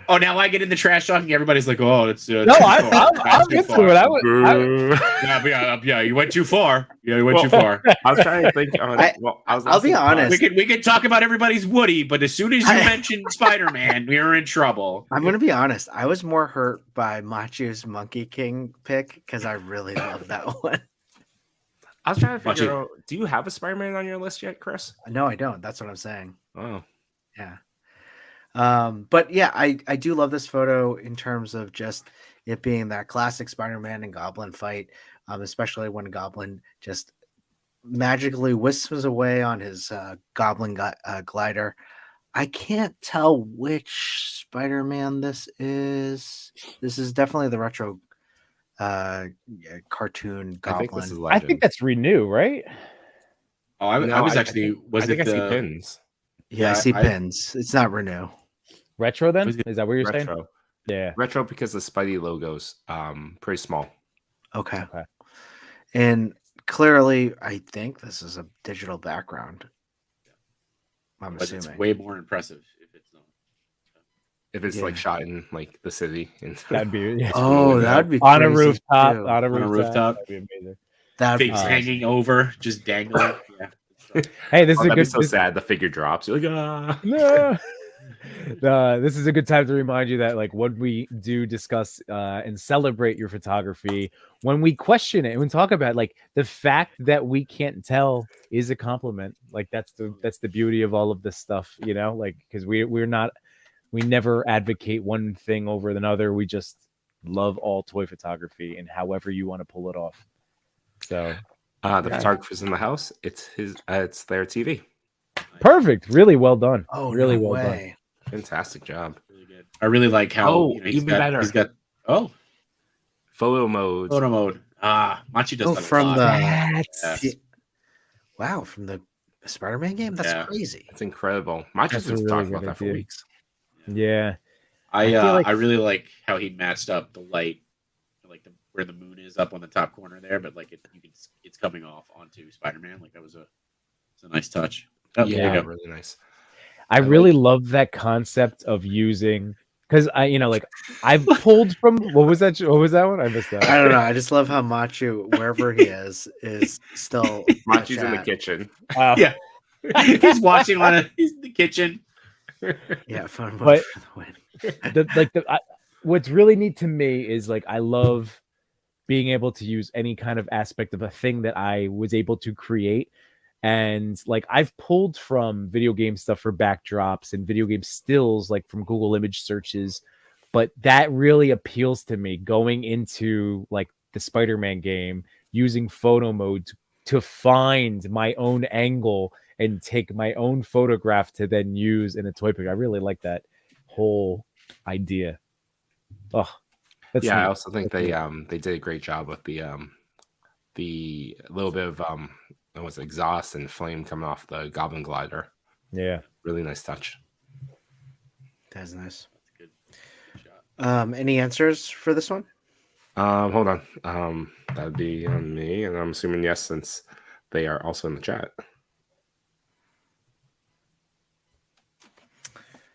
Oh, now I get in the trash talking. Everybody's like, "Oh, it's No, I'm into it. Yeah. You went too far. Yeah, you went too far. I was trying to think. I'll be honest. We could talk about everybody's Woody, but as soon as you mentioned Spider-Man, we were in trouble. I'm gonna be honest. I was more hurt by Machu's Monkey King pick because I really love that one. I was trying to Watch figure out. Do you have a Spider-Man on your list yet, Chris? No, I don't. That's what I'm saying. Oh, Yeah. But yeah, I do love this photo in terms of just it being that classic Spider-Man and Goblin fight, especially when Goblin just magically whisks away on his Goblin glider. I can't tell which Spider-Man this is. This is definitely the retro cartoon I think this Goblin. is I Legend. think that's Renew, right? Oh, I was I actually. think, Was I think it I see the pins. Yeah, I yeah, see I- pins. It's not Renew. Retro then? Was it Is that what you're saying? Retro. Yeah. Retro because the Spidey logo's pretty small. Okay. Okay. And clearly, I think this is a digital background. I'm But it's assuming. way more impressive if it's not. If it's Yeah. like shot in like the city. That'd be yeah. Oh, that would be on a crazy, rooftop. too. On a a rooftop. rooftop. That'd be amazing. That'd be Things crazy. hanging over, just dangling. Yeah. Hey, this is a That'd be good. so sad. The figure drops. You're like, ah. No. This is a good time to remind you that, like, when we do discuss and celebrate your photography, when we question it and we talk about, like, the fact that we can't tell is a compliment. Like, that's the beauty of all of this stuff, you know, like, because we never advocate one thing over another. We just love all toy photography and however you want to pull it off. So The photographer's in the house. It's their TV. perfect, really well done. Oh, really no well done. way. Fantastic job. Really good. I really like how Oh, he's even better. He's got Photo modes. photo mode. Machi does Oh, that a from lot. the Yes. wow, from the Spider-Man game. That's Yeah. crazy. It's incredible. Machi's That's a been really talking good about that for idea. weeks. Yeah. I feel like- I really like how he matched up the light, like where the moon is up on the top corner there, but like it's coming off onto Spider-Man. Like that was it's a nice touch. Oh, there Yeah, you go. really nice. I really love that concept of using, because I've pulled from what was that one? I missed that. I don't know. I just love how Machu, wherever he is still Machi's in the chat. kitchen. Yeah. He's watching he's in the kitchen. Yeah, fun mode But- for the win. What's really neat to me is, like, I love being able to use any kind of aspect of a thing that I was able to create. And, like, I've pulled from video game stuff for backdrops and video game stills, like from Google image searches, but that really appeals to me, going into, like, the Spider-Man game, using photo mode to find my own angle and take my own photograph to then use in a toy pic. I really like that whole idea. Oh, that's Yeah, I neat. also think That's they did a great job with the little bit of exhaust and flame coming off the Goblin glider. Yeah. Really nice touch. That's nice. Good shot. Any answers for this one? Hold on. That'd be on me, and I'm assuming yes, since they are also in the chat.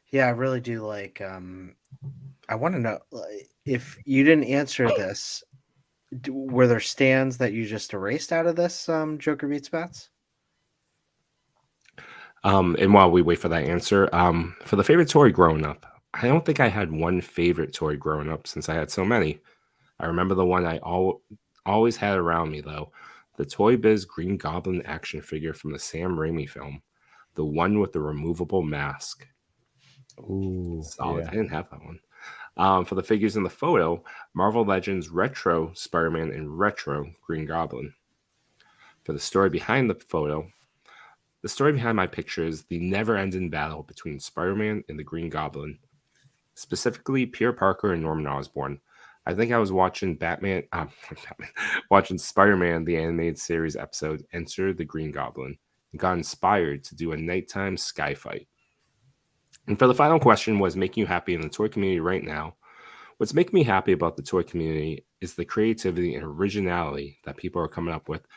Yeah, I really do like. I want to know. if you didn't answer this, were there stands that you just erased out of this Joker Beats Bats? And while we wait for that answer, for the favorite toy growing up, I don't think I had one favorite toy growing up since I had so many. I remember the one I always had around me, though, the Toy Biz Green Goblin action figure from the Sam Raimi film, the one with the removable mask. Ooh, Solid. yeah. I didn't have that one. For the figures in the photo, Marvel Legends Retro Spider-Man and Retro Green Goblin. For the story behind the photo, the story behind my picture is the never-ending battle between Spider-Man and the Green Goblin, specifically Peter Parker and Norman Osborn. I think I was watching watching Spider-Man, the animated series episode, Enter the Green Goblin, and got inspired to do a nighttime sky fight. And for the final question, was making you happy in the toy community right now? What's making me happy about the toy community is the creativity and originality that people are coming up with,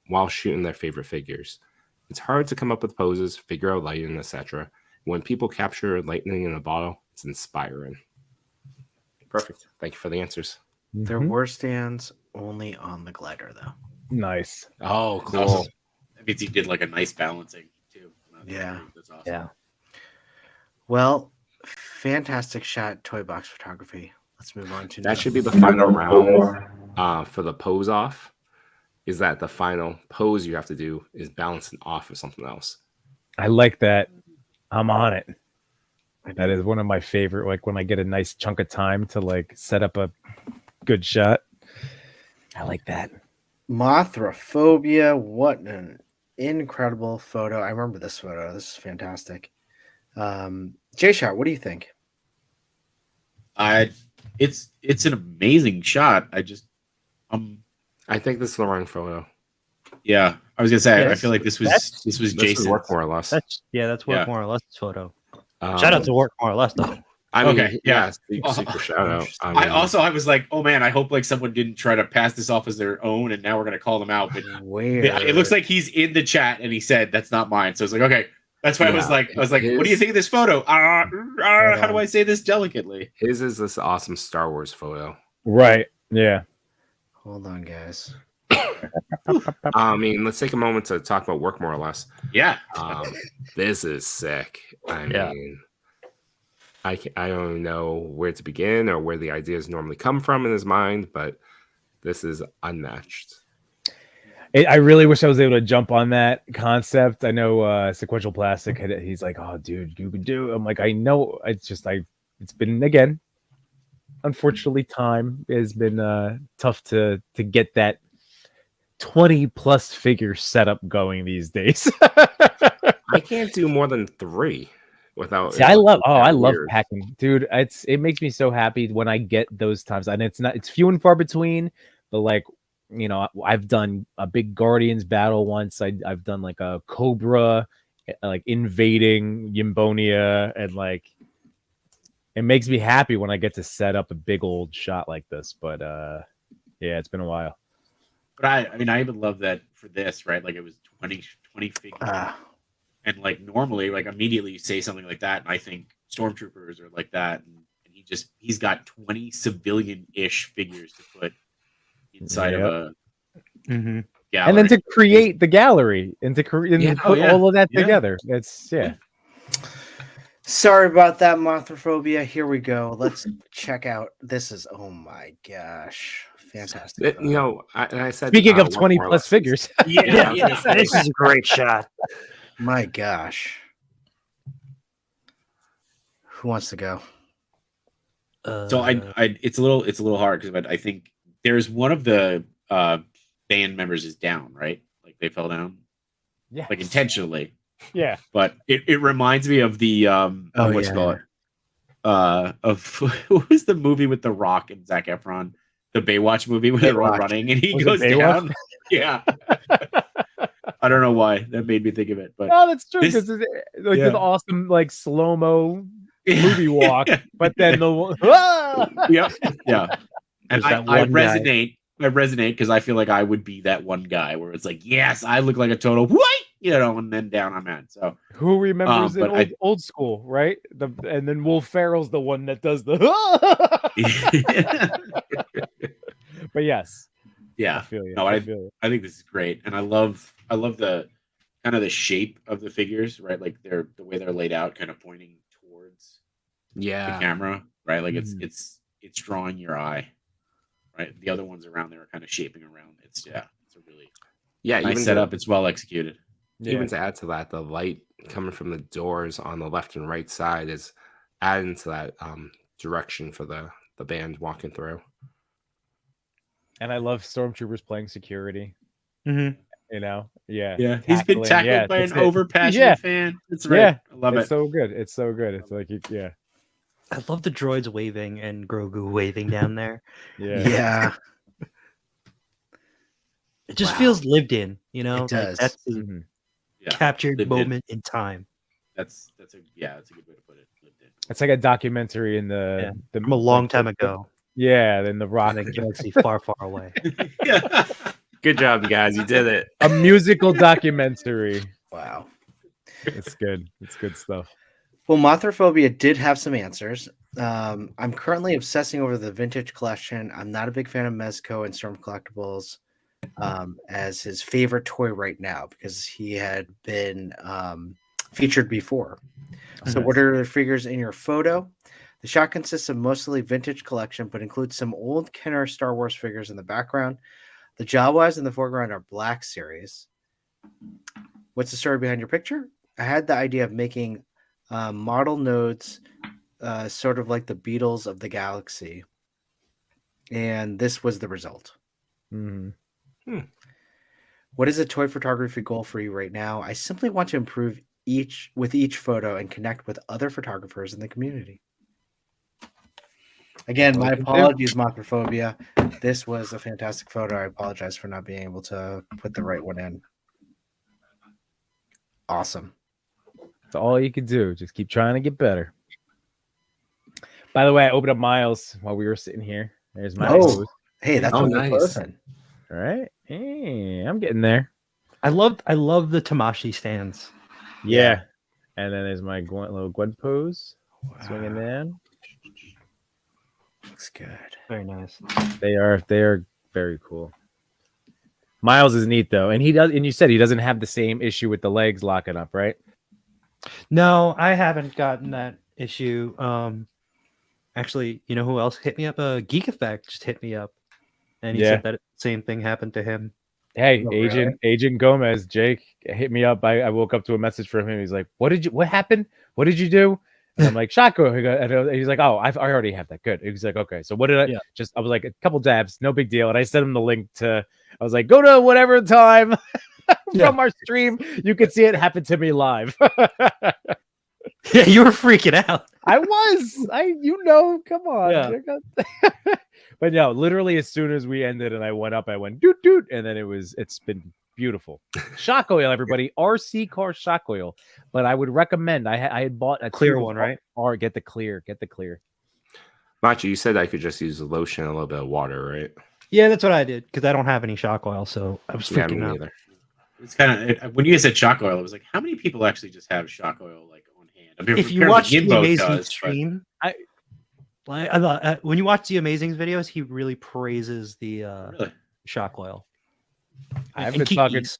while shooting their favorite figures. It's hard to come up with poses, figure out lighting, etc. When people capture lightning in a bottle, it's inspiring. Perfect. Thank you for the answers. There Mhm. were stands only on the glider, though. Nice. Oh, It's also- that means he did like a nice balancing too. Yeah. That's awesome. Yeah. Well, fantastic shot, toy box photography. Let's move on to That should be the final round for the pose off. Is that the final pose you have to do is balancing off of something else? I like that. I'm on it. That is one of my favorite. Like when I get a nice chunk of time to like set up a good shot. I like that. Mothrophobia. What an incredible photo. I remember this photo. This is fantastic. J-Shot, what do you think? It's an amazing shot. I think this is the wrong photo. Yeah, I was gonna say. I Yes. feel like this was This would Jason. work more or less. That's work Yeah. more or less photo. Shout out to work more or less though. I mean, Okay, yeah, yeah. super shout out. I was like, oh man, I hope like someone didn't try to pass this off as their own, and now we're gonna call them out. But Where? it looks like he's in the chat, and he said that's not mine. So it's like, okay, that's why I was Yeah, like, what do you think of this photo? How do I say this delicately? his is this awesome Star Wars photo. Right. Yeah. Hold on, guys. I mean, let's take a moment to talk about work more or less. Yeah, This is sick. I Yeah. mean, I don't know where to begin or where the ideas normally come from in his mind, but this is unmatched. I really wish I was able to jump on that concept. I know Sequential Plastic he's like, oh dude, you could do it. I'm like, I know. It's been, again, unfortunately, time has been tough to get that 20 plus figure setup going these days. I can't do more than 3 without. See, I love weird. packing, dude. It makes me so happy when I get those times, and it's few and far between. But like, you know, I've done a big Guardians battle once. I've done like a Cobra, like invading Yimbonia, and like it makes me happy when I get to set up a big old shot like this. But yeah, it's been a while. but I mean, I even love that for this, right? Like it was 20 figures. And like normally, like immediately you say something like that, and I think stormtroopers are like that, and he's got 20 civilian-ish figures to put inside of a gallery. And then to create the gallery and to put all of that together. It's Sorry about that, Mothrophobia. Here we go. Let's check out. This is, oh my gosh, fantastic. You know, I said. Speaking of work 20 more or plus less. figures. This is a great shot. My gosh. Who wants to go? So it's a little hard because I think there's one of the band members is down, right? Like they fell down, Yeah. like intentionally. Yeah. But it reminds me of the what's it called? Of what was the movie with The Rock and Zac Efron? The Baywatch movie where they're all Baywatch. running and he Was it goes Baywatch? down. Yeah. I don't know why that made me think of it, but No, that's true. This- Because like yeah. the awesome like slow-mo movie walk, but then the Yep. Yeah. And There's that I one guy. resonate. I resonate because I feel like I would be that one guy where it's like, yes, I look like a total white and then down I'm at. So Who remembers but in old school, right? And then Will Ferrell's the one that does the. But yes, yeah, I feel you. no, I feel you. I think this is great, and I love the kind of the shape of the figures, right? Like the way they're laid out, kind of pointing towards the Yeah. camera, right? Like Mhm. it's drawing your eye, right? The other ones around there are kind of shaping around. It's a really Yeah. nice Even setup. to, It's well executed. even to add to that, the light coming from the doors on the left and right side is adding to that direction for the band walking through. And I love stormtroopers playing security. Mhm. Yeah, he's been tackling, tackled by that's an it. over passionate Yeah. fan. That's right. Yeah, I love it's it. so good. It's so good. It's like yeah, I love the droids waving and Grogu waving down there. yeah. Yeah, It just Wow. feels lived in, it does. That's a Mhm. Yeah, captured lived in. moment in time. That's a good way to put it. Lived in. It's like a documentary in the From a long time ago, Yeah, then the Rock. in a galaxy far, far away. Yeah. Good job, guys. You did it. A musical documentary. Wow. It's good. It's good stuff. Well, Mothrophobia did have some answers. I'm currently obsessing over the vintage collection. I'm not a big fan of Mezco and Storm Collectibles as his favorite toy right now because he had been featured before. So, what are the figures in your photo? The shot consists of mostly vintage collection, but includes some old Kenner Star Wars figures in the background. The Jawas in the foreground are Black Series. What's the story behind your picture? I had the idea of making model nodes sort of like the Beatles of the galaxy. And this was the result. Mhm. What is a toy photography goal for you right now? I simply want to improve each photo and connect with other photographers in the community. Again, my apologies, Mothrophobia. This was a fantastic photo. I apologize for not being able to put the right one in. Awesome. That's all you could do. Just keep trying to get better. By the way, I opened up Miles while we were sitting here. There's my pose. Hey, that's Oh, a good nice. person. All right. Hey, I'm getting there. I love the Tamashi stands. Yeah. And then there's my little Gwen pose. Swinging down. Looks good. Very nice. They are very cool. Miles is neat though, and you said he doesn't have the same issue with the legs locking up, right? No, I haven't gotten that issue. Actually, you know who else hit me up? Geek Effect just hit me up, and he said that same thing happened to him. Hey, Oh, Agent Gomez, Jake hit me up. I woke up to a message from him. He's like, "What happened? What did you do?" And I'm like, "Shotgun." He's like, "Oh, I already have that." Good. He's like, "Okay, so what did I just?" I was like, "A couple dabs, no big deal." And I sent him the link to. I was like, "Go to whatever time from our stream. You can see it happen to me live." Yeah, you were freaking out. I was. Come on. Yeah. But no, literally as soon as we ended and I went up, I went doot doot, and then it's been beautiful. Shock oil, everybody. RC car shock oil. But I would recommend. I had bought a Clear one, right? Or get the clear. Machi, you said I could just use the lotion and a little bit of water, right? Yeah, that's what I did because I don't have any shock oil, so I was Yeah, freaking me out. neither. It's kind of when you guys said shock oil, I was like, how many people actually just have shock oil like on hand? I mean, If you apparently watch the Gimbo Amazing does, but- stream, when you watch the Amazing's videos, he really praises the Really? shock oil. I've And been talking. Kiki's.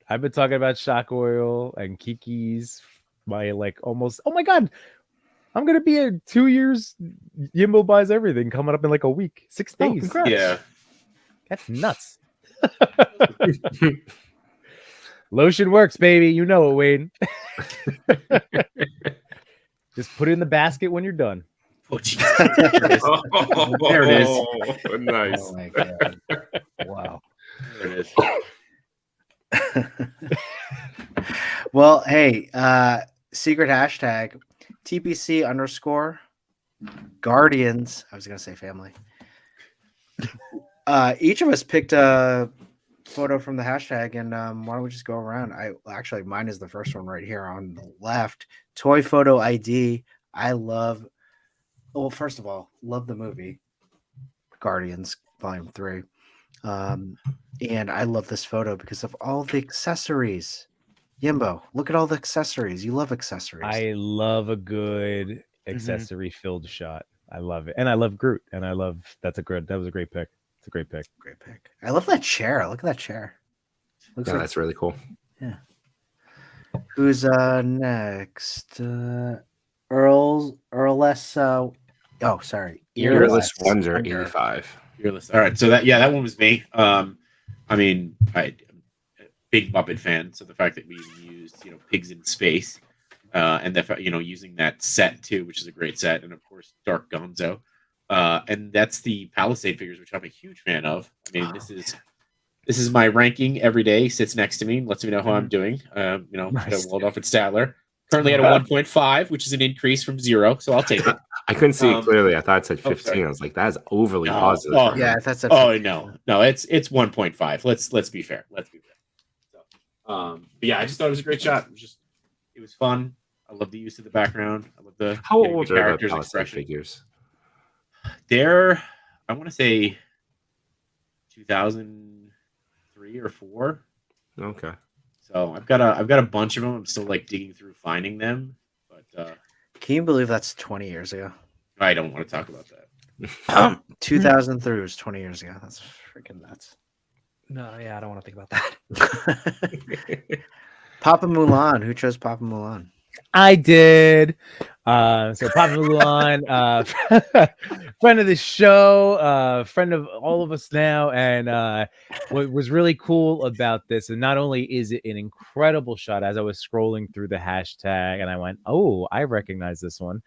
I've been talking about shock oil and Kiki's. Almost. Oh my god! I'm gonna be a 2 years. Yimbo buys everything coming up in like a week, 6 Oh, days. congrats. Yeah. That's nuts. Lotion works, baby. You know it, Wayne. Just put it in the basket when you're done. Oh, geez. There it is. Oh, nice. Oh my god. Wow. There it is. Well, hey, secret hashtag TPC _ Guardians. I was gonna say family. Each of us picked a photo from the hashtag, and why don't we just go around? Mine is the first one right here on the left. Toy photo ID. First of all, love the movie Guardians Volume 3. And I love this photo because of all the accessories Yimbo, look at all the accessories. You love accessories. I love a good accessory filled shot. I love it, and I love Groot, and I love that was a great pick. It's a great pick. Great pick. I love that chair. Look at that chair. Looks Yeah, like that's really cool. who's next? Earless. Oh, sorry. Earless ones are Wonder. 85. Fearless. All right, so that one was me. I mean, big Muppet fan, so the fact that we used pigs in space, and the using that set too, which is a great set, and of course Dark Gonzo, and that's the Palisade figures, which I'm a huge fan of. I mean, this is my ranking every day. Sits next to me, lets me know how I'm doing. Nice. Waldorf and Statler. Currently at a 1.5, which is an increase from 0, so I'll take it. I couldn't see it clearly. I thought it said 15. sorry. I was like, that is overly No. positive. Oh, for me. Yeah, that's Oh no, it's 1.5. Let's be fair. So, but yeah, I just thought it was a great shot. It was fun. I love the use of the background. I love the How getting old the are the characters' Palisade expression. figures? They're, I want to say, 2003 or 4. Okay. So I've got a bunch of them. I'm still digging through finding them, but Can you believe that's 20 years ago? I don't want to talk about that. 2003 was 20 years ago. That's freaking nuts. No, yeah, I don't want to think about that. Papa Mulan. Who chose Papa Mulan? I did. So Papa Mulan, friend of the show, friend of all of us now, and what was really cool about this, and not only is it an incredible shot, as I was scrolling through the hashtag, and I went, "Oh, I recognize this one,"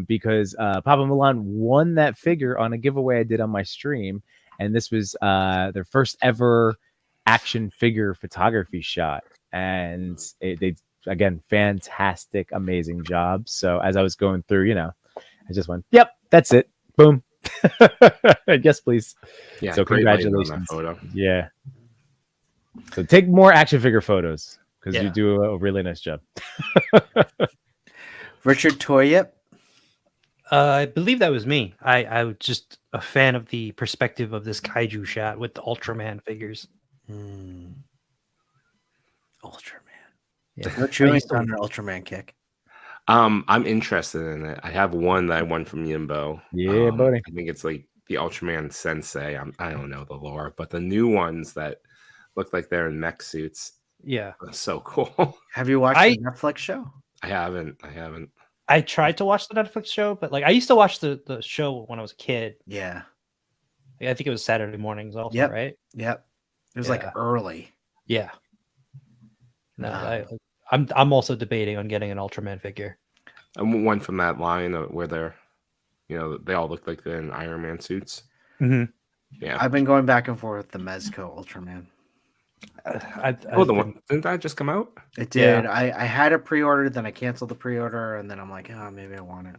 because Papa Mulan won that figure on a giveaway I did on my stream, and this was their first ever action figure photography shot, and they. Again, fantastic, amazing job. So as I was going through, I just went, "Yep, that's it." Boom. Yes, please. Yeah. So great lighting on congratulations. that photo. Yeah. So take more action figure photos because you Yeah. do a really nice job. Richard Toyip. I believe that was me. I was just a fan of the perspective of this kaiju shot with the Ultraman figures. Ultraman. Yeah. No chewing on an Ultraman kick. I'm interested in it. I have one that I won from Yimbo. Yeah, buddy. I think it's like the Ultraman Sensei. I don't know the lore, but the new ones that look like they're in mech suits Yeah. are so cool. Have you watched the Netflix show? I haven't. I tried to watch the Netflix show, but I used to watch the show when I was a kid. Yeah. I think it was Saturday mornings also, Yep. right? Yep. It was Yeah. early. Yeah. No, I'm also debating on getting an Ultraman figure. I one from that line where they're, they all look like they're in Iron Man suits. Mm-hmm. Yeah. I've been going back and forth with the Mezco Ultraman. Didn't that just come out? It did. Yeah. I had it pre-ordered, then I canceled the pre-order, and then I'm like, oh, maybe I want it.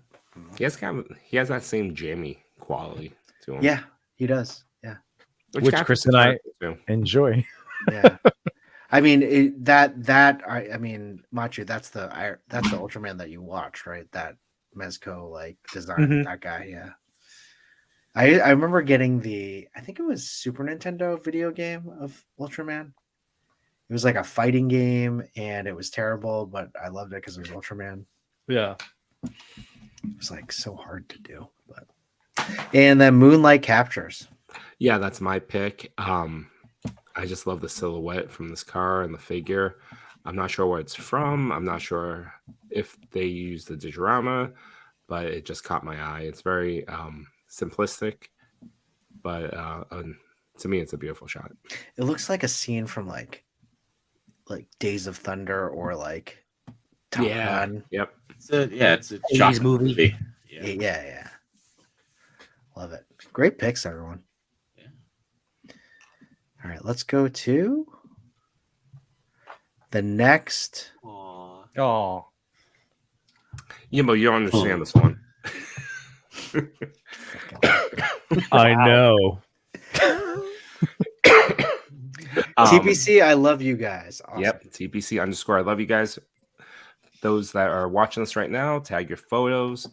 He has that same jammy quality to him. Yeah, he does. Yeah. Which Chris and I enjoy. Yeah. I mean I mean, Machu, that's the Ultraman that you watched, right? That Mezco design, that guy, yeah. I remember getting I think it was Super Nintendo video game of Ultraman. It was like a fighting game, and it was terrible, but I loved it because it was Ultraman. Yeah. It was so hard to do, but and then Moonlight Captures. Yeah, that's my pick. I just love the silhouette from this car and the figure. I'm not sure where it's from. I'm not sure if they use the diorama, but it just caught my eye. It's very simplistic, but to me, it's a beautiful shot. It looks like a scene from like Days of Thunder or Top Gun. Yep. It's a shocking movie. Yeah. Love it. Great picks, everyone. All right, let's go to the next. Oh, Yimbo, you don't understand this one. I know. TPC, I love you guys. Awesome. Yep, TPC _ I love you guys. Those that are watching us right now, tag your photos.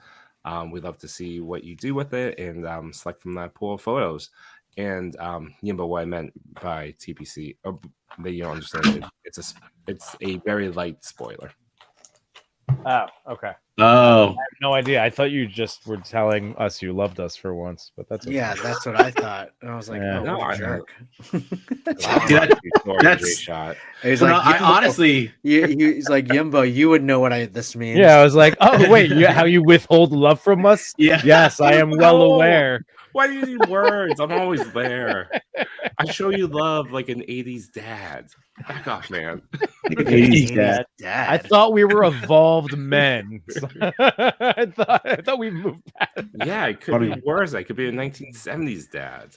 We'd love to see what you do with it and select from that pool of photos. And Yimbo, what I meant by TPC, that you don't understand it. It's a It's a very light spoiler. Oh, okay. Oh, I have no idea. I thought you just were telling us you loved us for once, but that's okay. Yeah, that's what I thought. And I was like, Yeah. oh, No, what I a know. jerk. I See, love you, Tori and that's- J-Shot. He's well, like, no, I Yimbo, honestly, he's like, Yimbo, you would know what this means. Yeah, I was like, oh wait, how you withhold love from us? yeah. Yes, I am well No. aware. Why do you need words? I'm always there. I show you love like an 80s dad. Back off, man. 80s dad. Dad. I thought we were evolved men. I thought we moved past. Yeah, it could be worse. I could be a 1970s dad.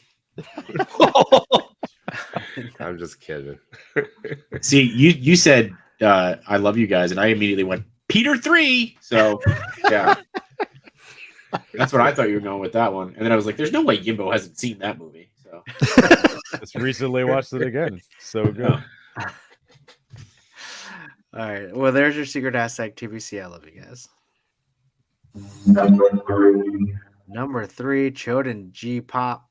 I'm just kidding. See, you said I love you guys, and I immediately went Peter 3. So yeah, that's what I thought you were going with that one. And then I was like, "There's no way Yimbo hasn't seen that movie." So Just recently watched it again. It's so good. All right. Well, there's your secret hashtag TBC. I love you guys. Number 3, Choden G Pop.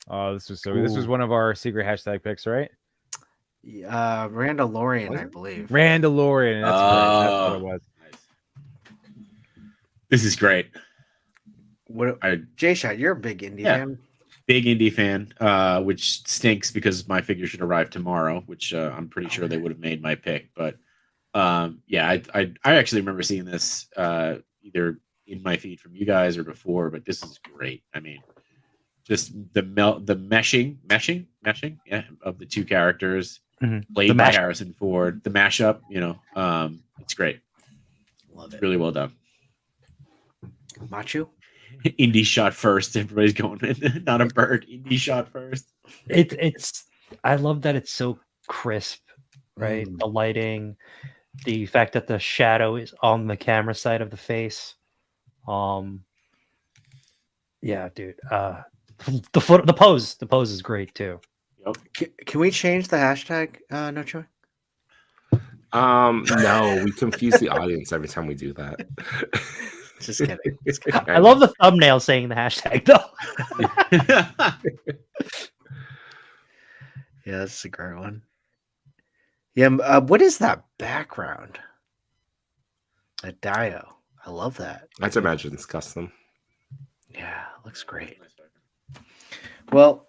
Oh, this was one of our secret hashtag picks, right? Randalorian, I believe. Randalorian. That's right. That's what it was. this is great. What? J-Shot, you're a big indie Yeah. fan. Big indie fan, which stinks because my figure should arrive tomorrow, which I'm pretty sure they would have made my pick. But yeah, I actually remember seeing this either in my feed from you guys or before, but this is great. I mean, just the meshing, yeah, of the two characters played by Harrison Ford, the mashup, it's great. Love it. Really well done. Machu? Indie shot first. Everybody's going in. Not a bird. Indie shot first. It's I love that it's so crisp, right? The lighting, the fact that the shadow is on the camera side of the face. Yeah, dude. The pose is great too. Can we change the hashtag, No Choi? No, we confuse the audience every time we do that. Just kidding. I love the thumbnail saying the hashtag though. Yeah, that's a great one. Yeah, what is that background? A Dio. I love that. I'd imagine it's custom. Yeah, looks great. Well,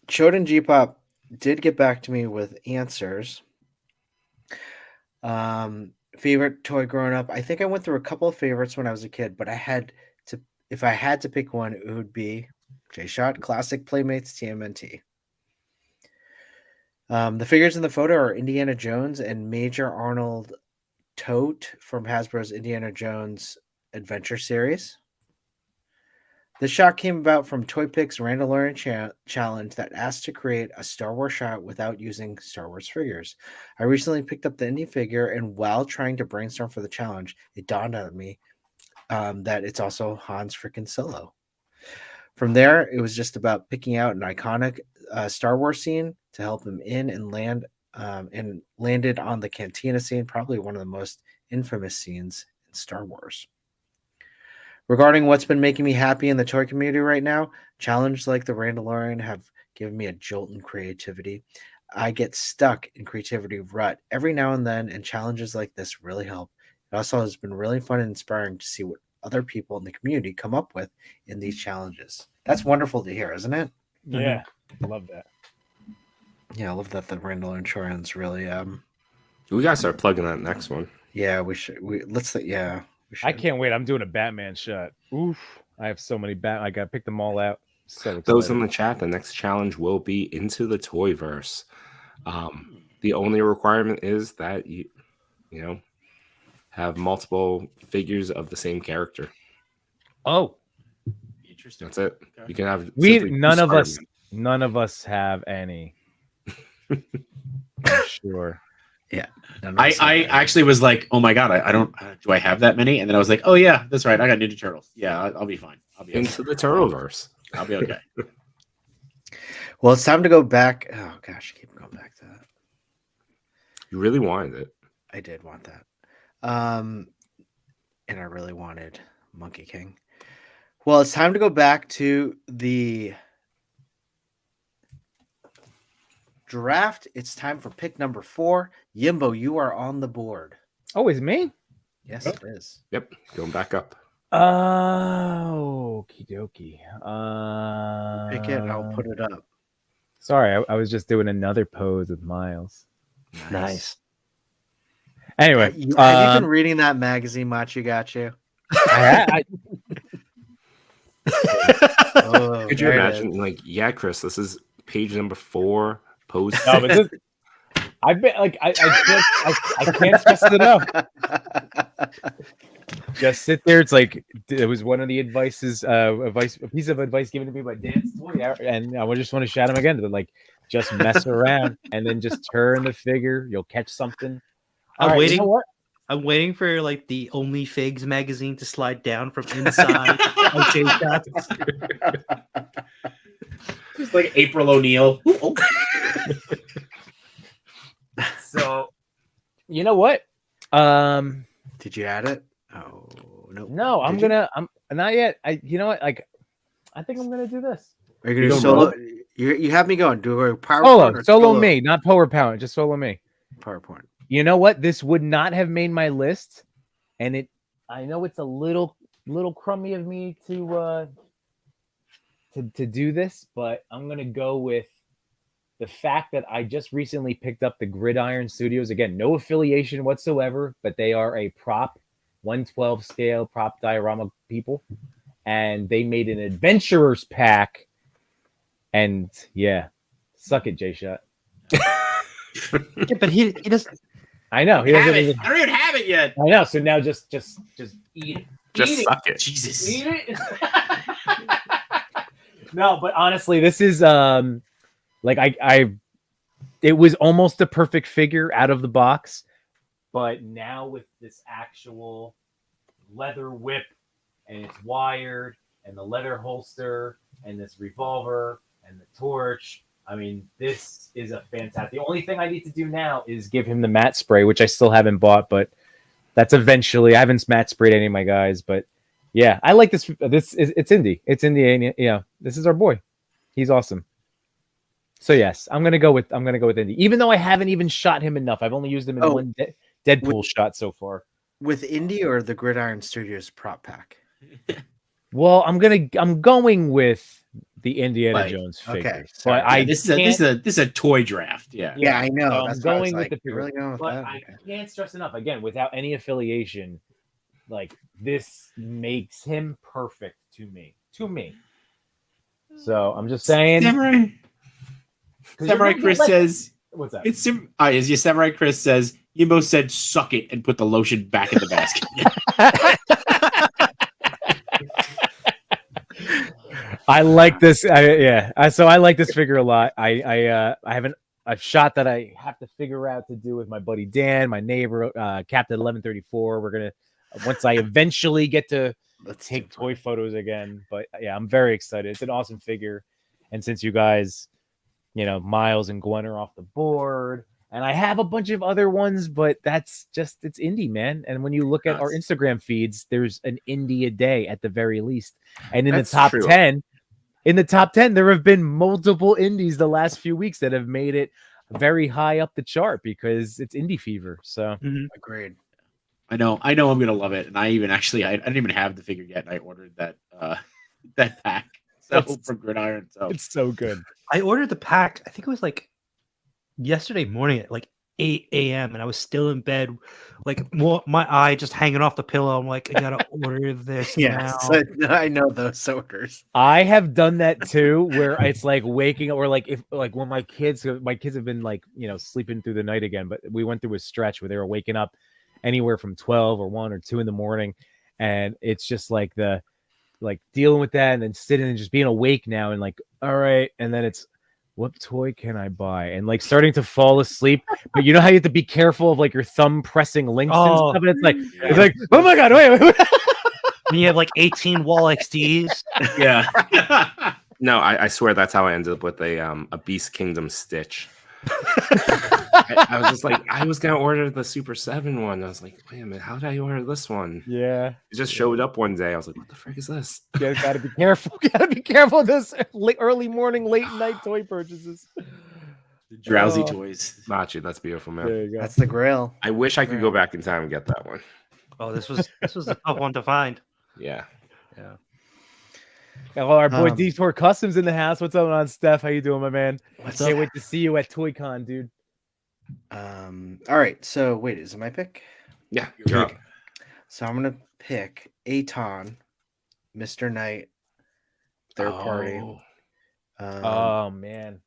Choden G-Pop did get back to me with answers. Favorite toy growing up. I think I went through a couple of favorites when I was a kid, but if I had to pick one, it would be J-Shot Classic Playmates TMNT. The figures in the photo are Indiana Jones and Major Arnold Tote from Hasbro's Indiana Jones Adventure Series. This shot came about from Toy Pic's Randalorian challenge that asked to create a Star Wars shot without using Star Wars figures. I recently picked up the indie figure, and while trying to brainstorm for the challenge, it dawned on me that it's also Han's freaking Solo. From there, it was just about picking out an iconic Star Wars scene to help him in and landed on the Cantina scene, probably one of the most infamous scenes in Star Wars. Regarding what's been making me happy in the toy community right now, challenges like the Randalorian have given me a jolt in creativity. I get stuck in creativity rut every now and then, and challenges like this really help. It also has been really fun and inspiring to see what other people in the community come up with in these challenges. That's wonderful to hear, isn't it? Yeah, love that. Yeah, I love that the Randalorian Choran's really We gotta start plugging that next one. Yeah, we should. Yeah. I can't wait. I'm doing a Batman shot. Oof. I have so many I gotta pick them all out. So Those in the chat, the next challenge will be Into the Toyverse. The only requirement is that you have multiple figures of the same character. Oh, Interesting. That's it. You can have none of us have any. I'm sure. Yeah. I actually was like, oh my god, I don't. Do I have that many? And then I was like, oh yeah, that's right. I got Ninja Turtles. Yeah, I'll be fine. I'll be okay. Into the Turtleverse. I'll be okay. Well, it's time to go back. Oh gosh, I keep going back to that. You really wanted it. I did want that. And I really wanted Monkey King. Well, it's time to go back to the draft. It's time for pick number 4. Yimbo, you are on the board. Oh, it's me? Yes, it is. Yep, going back up. Oh, okie dokie. Pick it. I'll put it up. Sorry, I was just doing another pose with Miles. Nice. Anyway, Have you been reading that magazine, Machi Got You? Oh, Could you there it imagine? is. Like, yeah, Chris, this is page number 4. Pose. No, but this, I've been like I can't stress it enough. Just sit there. It's like it was one of the a piece of advice given to me by Dan's toy, and I just want to shout him again. But like, just mess around and then just turn the figure. You'll catch something. I'm All right, waiting. You know what? I'm waiting for like the Only Figs magazine to slide down from inside. of Jay Shots. Just like April O'Neil. So, you know what? Did you add it? Oh no. No, I'm Did you? I'm not yet. You know what? Like, I think I'm gonna do this. Are you gonna do Go, solo? bro. You have me going. Do a PowerPoint or Solo me, not PowerPoint, just solo me. PowerPoint. You know what? This would not have made my list, and I know it's a little crummy of me to do this, but I'm gonna go with the fact that I just recently picked up the Gridiron Studios. Again, no affiliation whatsoever, but they are a prop 112 scale prop diorama people, and they made an adventurers pack. And yeah, suck it, J Shot. Yeah, but he doesn't. I know he doesn't even. I don't even have it yet. I know. So now just eat it. Just Eat suck it. Jesus. Eat it. No, but honestly, this is like it was almost a perfect figure out of the box, but now with this actual leather whip and it's wired and the leather holster and this revolver and the torch. I mean, this is a fantastic. The only thing I need to do now is give him the matte spray, which I still haven't bought, but that's eventually. I haven't matte sprayed any of my guys, but yeah, I like this. It's indie. It's indie. Yeah, this is our boy. He's awesome. So yes, I'm gonna go with indie. Even though I haven't even shot him enough, I've only used him in one Deadpool shot so far. With Indie or the Gridiron Studios prop pack? Well, I'm going with the Indiana Jones figure. Okay, but This is a toy draft. Yeah. Yeah, I know. So That's I'm why I was going with like, the you're figure. really going with But that? I Okay. can't stress enough. Again, without any affiliation, like this makes him perfect to me. So I'm just saying. Samurai Chris says, "What's that?" "It's as your Samurai Chris says." Yimbo said, "Suck it," and put the lotion back in the basket. I like this. So I like this figure a lot. I haven't a shot that I have to figure out to do with my buddy Dan, my neighbor, Captain 1134. We're gonna once I eventually get to take toy photos again. But yeah, I'm very excited. It's an awesome figure, and since you guys, Miles and Gwen are off the board. And I have a bunch of other ones, but it's indie, man. And when you look at our Instagram feeds, there's an indie a day at the very least. And in the top 10, there have been multiple indies the last few weeks that have made it very high up the chart because it's indie fever. So Agreed. I know I'm gonna love it. And I didn't even have the figure yet. And I ordered that that pack from Gridiron. So it's so good. I ordered the pack. I think it was like yesterday morning at like 8 a.m. and I was still in bed, like my eye just hanging off the pillow. I'm like, I gotta order this. Yes, now. I know those orders. I have done that too, where it's like waking up, or like when my kids have been like sleeping through the night again. But we went through a stretch where they were waking up anywhere from 12 or 1 or 2 in the morning, and it's just like dealing with that and then sitting and just being awake now and like, all right, and then it's, what toy can I buy? And like starting to fall asleep, but you know how you have to be careful of like your thumb pressing links and stuff. And it's like, oh my god, wait. When you have like 18 wall XDs. yeah. No, I swear that's how I ended up with a Beast Kingdom Stitch. I was just like, I was gonna order the Super 7 one. I was like, wait a minute, how did I order this one? Yeah, it just showed up one day. I was like, what the frick is this? You gotta be careful. Gotta be careful of this early morning, late night toy purchases. Drowsy Oh. toys. Machi, that's beautiful, man. There you go. That's the Grail. I wish I could go back in time and get that one. Oh, this was a tough one to find. Yeah. Yeah. Well, our boy Um, Detour Customs in the house. What's up on, Steph? How you doing, my man? What's Can't up? wait to see you at ToyCon, dude. All right. So wait, is it my pick? Yeah. You're You're up. up. So I'm gonna pick Aton, Mr. Knight, third party. Oh. Oh man.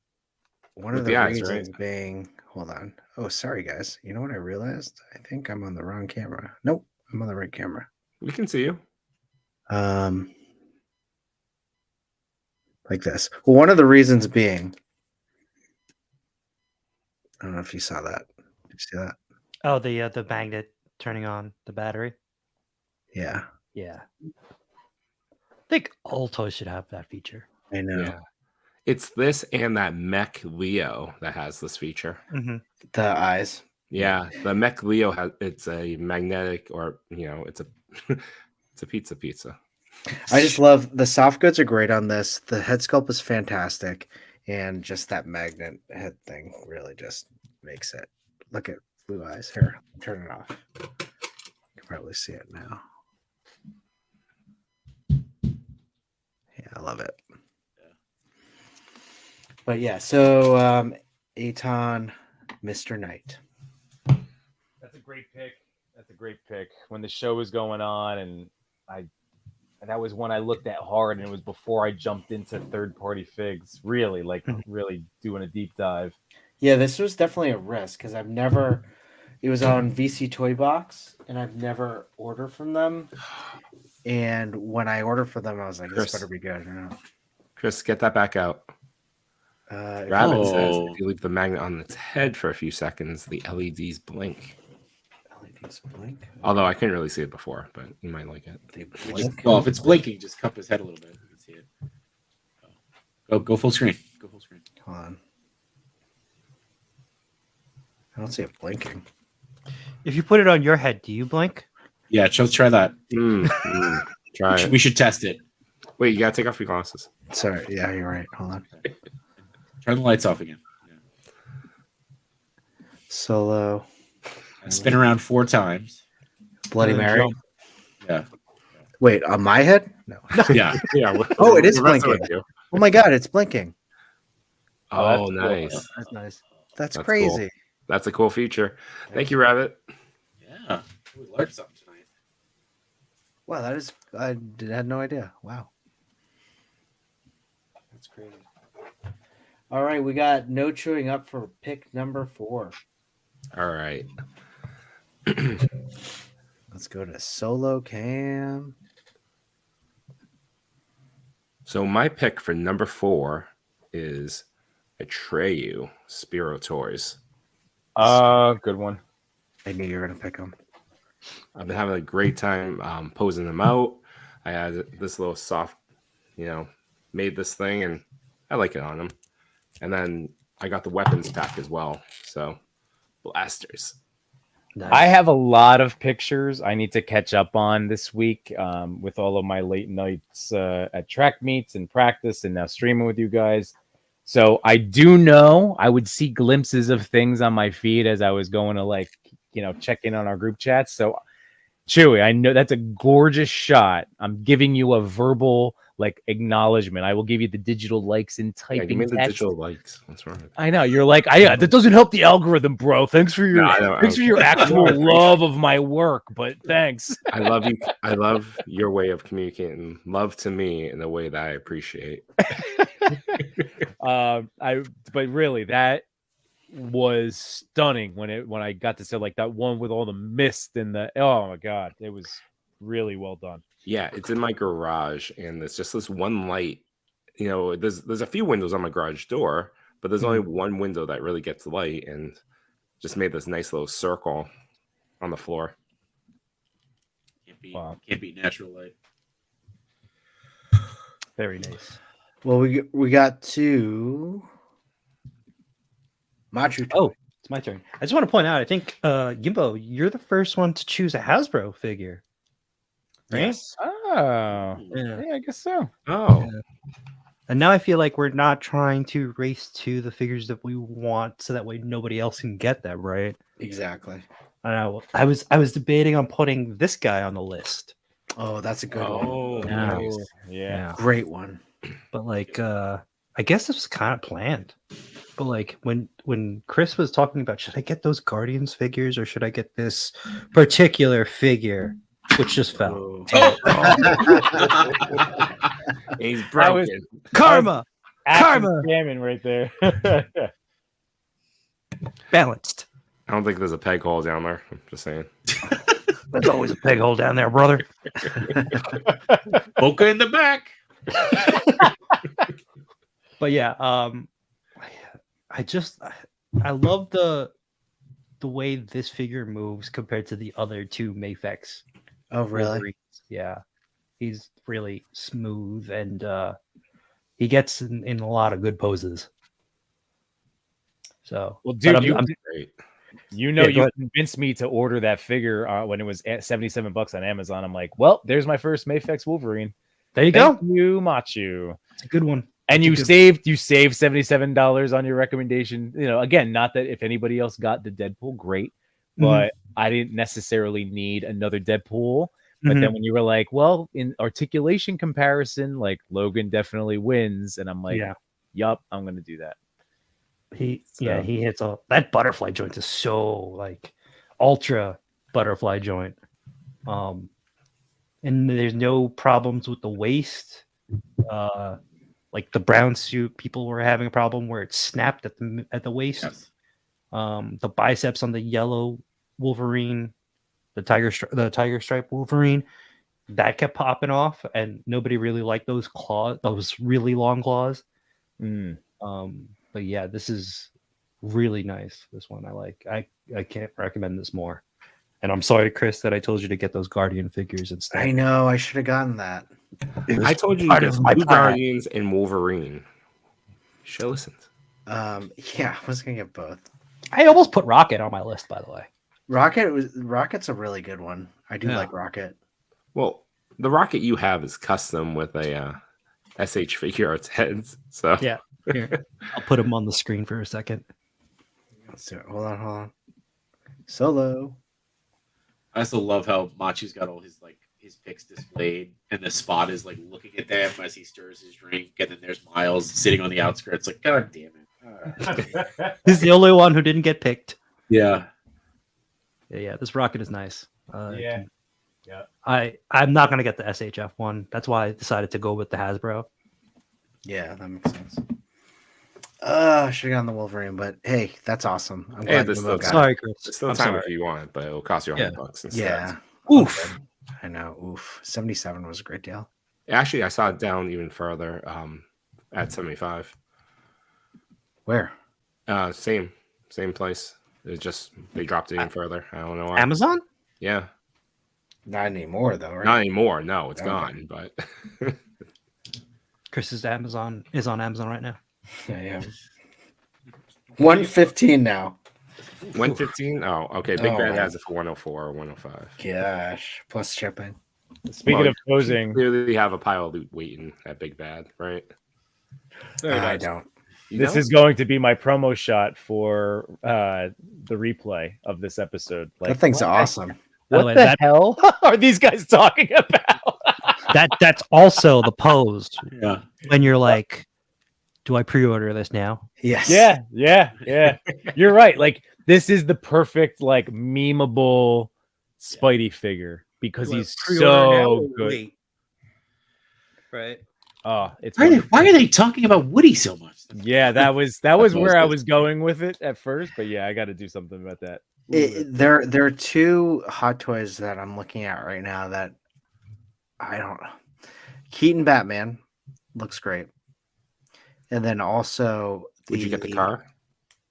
One with of the, the eyes, right? reasons being, hold on. Oh, sorry guys. You know what I realized? I think I'm on the wrong camera. Nope, I'm on the right camera. We can see you. Like this. Well, one of the reasons being, I don't know if you saw that. Did you see that? Oh, the magnet turning on the battery. Yeah, Yeah. I think all toys should have that feature. I know. Yeah. It's this and that Mech Leo that has this feature. Mm-hmm. The eyes. Yeah, the Mech Leo has it's a magnetic, or it's a it's a pizza. I just love the soft goods are great on this. The head sculpt is fantastic, and just that magnet head thing really just makes it. Look at blue eyes here. Turn it off. You can probably see it now. Yeah, I love it. But yeah, so Aton, Mr. Knight. That's a great pick. That's a great pick. When the show was going on, and that was one I looked at hard, and it was before I jumped into third-party figs. Really, really doing a deep dive. Yeah, this was definitely a risk because I've never. It was on VC Toy Box, and I've never ordered from them. And when I ordered for them, I was like, "This Chris. better be good." Chris, get that back out. If Rabbit you- says if you leave the magnet on its head for a few seconds, the LEDs blink. LEDs blink. Although I couldn't really see it before, but you might like it. They blink. Well, if it's blinking, just cup his head a little bit. You can see it. Go full screen. Go full screen. Hold on. I don't see it blinking. If you put it on your head, do you blink? Yeah, let's try that. Try it. We should test it. Wait, you gotta take off your glasses. Sorry. Yeah, you're right. Hold on. Turn the lights off again. Solo. And spin around 4 times. Bloody And then Mary. jump. Yeah. Wait, on my head? No. Yeah. Yeah. Oh, it is we're messing with blinking. you. Oh my God, it's blinking. Oh, that's cool. nice. That's nice. That's That's crazy. cool. That's a cool feature. Thank you, Rabbit. Yeah. We learned something tonight. Wow, that is. I had no idea. Wow. That's crazy. All right, we got no chewing up for pick number 4. All right. Let's go to Solo Cam. So my pick for number 4 is Atreyu Spiro Toys. Good one. I knew you were gonna pick him. I've been having a great time posing them out. I had this little soft, made this thing, and I like it on them. And then I got the weapons pack as well. So blasters. Nice. I have a lot of pictures I need to catch up on this week with all of my late nights at track meets and practice and now streaming with you guys. So I do know I would see glimpses of things on my feed as I was going to check in on our group chats. So Chewy, I know that's a gorgeous shot. I'm giving you a verbal acknowledgement. I will give you the digital likes and Yeah, typing give me the text. digital likes. What's wrong with that? I know you're like, that doesn't help the algorithm, bro. Thanks for your No, I don't- thanks for your actual love of my work, but thanks. I love you. I love your way of communicating love to me in a way that I appreciate. But really, that was stunning when I got to say that one with all the mist and oh my God, it was really well done. Yeah, it's in my garage, and it's just this one light. There's a few windows on my garage door, but there's only one window that really gets light, and just made this nice little circle on the floor. Can't be natural light. Very nice. Well, we got to Machu. Oh, it's my turn. I just want to point out, I think Gimbo, you're the first one to choose a Hasbro figure. Right? Yes. Oh, Yeah. yeah, I guess so. Oh, And now I feel like we're not trying to race to the figures that we want, so that way nobody else can get them, right? Exactly. I know. I was debating on putting this guy on the list. Oh, that's a good one. Oh, Yeah. nice. Yeah. Great one. But like, I guess it was kind of planned. But like when Chris was talking about, should I get those Guardians figures or should I get this particular figure, which just fell. He's was- broken. Karma, Action Karma! scamming right there. balanced. I don't think there's a peg hole down there. I'm just saying. There's always a peg hole down there, brother. Boca in the back. But yeah, I love the way this figure moves compared to the other two Mafex. Oh, really? Wolverines. Yeah, he's really smooth and he gets in a lot of good poses. So, Well, but dude, I'm- Great. you know, Yeah, go you ahead. convinced me to order that figure when it was at $77 on Amazon. I'm like, well, there's my first Mafex Wolverine. there you Thank go. you, Machu. It's a good one. And It's a you good- saved $77 on your recommendation. You know, again, not that if anybody else got the Deadpool, great, but I didn't necessarily need another Deadpool. But Mhm. then when you were like, well, in articulation comparison, like Logan definitely wins, and I'm like, yeah, yup, I'm gonna do that. he So- he hits all that butterfly joint is so like ultra butterfly joint. And there's no problems with the waist. Like the brown suit, people were having a problem where it snapped at the waist. Yes. The biceps on the yellow Wolverine, the tiger stripe Wolverine, that kept popping off, and nobody really liked those claws, those really long claws. Mm. But yeah, this is really nice. This one I like. I can't recommend this more. And I'm sorry, Chris, that I told you to get those Guardian figures instead. I know. I should have gotten that. I told you part to of get my Blue plan. Guardians and Wolverine. You should have listened. Yeah, I was gonna get both. I almost put Rocket on my list, by the way. Rocket's a really good one. I do Yeah. like Rocket. Well, the rocket you have is custom with a SH figure arts heads. So Yeah. Here, I'll put him on the screen for a second. Let's do it. Hold on. Solo. I also love how Machu's got all his picks displayed, and the Spot is like looking at them as he stirs his drink, and then there's Miles sitting on the outskirts, like, God damn it. He's the only one who didn't get picked. Yeah. Yeah, this Rocket is nice. Yeah. I'm not gonna get the SHF one. That's why I decided to go with the Hasbro. Yeah, that makes sense. I should have gotten the Wolverine, but hey, that's awesome. I'm Hey, glad this you both looks- got it. Sorry, Chris. it's still I'm time sorry. if you want, but it'll cost you $100 instead. Yeah. Oof. I know. Oof. 77 was a great deal. Actually, I saw it down even further at 75. Where? Same place. It's just they dropped it even further. I don't know why. Amazon? Yeah, Not anymore, though, right? not anymore. No, it's Okay. gone. But Chris's Amazon is on Amazon right now. Yeah. 115 now. 115. Oh, okay. Big Oh, Bad wow. has it for 104 or 105. Gosh. Plus shipping. Speaking Well, of posing, Clearly, have a pile of loot waiting at Big Bad, right? I don't. You this don't? is going to be my promo shot for the replay of this episode. Like, That thing's what- awesome. By the What way, the that- hell are these guys talking about? That's also the pose Yeah. when you're like, do I pre-order this now? Yes. Yeah. You're right. Like, this is the perfect, like, memeable Spidey figure because he's so good. Right. Oh, it's Why are they talking about Woody so much? yeah. That was where I was going with it at first, but yeah, I got to do something about that. There are two Hot Toys that I'm looking at right now that I don't know. Keaton Batman looks great. And then also Would you get the car?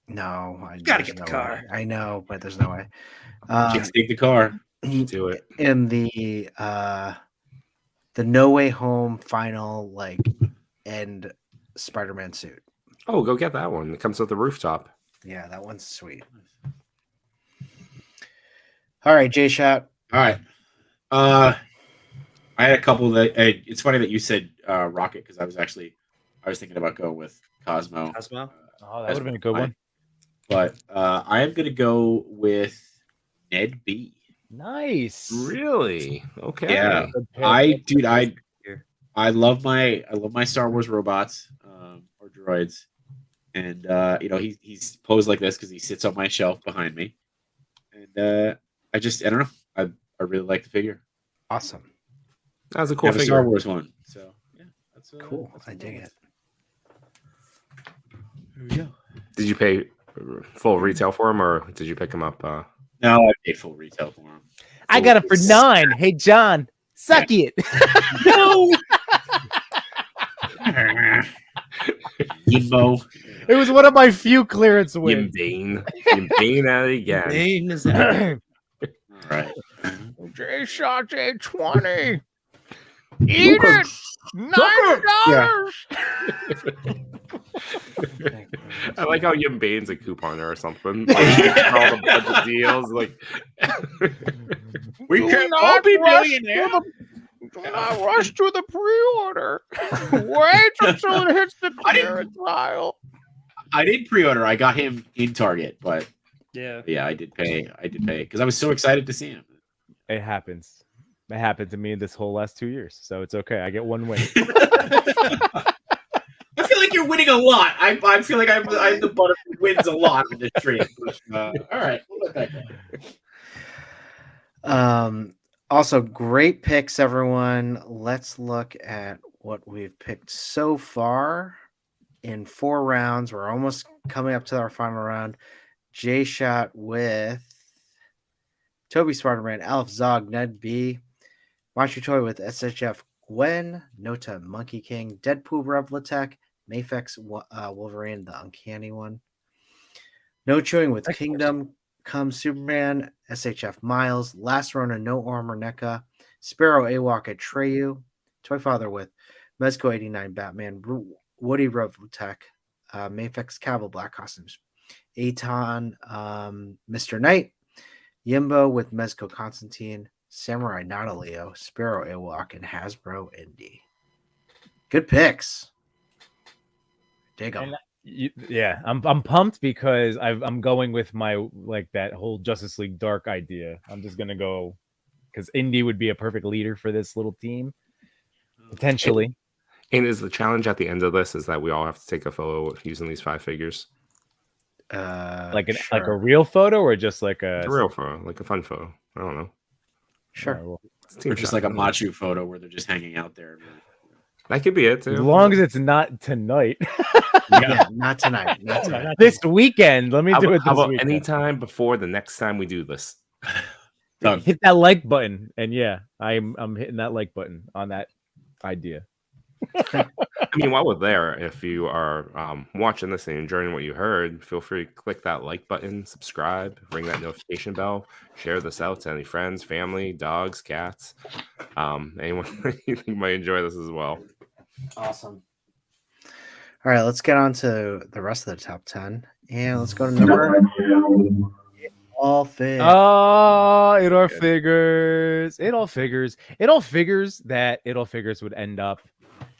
No, I Gotta there's get the no car. way. I know, but there's no way. Chicks take the car. Do it. In the No Way Home final like end Spider-Man suit. Oh, go get that one. It comes with the rooftop. Yeah, that one's sweet. All right, J Shot. All right. I had a couple that it's funny that you said Rocket because I I was thinking about going with Cosmo. Cosmo? Oh, that would have been a good one. But I am going to go with Ned B. Nice. Really? Okay. Yeah, Good pick. I love my Star Wars robots or droids, and he's posed like this because he sits on my shelf behind me, and I don't know, I really like the figure. Awesome. That was a I cool have a figure. Star Wars one, so yeah, that's Cool. that's I what dig was. it. There we go. Did you pay full retail for him, or did you pick him up? No, I paid full retail for him. I got it for 9. Hey, John, suck it. No. Yimbo. It was one of my few clearance wins. Yimbane. Yimbane at it again. Name is out. All right. J-Shot J20. Eat it. $9. I like how Yimbane's a couponer or something. Like, all the budget deals, like We Do can not all be rush millionaires. Do not rush to the pre-order. Wait until it hits the clearance aisle. I did pre-order. I got him in Target, but Yeah. yeah, I did pay because I was so excited to see him. It happens. It happened to me this whole last 2 years, so it's okay. I get one win. I feel like you're winning a lot. I feel like I'm the butt who wins a lot in this stream. All right, we'll let that go. Also, great picks, everyone. Let's look at what we've picked so far in 4 rounds. We're almost coming up to our final round. J Shot with Toby Spider-Man, Alf Zog, Ned B, Machu Toy with SHF Gwen, Nota Monkey King, Deadpool Revlatech, Mafex Wolverine, the uncanny one. No Chewing with Kingdom Come Superman, SHF Miles, Last Rona No Armor NECA, Sparrow Awok Atreyu, Toy Father with Mezco 89 Batman, Woody Revlatech, Mafex Cavill Black Costumes, Aton Mr. Knight, Yimbo with Mezco Constantine, Samurai Nautileo, Sparrow Awok, and Hasbro Indie. Good picks. Dig them. Yeah, I'm pumped because I'm going with my that whole Justice League Dark idea. I'm just gonna go because Indy would be a perfect leader for this little team, potentially. And is the challenge at the end of this is that we all have to take a photo using these 5 figures? Like a real photo or just like a real photo, like a fun photo. I don't know. Sure. Or just like a Machu photo where they're just hanging out there. That could be it too. As long as it's not tonight. Yeah, not tonight. Not tonight. This weekend. Let me do it this weekend. Anytime before the next time we do this. Done. Hit that like button, and yeah, I'm hitting that like button on that idea. I mean, while we're there, if you are watching this and enjoying what you heard, feel free to click that like button, subscribe, ring that notification bell, share this out to any friends, family, dogs, cats, anyone you think might enjoy this as well. Awesome. All right, let's get on to the rest of the top 10. And let's go to number all figures. Oh, it all figures. It all figures. It all figures that it all figures would end up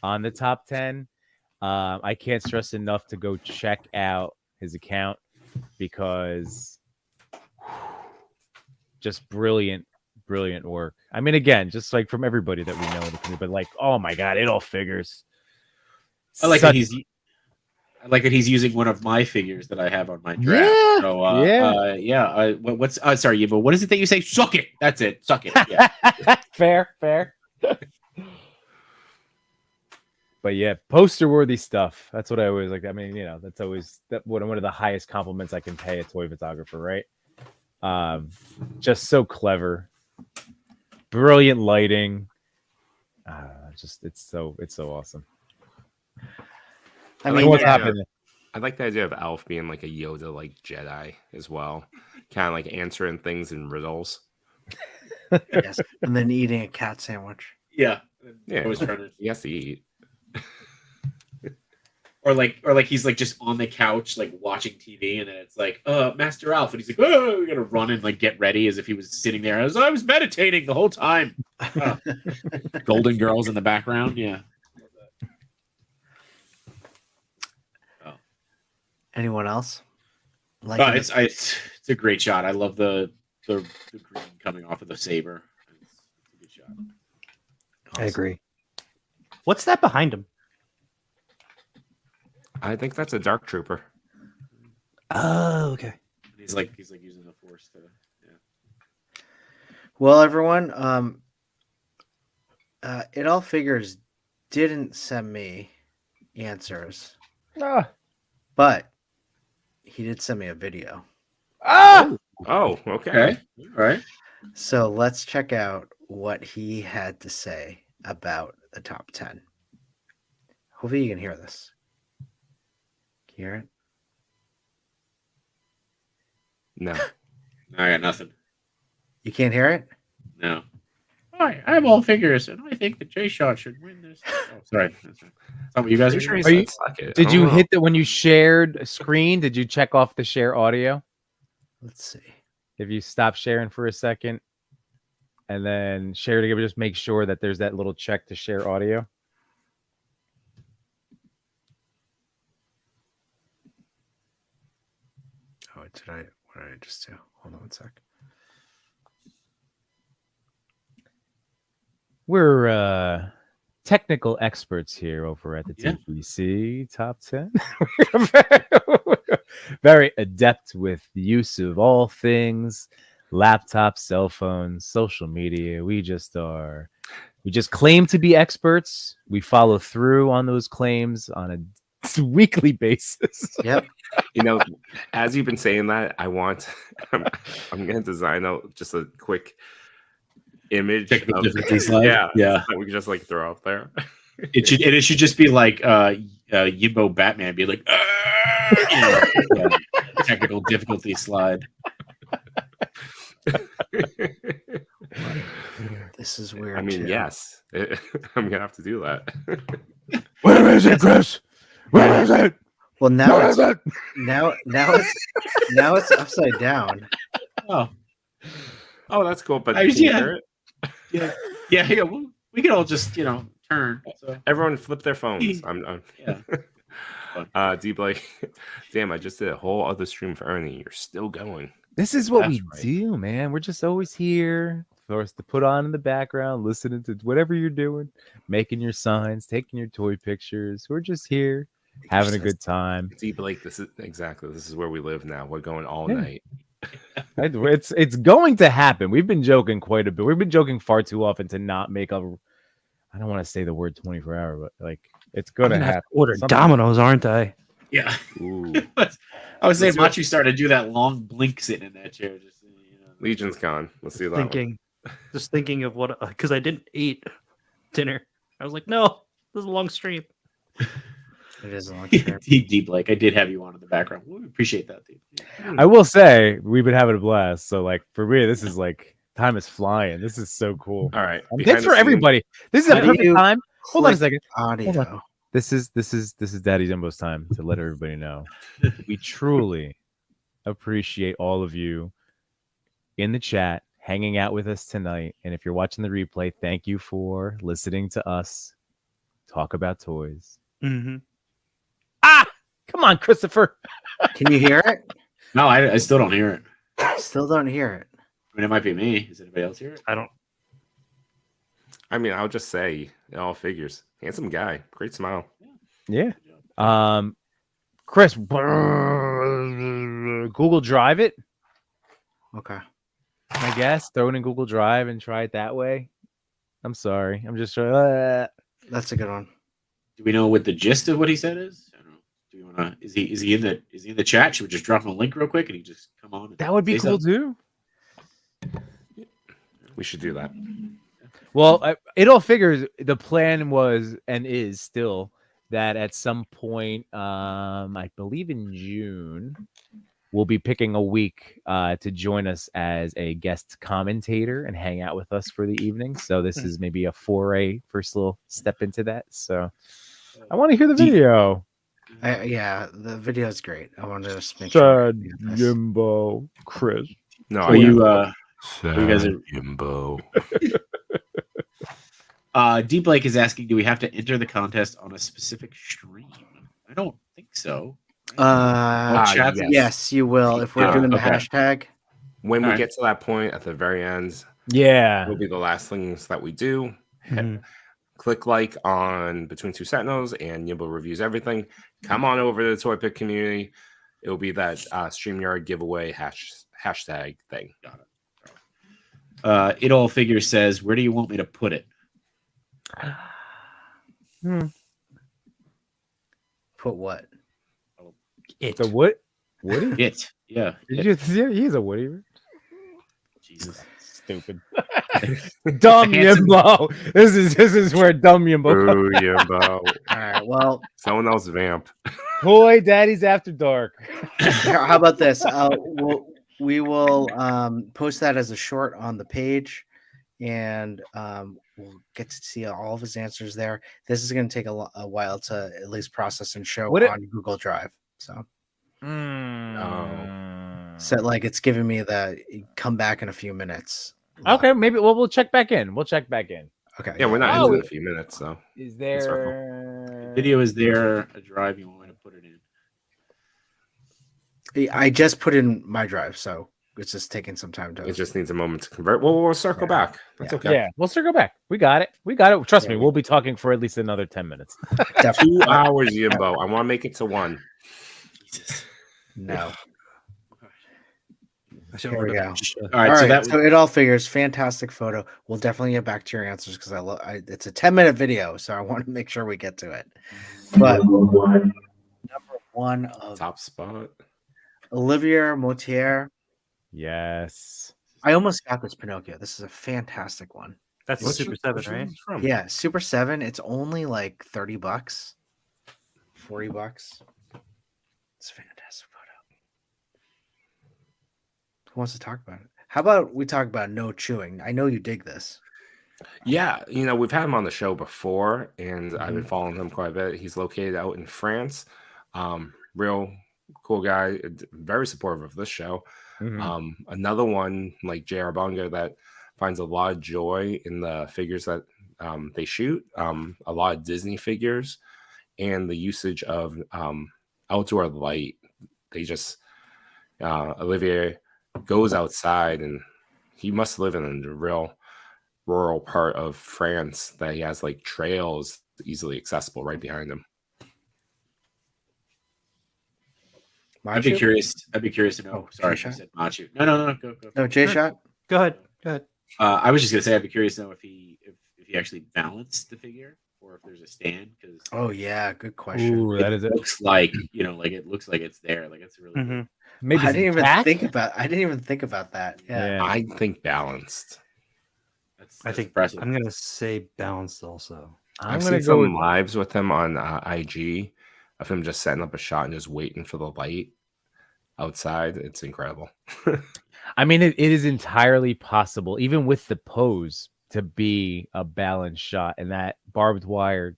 on the top 10. I can't stress enough to go check out his account because just brilliant work. I mean, again, just like from everybody that we know in the community, but like, oh my god, it all figures. I like that he's using one of my figures that I have on my draft. Yeah, so, what's sorry, but what is it that you say? Suck it. That's it. Suck it. Yeah. fair. But yeah, poster worthy stuff. That's what I always like. I mean, that's always one of the highest compliments I can pay a toy photographer, right? Just so clever, brilliant lighting. It's so awesome. I mean, what's happening? I like the idea of Alf being like a Yoda like Jedi as well, kind of like answering things in riddles. Yes, and then eating a cat sandwich. Yeah. Yeah, was trying to. He has to eat. Or like he's like just on the couch like watching TV, and then it's like, Master Alf, and he's like, oh, we gotta run and like get ready as if he was sitting there. I was meditating the whole time. Golden Girls in the background, yeah. Anyone else? It's a great shot. I love the green coming off of the saber. It's a good shot. I agree. What's that behind him? I think that's a dark trooper. Oh, okay. He's like using the force to. Yeah. Well, everyone, It All Figures didn't send me answers, Ah. but he did send me a video. Ah! Oh, okay. Okay. All right. So let's check out what he had to say about the top 10. Hopefully you can hear this. Can you hear it? No. I got nothing. You can't hear it? No. Hi, I'm All Figures, and I think that J-Shot should win this. Oh, sorry. That's not what you guys are Pretty sure doing? he Are said you- suck it. Did I you don't know. hit that when you shared a screen? Did you check off the share audio? Let's see. If you stop sharing for a second and then share it again, just make sure that there's that little check to share audio. Oh, what did I just do? Hold on one sec. We're technical experts here over at the Yeah. TPC Top 10. Very adept with the use of all things laptops, cell phones, social media. We just claim to be experts. We follow through on those claims on a weekly basis. Yep. You know, as you've been saying that, I'm gonna design out just a quick image Technical of difficulty slide? yeah, Yeah. that we can just like throw up there. It should just be like Yimbo Batman be like yeah, technical difficulty slide. This is weird. I mean, too. yes, I'm gonna have to do that. Where is it, Chris? Where is it? Well, now Where it's is it? now it's upside down. Oh, Oh, that's cool. But I- can you yeah. hear it? yeah. We can all just turn. So Everyone flip their phones. I'm yeah. D Blake. Damn, I just did a whole other stream for Ernie. You're still going. This is what That's we right. do, man. We're just always here for us to put on in the background, listening to whatever you're doing, making your signs, taking your toy pictures. We're just here having a good time. D Blake, this is where we live now. We're going all Yeah. night. It's going to happen. We've been joking quite a bit. We've been joking far too often to not make a. I don't want to say the word 24-hour, but like it's I'm gonna gonna have happen. to order Something- Domino's, aren't I? Yeah. Ooh, I was saying Let's Machu started to do that long blink sitting in that chair. Just Legion's gone. Let's do that. Just thinking of what, because I didn't eat dinner. I was like, no, this is a long stream. It is a long stream. Deep Blake, I did have you on in the background. We appreciate that, Deep. I will say we've been having a blast. So like for me, this is like time is flying. This is so cool. All right. And behind thanks the for scenes- everybody. This is a How do perfect you time. Hold on a click second. Audio. This is Daddy Jumbo's time to let everybody know. We truly appreciate all of you in the chat hanging out with us tonight. And if you're watching the replay, thank you for listening to us talk about toys. Mm-hmm. Ah, come on, Christopher. Can you hear it? No, I still don't hear it. Still don't hear it. I mean, it might be me. Does anybody else hear it? I don't. I mean, I'll just say it all figures. Handsome guy, great smile. Yeah. Chris, Google Drive it. Okay. I guess throw it in Google Drive and try it that way. I'm sorry. I'm just trying. That's a good one. Do we know what the gist of what he said is? I don't know. Do you want to? Is he in the chat? Should we just drop him a link real quick and he just come on? And That would be say cool something? too. We should do that. Well, it all figures. The plan was and is still that at some point, I believe in June, we'll be picking a week to join us as a guest commentator and hang out with us for the evening. So this is maybe a foray, first little step into that. So I want to hear the video. Yeah, the video is great. I wanted to just make sure. Sad Jimbo, Chris. No, So you guys are- Jimbo. D Blake is asking, do we have to enter the contest on a specific stream? I don't think so. chat? Yes, you will. If we're doing the okay. hashtag. When All we right. get to that point at the very end, Yeah. will be the last things that we do. Mhm. Click like on Between Two Sentinels and Yimbo Reviews Everything. Come on over to the Toy Pick community. It will be that StreamYard giveaway hashtag thing. It All Figures says, where do you want me to put it? Put what? It. The what? Woody? It. Yeah. Did you see? He's a Woody. Jesus. Stupid. Dumb Handsome- Yimbo. This is where dumb Yimbo comes. Ooh, Yimbo. All right. Well, Someone else vamp. Toy Daddies After Dark. how about this? We will post that as a short on the page, and we'll get to see all of his answers there. This is going to take a while to at least process and show on Google Drive. So, so like it's giving me the come back in a few minutes. Okay, maybe we'll check back in. We'll check back in. Okay. Yeah, we're not Oh, in a few minutes, so Is Circle. there Video is there. A drive you want me to put it in? I just put in my drive, so it's just taking some time to. it just needs a moment to convert. Well, we'll circle back. That's okay. Yeah, we'll circle back. We got it. Trust me, we'll be talking for at least another 10 minutes. 2 hours, Yimbo. I want to make it to 1. Jesus. No. So Here we go. All right. All So right, that so it all figures. Fantastic photo. We'll definitely get back to your answers because it's a 10-minute video, so I want to make sure we get to it. But number 1 of Top spot. Olivier Moutier. Yes. I almost got this Pinocchio. This is a fantastic one. That's the Super 7, right? From? Yeah, Super 7. It's only like $30, $40. It's a fantastic photo. Who wants to talk about it? How about we talk about no chewing? I know you dig this. Yeah, we've had him on the show before, and I've been following him quite a bit. He's located out in France. Real cool guy, very supportive of this show. Another one like J.R. Bongo that finds a lot of joy in the figures that they shoot, a lot of Disney figures, and the usage of outdoor light. They just Olivier goes outside, and he must live in a real rural part of France that he has like trails easily accessible right behind him. I'd be curious to know. Oh, Sorry, I J-Shot? said Machu. No. Go. No, J-Shot? Go ahead. I was just gonna say I'd be curious to know if he actually balanced the figure or if there's a stand because Oh, yeah. Good question. Ooh, that is it. looks like it looks like it's there. Like it's really Mhm. Maybe I it's didn't intact? even think about that. Yeah. I think balanced. that's I think impressive. I'm gonna say balanced also. I've gonna seen some with- lives with him on IG of him just setting up a shot and just waiting for the light outside. It's incredible. I mean, it is entirely possible, even with the pose, to be a balanced shot, and that barbed wire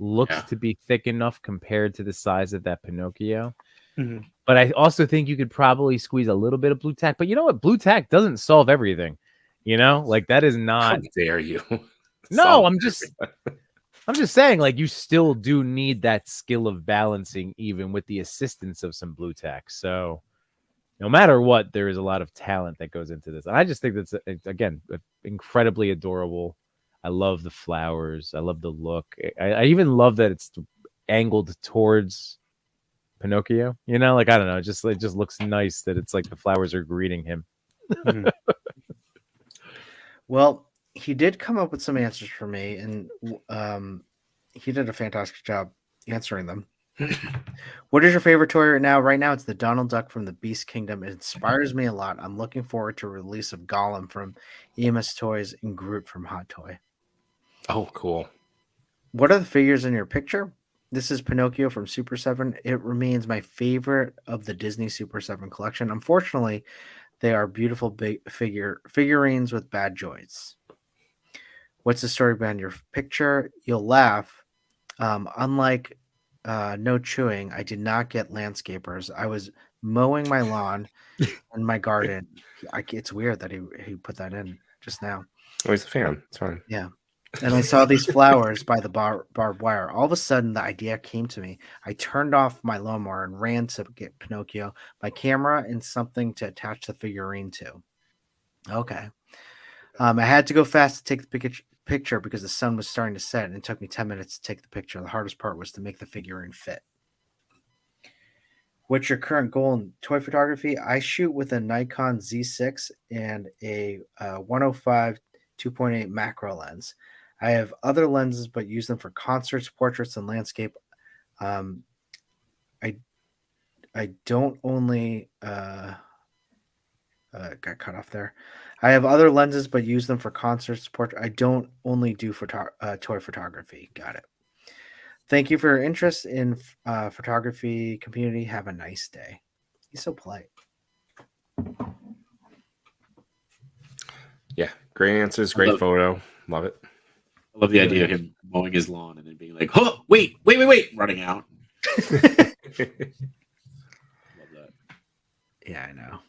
looks Yeah. to be thick enough compared to the size of that Pinocchio. Mhm. But I also think you could probably squeeze a little bit of blue tack. But you know what? Blue tack doesn't solve everything. Like that is How not. dare you? No, Solve I'm just saying, like, you still do need that skill of balancing, even with the assistance of some blue tack. So, no matter what, there is a lot of talent that goes into this. And I just think that's, again, incredibly adorable. I love the flowers. I love the look. I even love that it's angled towards Pinocchio. Like, I don't know. It just looks nice that it's like the flowers are greeting him. Well, he did come up with some answers for me, and he did a fantastic job answering them. What is your favorite toy right now? Right now, it's the Donald Duck from the Beast Kingdom. It inspires me a lot. I'm looking forward to release of Gollum from EMS Toys and Groot from Hot Toy. Oh, cool. What are the figures in your picture? This is Pinocchio from Super 7. It remains my favorite of the Disney Super 7 collection. Unfortunately, they are beautiful big figurines with bad joints. What's the story behind your picture? You'll laugh. Unlike no chewing, I did not get landscapers. I was mowing my lawn and my garden. It's weird that he put that in just now. Oh, he's a fan. It's fine. Yeah. and I saw these flowers by the barbed wire. All of a sudden, the idea came to me. I turned off my lawnmower and ran to get Pinocchio, my camera, and something to attach the figurine to. Okay. I had to go fast to take the picture because the sun was starting to set, and it took me 10 minutes to take the picture. The hardest part was to make the figurine fit. What's your current goal in toy photography? I shoot with a Nikon Z6 and a 105 2.8 macro lens. I have other lenses, but use them for concerts, portraits, and landscape. I don't only got cut off there. I have other lenses, but use them for concerts, portraits. I don't only do toy photography. Got it. Thank you for your interest in photography community. Have a nice day. He's so polite. Yeah, great answers, great photo. Love it. I love the idea of him mowing his lawn and then being like, "Oh, wait, running out." Love that. Yeah, I know.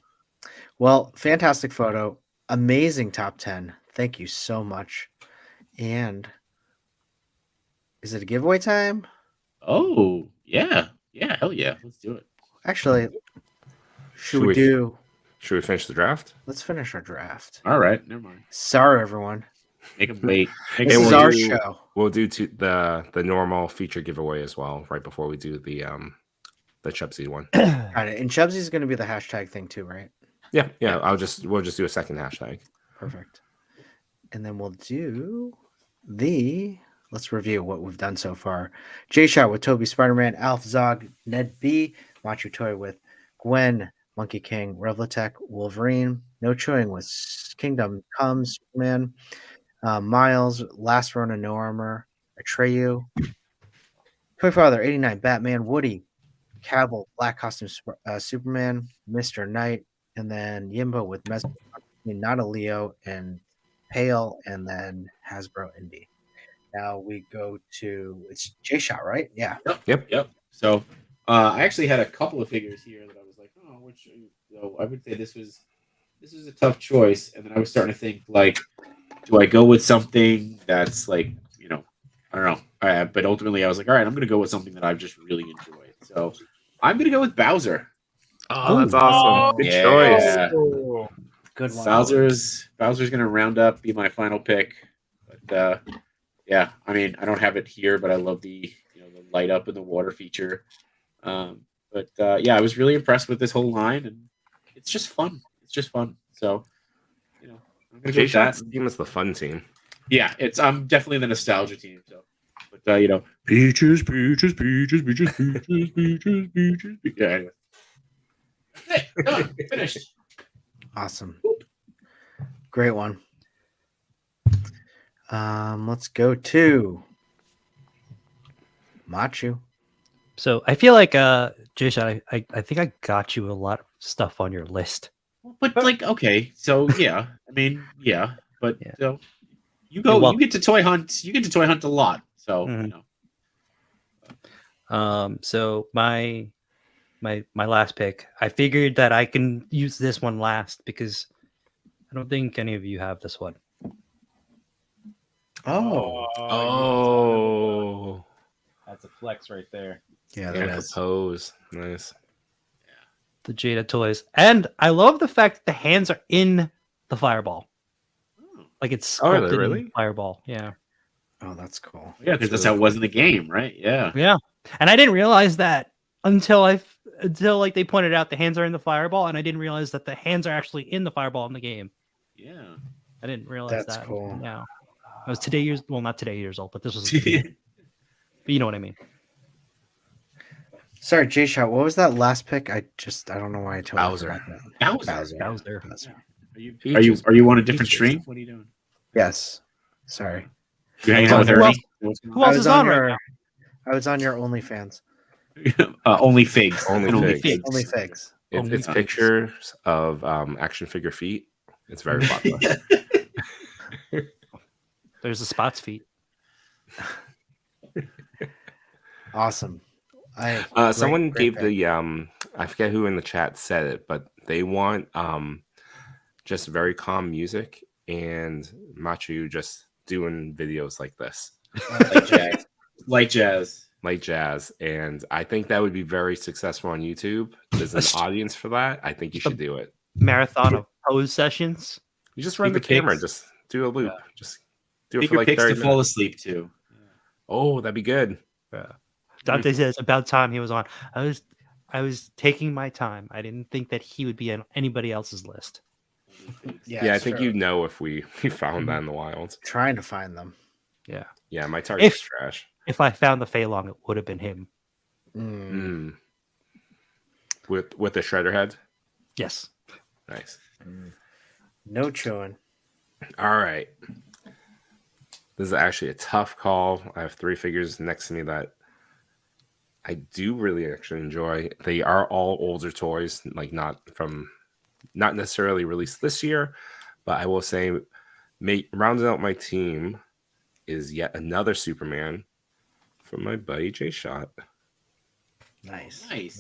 Well, fantastic photo. Amazing top 10. Thank you so much. And is it a giveaway time? Oh, yeah. Hell yeah. Let's do it. Actually, should we finish the draft? Let's finish our draft. All right, never mind. Sorry, everyone. Make them wait. This is our show. We'll do the normal feature giveaway as well, right before we do the Chubsy one. Got it. And Chubsy is going to be the hashtag thing too, right? Yeah. We'll just do a second hashtag. Perfect. And then we'll do let's review what we've done so far. J-Shot with Toby Spider-Man, Alf Zog, Ned B, Machu Toy with Gwen, Monkey King, Revlatech, Wolverine, No Chewing with Kingdom Come, Superman, Miles, Last Rona, No Armor, Atreyu, Toy Father 89, Batman, Woody, Cavill, Black Costume Superman, Mr. Knight, and then Yimbo with Not a Leo, and Pale, and then Hasbro Indie. Now we go to it's J-Shot, right? Yeah. Yep. So I actually had a couple of figures here that I was like, oh, which I would say this was a tough choice, and then I was starting to think like, do I go with something that's like, I don't know, but ultimately I was like, all right, I'm going to go with something that I've just really enjoyed. So I'm going to go with Bowser. Oh, that's awesome! Good choice. Good one. Bowser's going to round up, be my final pick. But yeah, I mean, I don't have it here, but I love the the light up and the water feature. But yeah, I was really impressed with this whole line, and it's just fun. So I'm gonna go with that. Team is the fun team. Yeah, I'm definitely the nostalgia team. So, but peaches. Yeah, anyway. That's it. Done. Finished. Awesome. Great one. Let's go to Machu. So I feel like J-Shot, I think I got you a lot of stuff on your list. But like, okay, so yeah, I mean, yeah, but Yeah. so you Well- get to toy hunt. You get to toy hunt a lot. So Mhm. So my last pick, I figured that I can use this one last because I don't think any of you have this one. Oh, That's a flex right there. Yeah, yeah, that is. propose. Nice. The Jada toys, and I love the fact that the hands are in the fireball, like it's Oh, are they sculpted in really? fireball. Yeah, Oh, that's cool. Yeah, because that's how it was in the game, right? Yeah. yeah. And I didn't realize that until like they pointed out the hands are in the fireball, and I didn't realize that the hands are actually in the fireball in the game. Yeah. I didn't realize That's that. cool. Yeah, I was not today years old, but this was, but you know what I mean. Sorry, J-Shot. What was that last pick? I don't know why I totally Bowser. forgot that. Bowser. Bowser. Are you on a different stream? What are you doing? Yes. Sorry. You hanging out with Who Ernie? else- Who else is on right now? I was on your OnlyFans. Only figs. Only And figs. Only figs. It's pictures of action figure feet. It's very popular. There's the spots feet. Awesome. Someone great gave pick. the I forget who in the chat said it, but they want just very calm music and Machu just doing videos like this, Like jazz. Like jazz. like jazz, and I think that would be very successful on YouTube. There's an audience for that. I think you should do it. Marathon of pose sessions. You just run the Take your camera, and pics. just do a loop. Yeah. Just do it Take for your like picks 30 to minutes. fall asleep too. Oh, that'd be good. Dante says about time he was on. I was taking my time. I didn't think that he would be on anybody else's list. Yeah, I it's think true. you'd know if we found that in the wild. Trying to find them. Yeah. Yeah, my target's If- trash. If I found the Fei Long, it would have been him. Mm. With the shredder head. Yes. Nice. No chewing. All right. This is actually a tough call. I have 3 figures next to me that I do really actually enjoy. They are all older toys, like not necessarily released this year, but I will say, rounding out my team is yet another Superman from my buddy Jay Shot. Nice. Nice.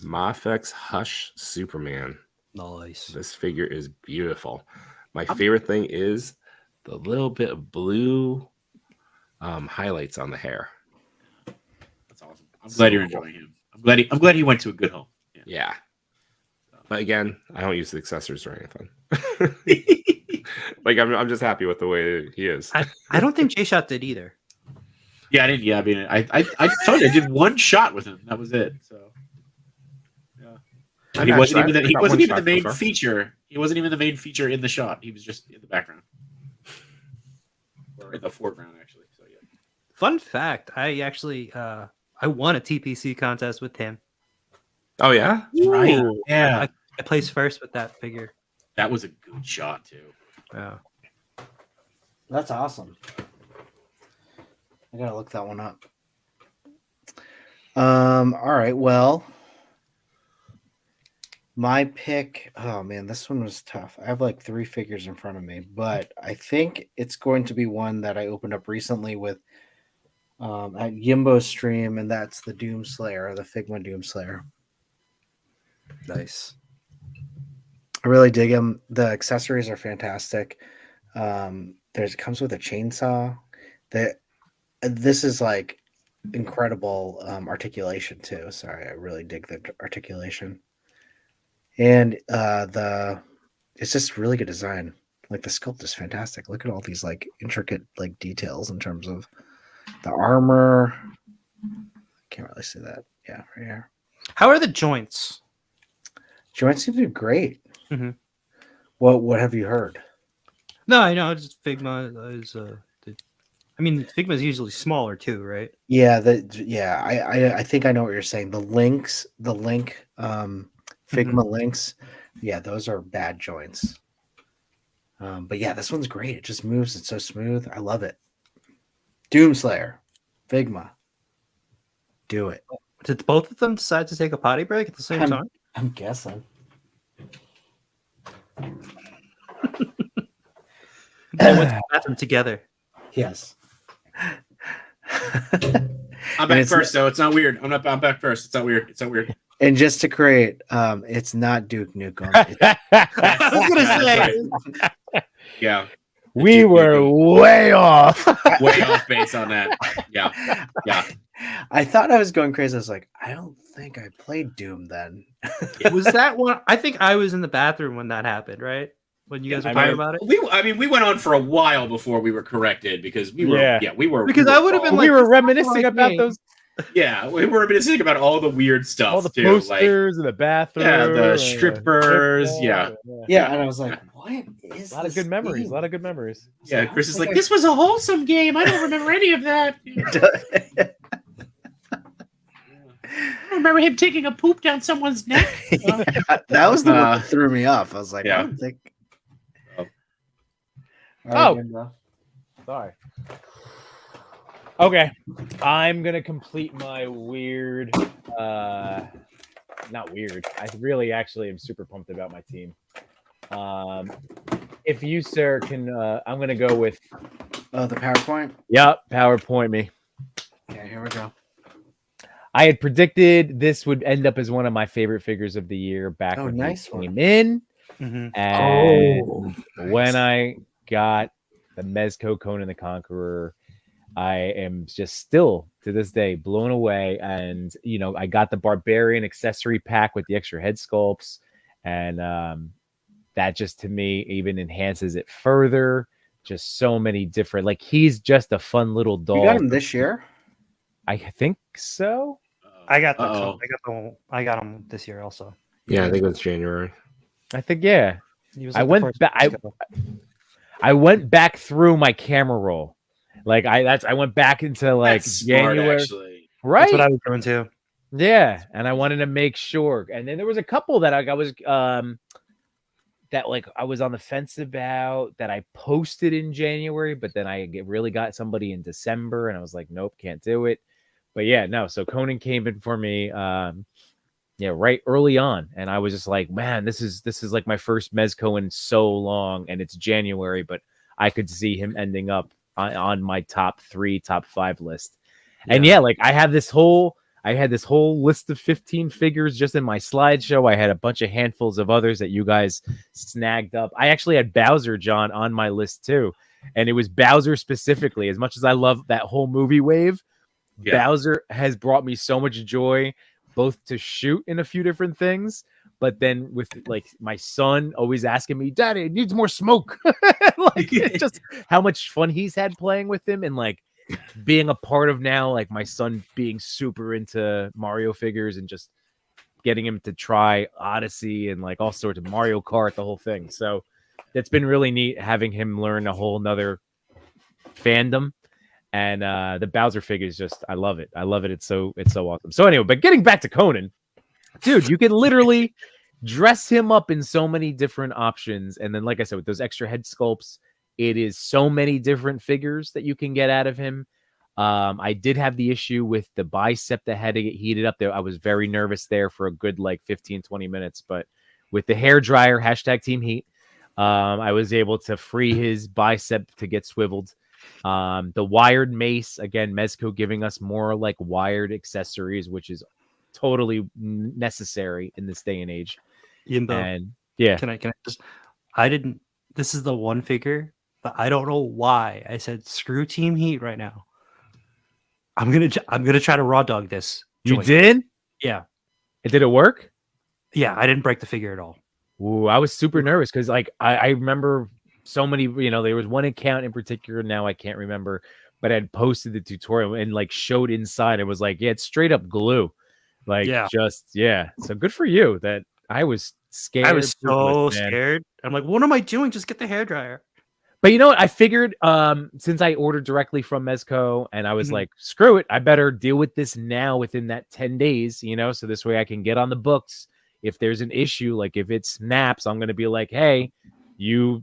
Mafex Hush Superman. Nice. This figure is beautiful. My favorite thing is the little bit of blue highlights on the hair. That's awesome. I'm glad you're enjoying him. I'm glad he went to a good home. Yeah. But again, I don't use the accessories or anything. Like I'm just happy with the way he is. I don't think J Shot did either. Yeah, I didn't. Yeah, I mean, I told you I did one shot with him. That was it. So, yeah. He wasn't even the main feature. He wasn't even the main feature in the shot. He was just in the background or in the foreground, actually. So yeah. Fun fact: I actually I won a TPC contest with him. Oh yeah? Right. Yeah. I placed first with that figure. That was a good shot too. Yeah. That's awesome. I gotta look that one up. All right. Well, my pick. Oh man, this one was tough. I have like 3 figures in front of me, but I think it's going to be one that I opened up recently with at Yimbo's stream, and that's the Doomslayer, the Figma Doomslayer. Nice. I really dig him. The accessories are fantastic. It comes with a chainsaw. This is like incredible articulation too. Sorry, I really dig the articulation. And it's just really good design. Like the sculpt is fantastic. Look at all these like intricate like details in terms of the armor. Can't really see that. Yeah, right here. How are the joints? Joints seem to be great. Mm-hmm. What have you heard? No, I know. Just Figma is. I mean, Figma is usually smaller too, right? Yeah, I think I know what you're saying. The link, Figma links, yeah, those are bad joints. But yeah, this one's great. It just moves. It's so smooth. I love it. Doomslayer, Figma, do it. Did both of them decide to take a potty break at the same time? I'm guessing. They went to the bathroom together. Yes. I'm back first, though. It's not weird. I'm back first. It's not weird. It's not weird. And just to create, it's not Duke Nukem. I was gonna say. Yeah. We were way off. Way off base on that. Yeah. Yeah. I thought I was going crazy. I was like, I don't think I played Doom then. Was that one? I think I was in the bathroom when that happened, right? When you guys were talking about it. We went on for a while before we were corrected because we were because I would have been like, we were reminiscing about those. Yeah, we were reminiscing about all the weird stuff, all the too, posters in the bathroom. Yeah, the strippers. Yeah, and I was like, what is a lot of good memories? A lot of good memories. Yeah, Chris is like, this was a wholesome game. I don't remember any of that. I don't remember him taking a poop down someone's neck. That was the one that threw me off. I was like, I don't think. Sorry. Okay, I'm gonna complete my weird. Not weird. I really actually am super pumped about my team. If you, sir, can, I'm gonna go with. Oh, the PowerPoint. Yep, PowerPoint me. Okay, here we go. I had predicted this would end up as one of my favorite figures of the year back when it came in, and when I got the Mezco Conan the Conqueror. I am just still to this day blown away. And I got the Barbarian accessory pack with the extra head sculpts, and that just to me even enhances it further. Just so many different, like, he's just a fun little doll. You got him this year? I think so. I got the Uh-oh. I got him this year also. Yeah, I think it was January. I think, yeah. He was I like the went first back. Mezco. I went back through my camera roll. Like I went back into like That's smart, January. actually. Right. That's what I was doing too. Yeah, and I wanted to make sure. And then there was a couple that I was that like I was on the fence about that I posted in January, but then I really got somebody in December, and I was like, nope, can't do it. But yeah, no. So Conan came in for me, right early on, and I was just like, man, this is like my first Mezco in so long, and it's January, but I could see him ending up on my top 3, top 5 list. And yeah, like I had this whole list of 15 figures just in my slideshow. I had a bunch of handfuls of others that you guys snagged up. I actually had Bowser, John, on my list too. And it was Bowser specifically. As much as I love that whole movie wave, Bowser has brought me so much joy, both to shoot in a few different things, but then with like my son always asking me, Daddy, it needs more smoke. Like just how much fun he's had playing with him, and like being a part of now, like my son being super into Mario figures and just getting him to try Odyssey and like all sorts of Mario Kart, the whole thing. So it's been really neat having him learn a whole nother fandom. And the Bowser figure is just, I love it. It's so awesome. So anyway, but getting back to Conan, dude, you can literally dress him up in so many different options. And then, like I said, with those extra head sculpts, it is so many different figures that you can get out of him. I did have the issue with the bicep that had to get heated up there. I was very nervous there for a good like 15, 20 minutes. But with the hair dryer, #team heat, I was able to free his bicep to get swiveled. The wired mace, again, Mezco giving us more like wired accessories, which is totally necessary in this day and age. Yimbo, And yeah, can I just? This is the one figure, but I don't know why I said screw Team Heat right now. I'm gonna try to raw dog this. you joint. did? Yeah, Did it work? yeah. I didn't break the figure at all. Ooh, I was super nervous because like I remember so many, there was one account in particular, now I can't remember, but I had posted the tutorial and like showed inside. It was like, yeah, it's straight up glue. Like, So good for you. That I was scared. I was so scared. I'm like, what am I doing? Just get the hairdryer. But you know what? I figured since I ordered directly from Mezco, and I was like, screw it, I better deal with this now within that 10 days, so this way I can get on the books. If there's an issue, like if it snaps, I'm going to be like, hey, you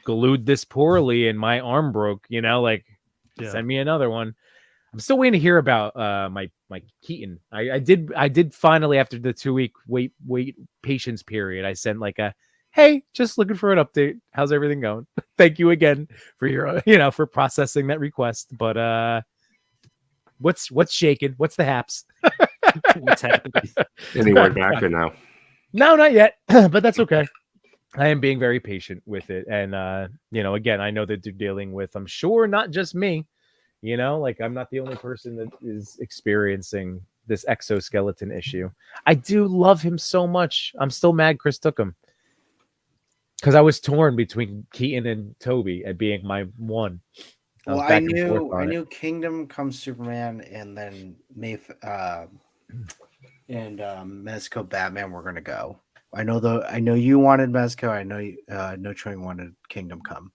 glued this poorly and my arm broke, send me another one. I'm still waiting to hear about my Keaton. I did finally, after the 2-week wait patience period, I sent like a, hey, just looking for an update. How's everything going? Thank you again for your, for processing that request. But what's shaking? What's the haps? What's happening? Any word back or no? No, not yet. But that's okay. I am being very patient with it. And, again, I know that they're dealing with, I'm sure, not just me, like I'm not the only person that is experiencing this exoskeleton issue. I do love him so much. I'm still mad Chris took him because I was torn between Keaton and Toby at being my one. Well, I knew Kingdom Come Superman and then Mezco Batman were gonna go. I know you wanted Mezco. I know No Chewing wanted Kingdom Come.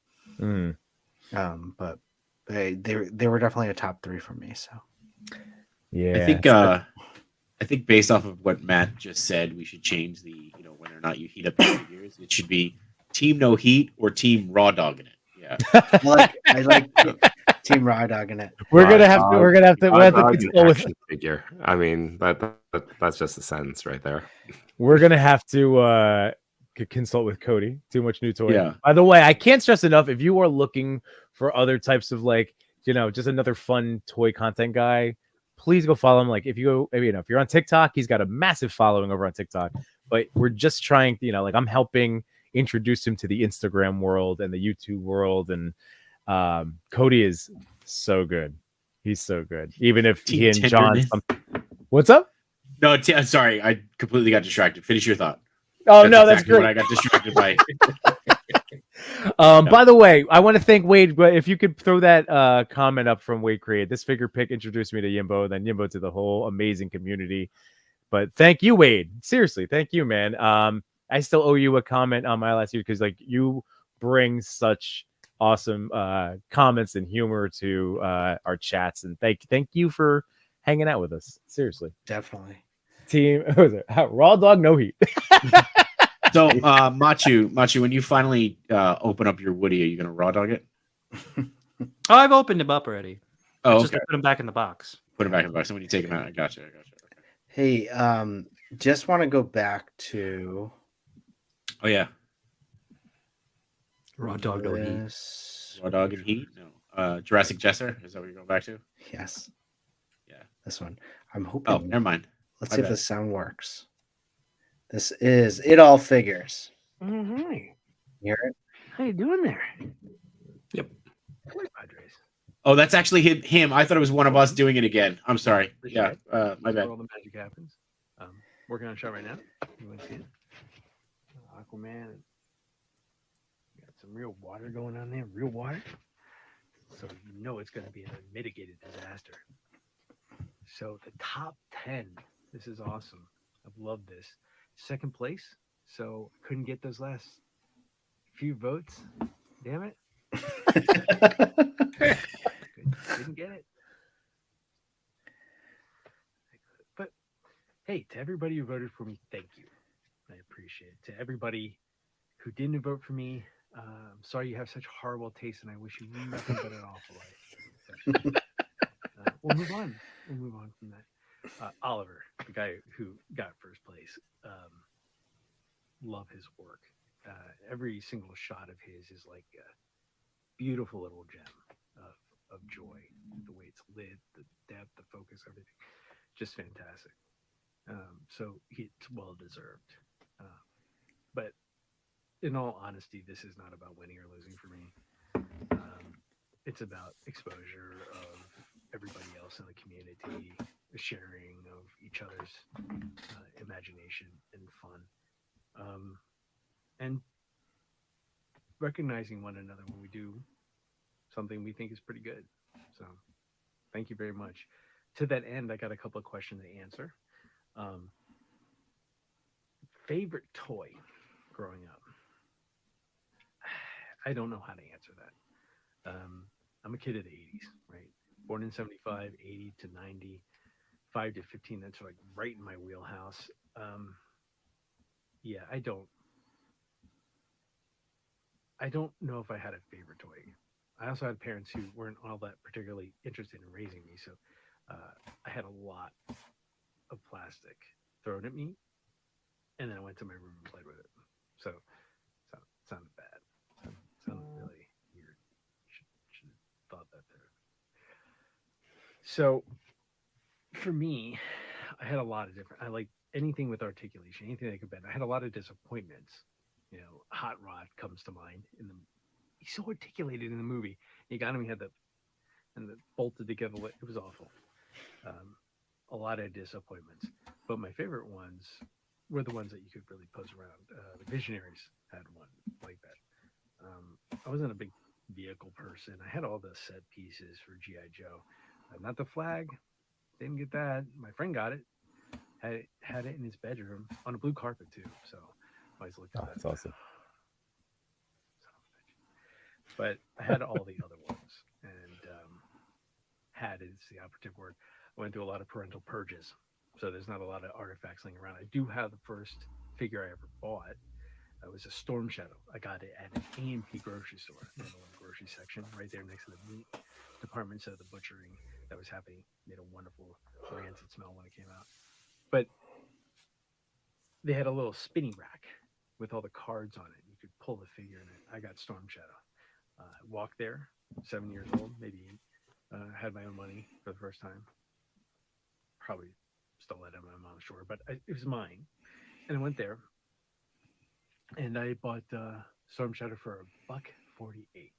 But they were definitely a top 3 for me. So yeah, I think based off of what Matt just said, we should change the whether or not you heat up your figures. It should be Team No Heat or Team Raw Dogging it. Yeah, I like Team Raw Dogging it. We're gonna have to consult with figure. I mean that's just a sentence right there. We're gonna have to consult with Cody. Too much new toy. Yeah. By the way, I can't stress enough, if you are looking for other types of just another fun toy content guy, please go follow him. Like if you're on TikTok, he's got a massive following over on TikTok. But we're just trying, I'm helping introduce him to the Instagram world and the YouTube world, and Cody is so good. He's so good. Even if Team he and John. tenderness. What's up? No, sorry, I completely got distracted. Finish your thought. Oh no, that's exactly great. what I got distracted by. By the way, I want to thank Wade. But if you could throw that comment up from Wade Create, this figure pick introduced me to Yimbo, then Yimbo to the whole amazing community. But thank you, Wade. Seriously, thank you, man. I still owe you a comment on my last year because like you bring such awesome comments and humor to our chats, and thank you for hanging out with us. Seriously, Definitely. team what was it? Raw dog, no heat. So, Machu, when you finally open up your Woody, are you gonna raw dog it? Oh, I've opened him up already. Oh, Just okay. to put him back in the box. Put him back in the box. And when you take him out, I gotcha. Okay. Hey, just want to go back to Oh yeah, Raw dog, no heat. this. raw dog and heat. No, Jurassic Jesser. Is that what you're going back to? Yes. Yeah. This one. I'm hoping. Oh, never mind. Let's My see if bad. the sound works. This is It All Figures. Hi. Hear it? How you doing there? Yep. Boy, Padres. Oh, that's actually him. I thought it was one of us doing it again. I'm sorry. Yeah, Appreciate my That's bad. where all the magic happens. Working on a shot right now. You want to see it? Aquaman. Got some real water going on there. Real water. So you know it's going to be an unmitigated disaster. So the top 10. This is awesome. I've loved this. Second place. So couldn't get those last few votes. Damn it. Didn't get it. But hey, to everybody who voted for me, thank you. I appreciate it. To everybody who didn't vote for me, I'm sorry you have such horrible taste, and I wish you nothing but an awful life. We'll move on. We'll move on from that. Oliver, the guy who got first place, love his work. Every single shot of his is like a beautiful little gem of joy. The way it's lit, the depth, the focus, everything, just fantastic. So it's well deserved. But in all honesty, this is not about winning or losing for me. It's about exposure of everybody else in the community, the sharing of each other's imagination and fun, and recognizing one another when we do something we think is pretty good. So thank you very much. To that end, I got a couple of questions to answer. Favorite toy growing up? I don't know how to answer that. I'm a kid of the 80s, right? Born in 75, 80 to 90, 5 to 15. That's like right in my wheelhouse. Yeah, I don't know if I had a favorite toy. I also had parents who weren't all that particularly interested in raising me, so I had a lot of plastic thrown at me, and then I went to my room and played with it. So sounded bad. Sounded really weird. Should have thought that through. So for me, I had a lot of different. I like anything with articulation, anything that could bend. I had a lot of disappointments. You know, Hot Rod comes to mind. He's so articulated in the movie. He got him. He had the bolted together. It was awful. A lot of disappointments. But my favorite ones were the ones that you could really pose around. The Visionaries had one like that. I wasn't a big vehicle person. I had all the set pieces for G.I. Joe. Not the flag. Didn't get that. My friend got it. Had it in his bedroom on a blue carpet too. So I always looked at that. That's awesome. But I had all the other ones, and had is the operative word. I went through a lot of parental purges, so there's not a lot of artifacts laying around. I do have the first figure I ever bought. It was a Storm Shadow. I got it at an A&P grocery store, in the grocery section, right there next to the meat department. So the butchering that was happening made a wonderful rancid smell when it came out. But they had a little spinning rack with all the cards on it. You could pull the figure in it. I got Storm Shadow. Walked there, 7 years old, maybe 8. Had my own money for the first time. Probably stole it at my mom's store, but it was mine. And I went there, and I bought Storm Shadow for $1.48.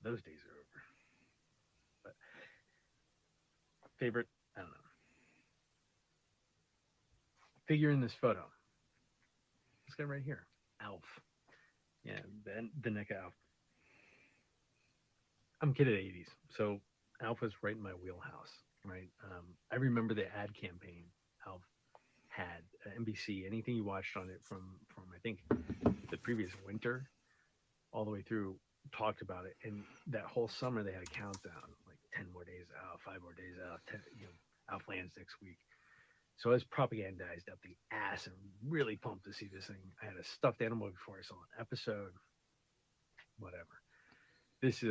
Those days are over. But favorite, I don't know. Figure in this photo. This guy right here, Alf. Yeah, the NECA Alf. I'm a kid of the 80s, so Alf was right in my wheelhouse, right? I remember the ad campaign Alf had, NBC, anything you watched on it from I think the previous winter all the way through talked about it. And that whole summer they had a countdown, like 10 more days out, 5 more days out, 10, Alf lands next week. So I was propagandized up the ass and really pumped to see this thing. I had a stuffed animal before I saw an episode. Whatever. This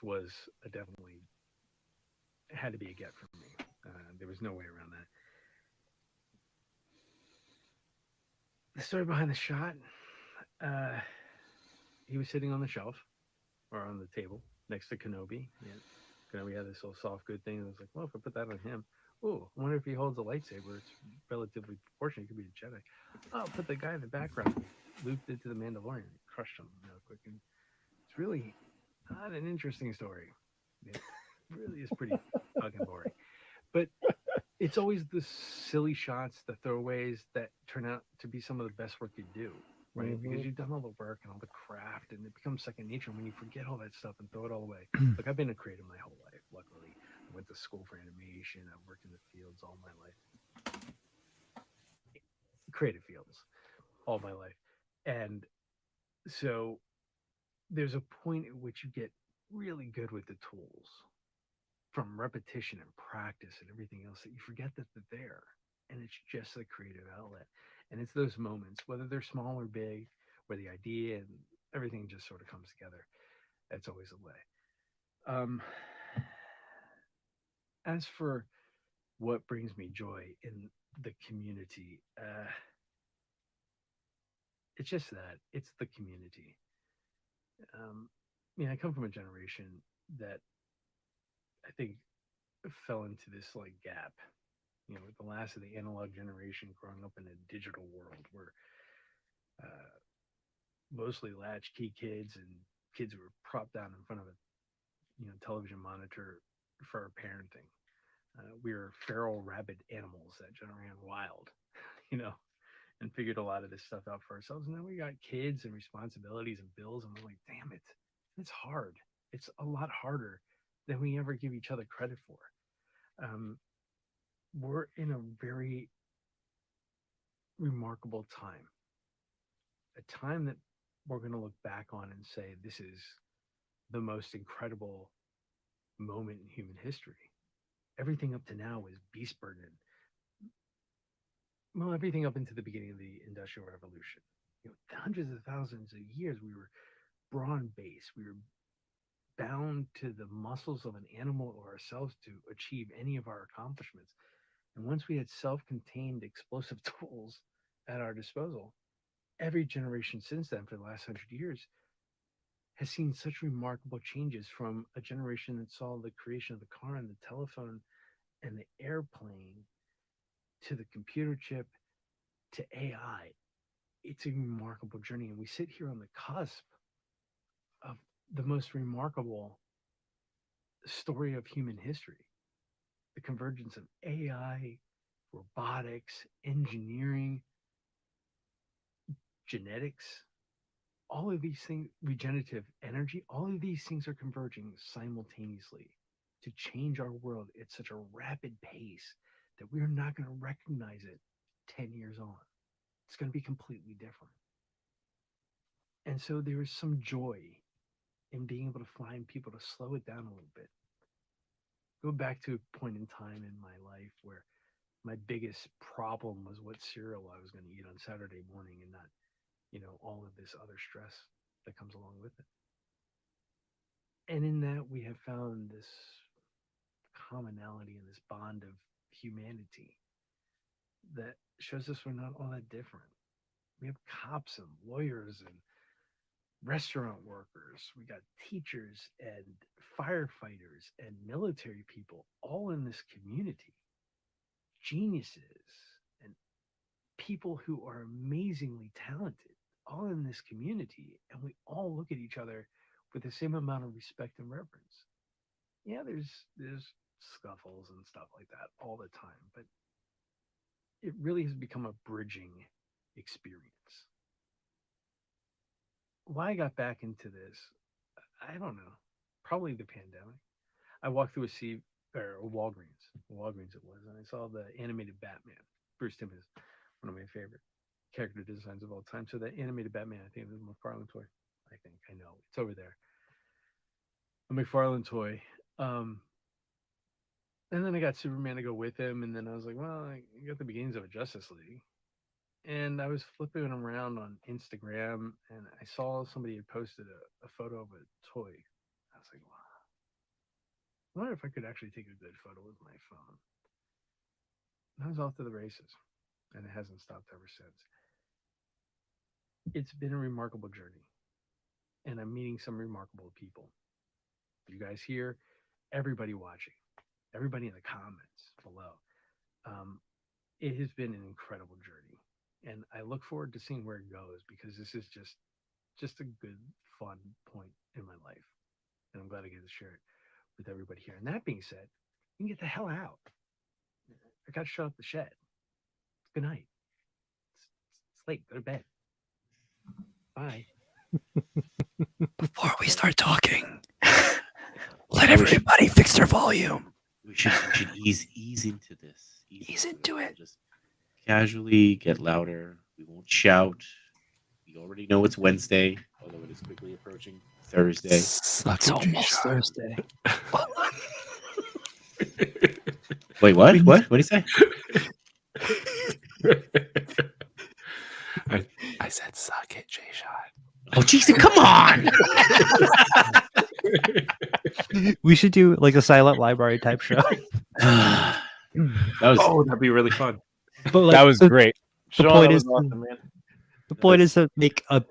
was definitely had to be a get for me. There was no way around that. The story behind the shot. He was sitting on the shelf or on the table next to Kenobi. Yeah. Kenobi had this little soft good thing. And I was like, well, if I put that on him, oh, I wonder if he holds a lightsaber. It's relatively proportionate. He could be a Jedi. Oh, put the guy in the background. Luke did to the Mandalorian. Crushed him real quick. And it's really not an interesting story. It really is pretty fucking boring. But it's always the silly shots, the throwaways that turn out to be some of the best work you do, right? Mhm. Because you've done all the work and all the craft, and it becomes second nature when you forget all that stuff and throw it all away. Look, I've been a creative my whole life, luckily. I went to school for animation. I've worked in the fields all my life. Creative fields all my life. And so there's a point at which you get really good with the tools from repetition and practice and everything else that you forget that they're there, and it's just a creative outlet. And it's those moments, whether they're small or big, where the idea and everything just sort of comes together. That's always the way. As for what brings me joy in the community, it's just that it's the community. I come from a generation that I think fell into this like gap, with the last of the analog generation growing up in a digital world where mostly latchkey kids and kids who were propped down in front of a television monitor for our parenting. We were feral rabid animals that just ran wild, and figured a lot of this stuff out for ourselves. And then we got kids and responsibilities and bills, and we're like, damn it, it's hard. It's a lot harder than we ever give each other credit for. We're in a very remarkable time, a time that we're going to look back on and say, this is the most incredible moment in human history. Everything up to now was beast burden. Well, everything up into the beginning of the Industrial Revolution. Hundreds of thousands of years, we were brawn-based. We were bound to the muscles of an animal or ourselves to achieve any of our accomplishments. And once we had self-contained explosive tools at our disposal, every generation since then for the last 100 years has seen such remarkable changes, from a generation that saw the creation of the car and the telephone and the airplane to the computer chip to AI. It's a remarkable journey. And we sit here on the cusp of the most remarkable story of human history. The convergence of AI, robotics, engineering, genetics, all of these things, regenerative energy, all of these things are converging simultaneously to change our world at such a rapid pace that we're not going to recognize it 10 years on. It's going to be completely different. And so there is some joy in being able to find people to slow it down a little bit. Go back to a point in time in my life where my biggest problem was what cereal I was going to eat on Saturday morning, and not, all of this other stress that comes along with it. And in that, we have found this commonality and this bond of humanity that shows us we're not all that different. We have cops and lawyers and restaurant workers. We got teachers and firefighters and military people all in this community. Geniuses and people who are amazingly talented all in this community. And we all look at each other with the same amount of respect and reverence. Yeah, there's scuffles and stuff like that all the time, but it really has become a bridging experience. Why I got back into this, I don't know. Probably the pandemic. I walked through a Walgreens it was, and I saw the animated Batman. Bruce Timm is one of my favorite character designs of all time. So the animated Batman, I think it was a McFarlane toy. I know it's over there. A McFarlane toy. And then I got Superman to go with him, and then I was like, well, I got the beginnings of a Justice League. And I was flipping around on Instagram, and I saw somebody had posted a photo of a toy. I was like, wow. I wonder if I could actually take a good photo with my phone. And I was off to the races, and it hasn't stopped ever since. It's been a remarkable journey, and I'm meeting some remarkable people. You guys here, everybody watching, everybody in the comments below. It has been an incredible journey, and I look forward to seeing where it goes, because this is just a good, fun point in my life, and I'm glad I get to share it with everybody here. And that being said, you can get the hell out. I got to shut up the shed. Good night. It's late. Go to bed. Bye. Before we start talking, let everybody fix their volume. We should ease into this. Ease into it. Just casually get louder. We won't shout. We already know it's Wednesday, although it is quickly approaching Thursday. It's almost Thursday. Wait, what? What? What did he say? I said, suck it, J-Shot. Oh, Jason, come on! We should do like a silent library type show. That'd be really fun. But like, That was great. The Sean, point that is, was awesome, man. the point is to make a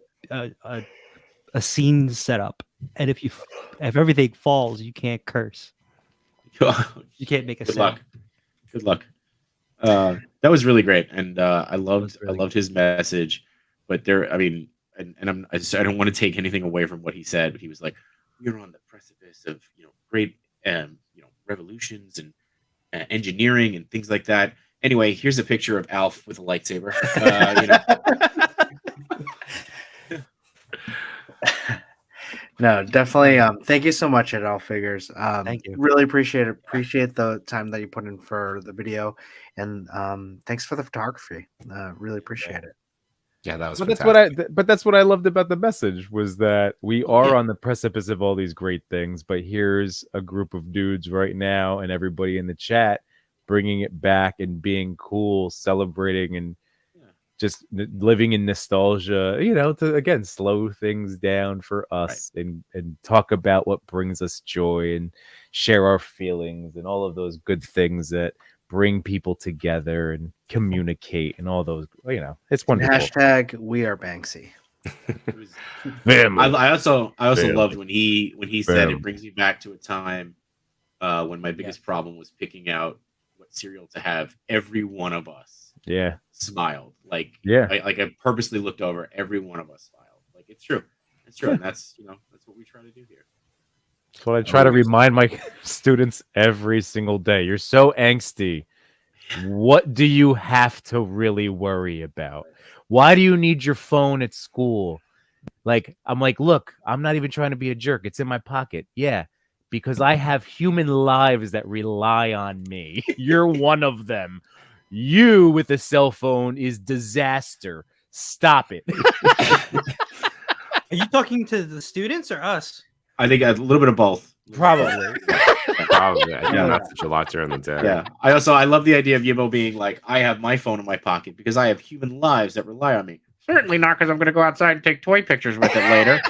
scene set up, and if everything falls, you can't curse. You can't make a Good sound. luck. Good luck. That was really great, and I loved really his message. But there, I mean, and I don't want to take anything away from what he said, but he was like, "We're on the precipice of great revolutions and engineering and things like that." Anyway, here's a picture of Alf with a lightsaber. No, definitely. Thank you so much, It All Figures. Thank you. Really appreciate it. Appreciate the time that you put in for the video, and thanks for the photography. Really appreciate it. Yeah, that was But fantastic. that's what I loved about the message, was that we are on the precipice of all these great things, but here's a group of dudes right now, and everybody in the chat bringing it back and being cool, celebrating, and just living in nostalgia, to again slow things down for us, and talk about what brings us joy and share our feelings and all of those good things that bring people together and communicate and all those. It's wonderful. Hashtag we are Banksy. I also Family. loved when he said Family. it brings me back to a time when my biggest problem was picking out what cereal to have. Every one of us smiled. I purposely looked over. Every one of us smiled. Like, it's true. It's true. And that's what we try to do here. That's what I try to remind my students every single day. You're so angsty. What do you have to really worry about? Why do you need your phone at school? I'm like, look, I'm not even trying to be a jerk. It's in my pocket. Yeah, because I have human lives that rely on me. You're one of them. You with a cell phone is disaster. Stop it. Are you talking to the students or us? I think a little bit of both. Probably. Probably. I do message a lot during the day. Yeah. I love the idea of Yimmo being like, I have my phone in my pocket because I have human lives that rely on me. Certainly not, because I'm going to go outside and take toy pictures with it later.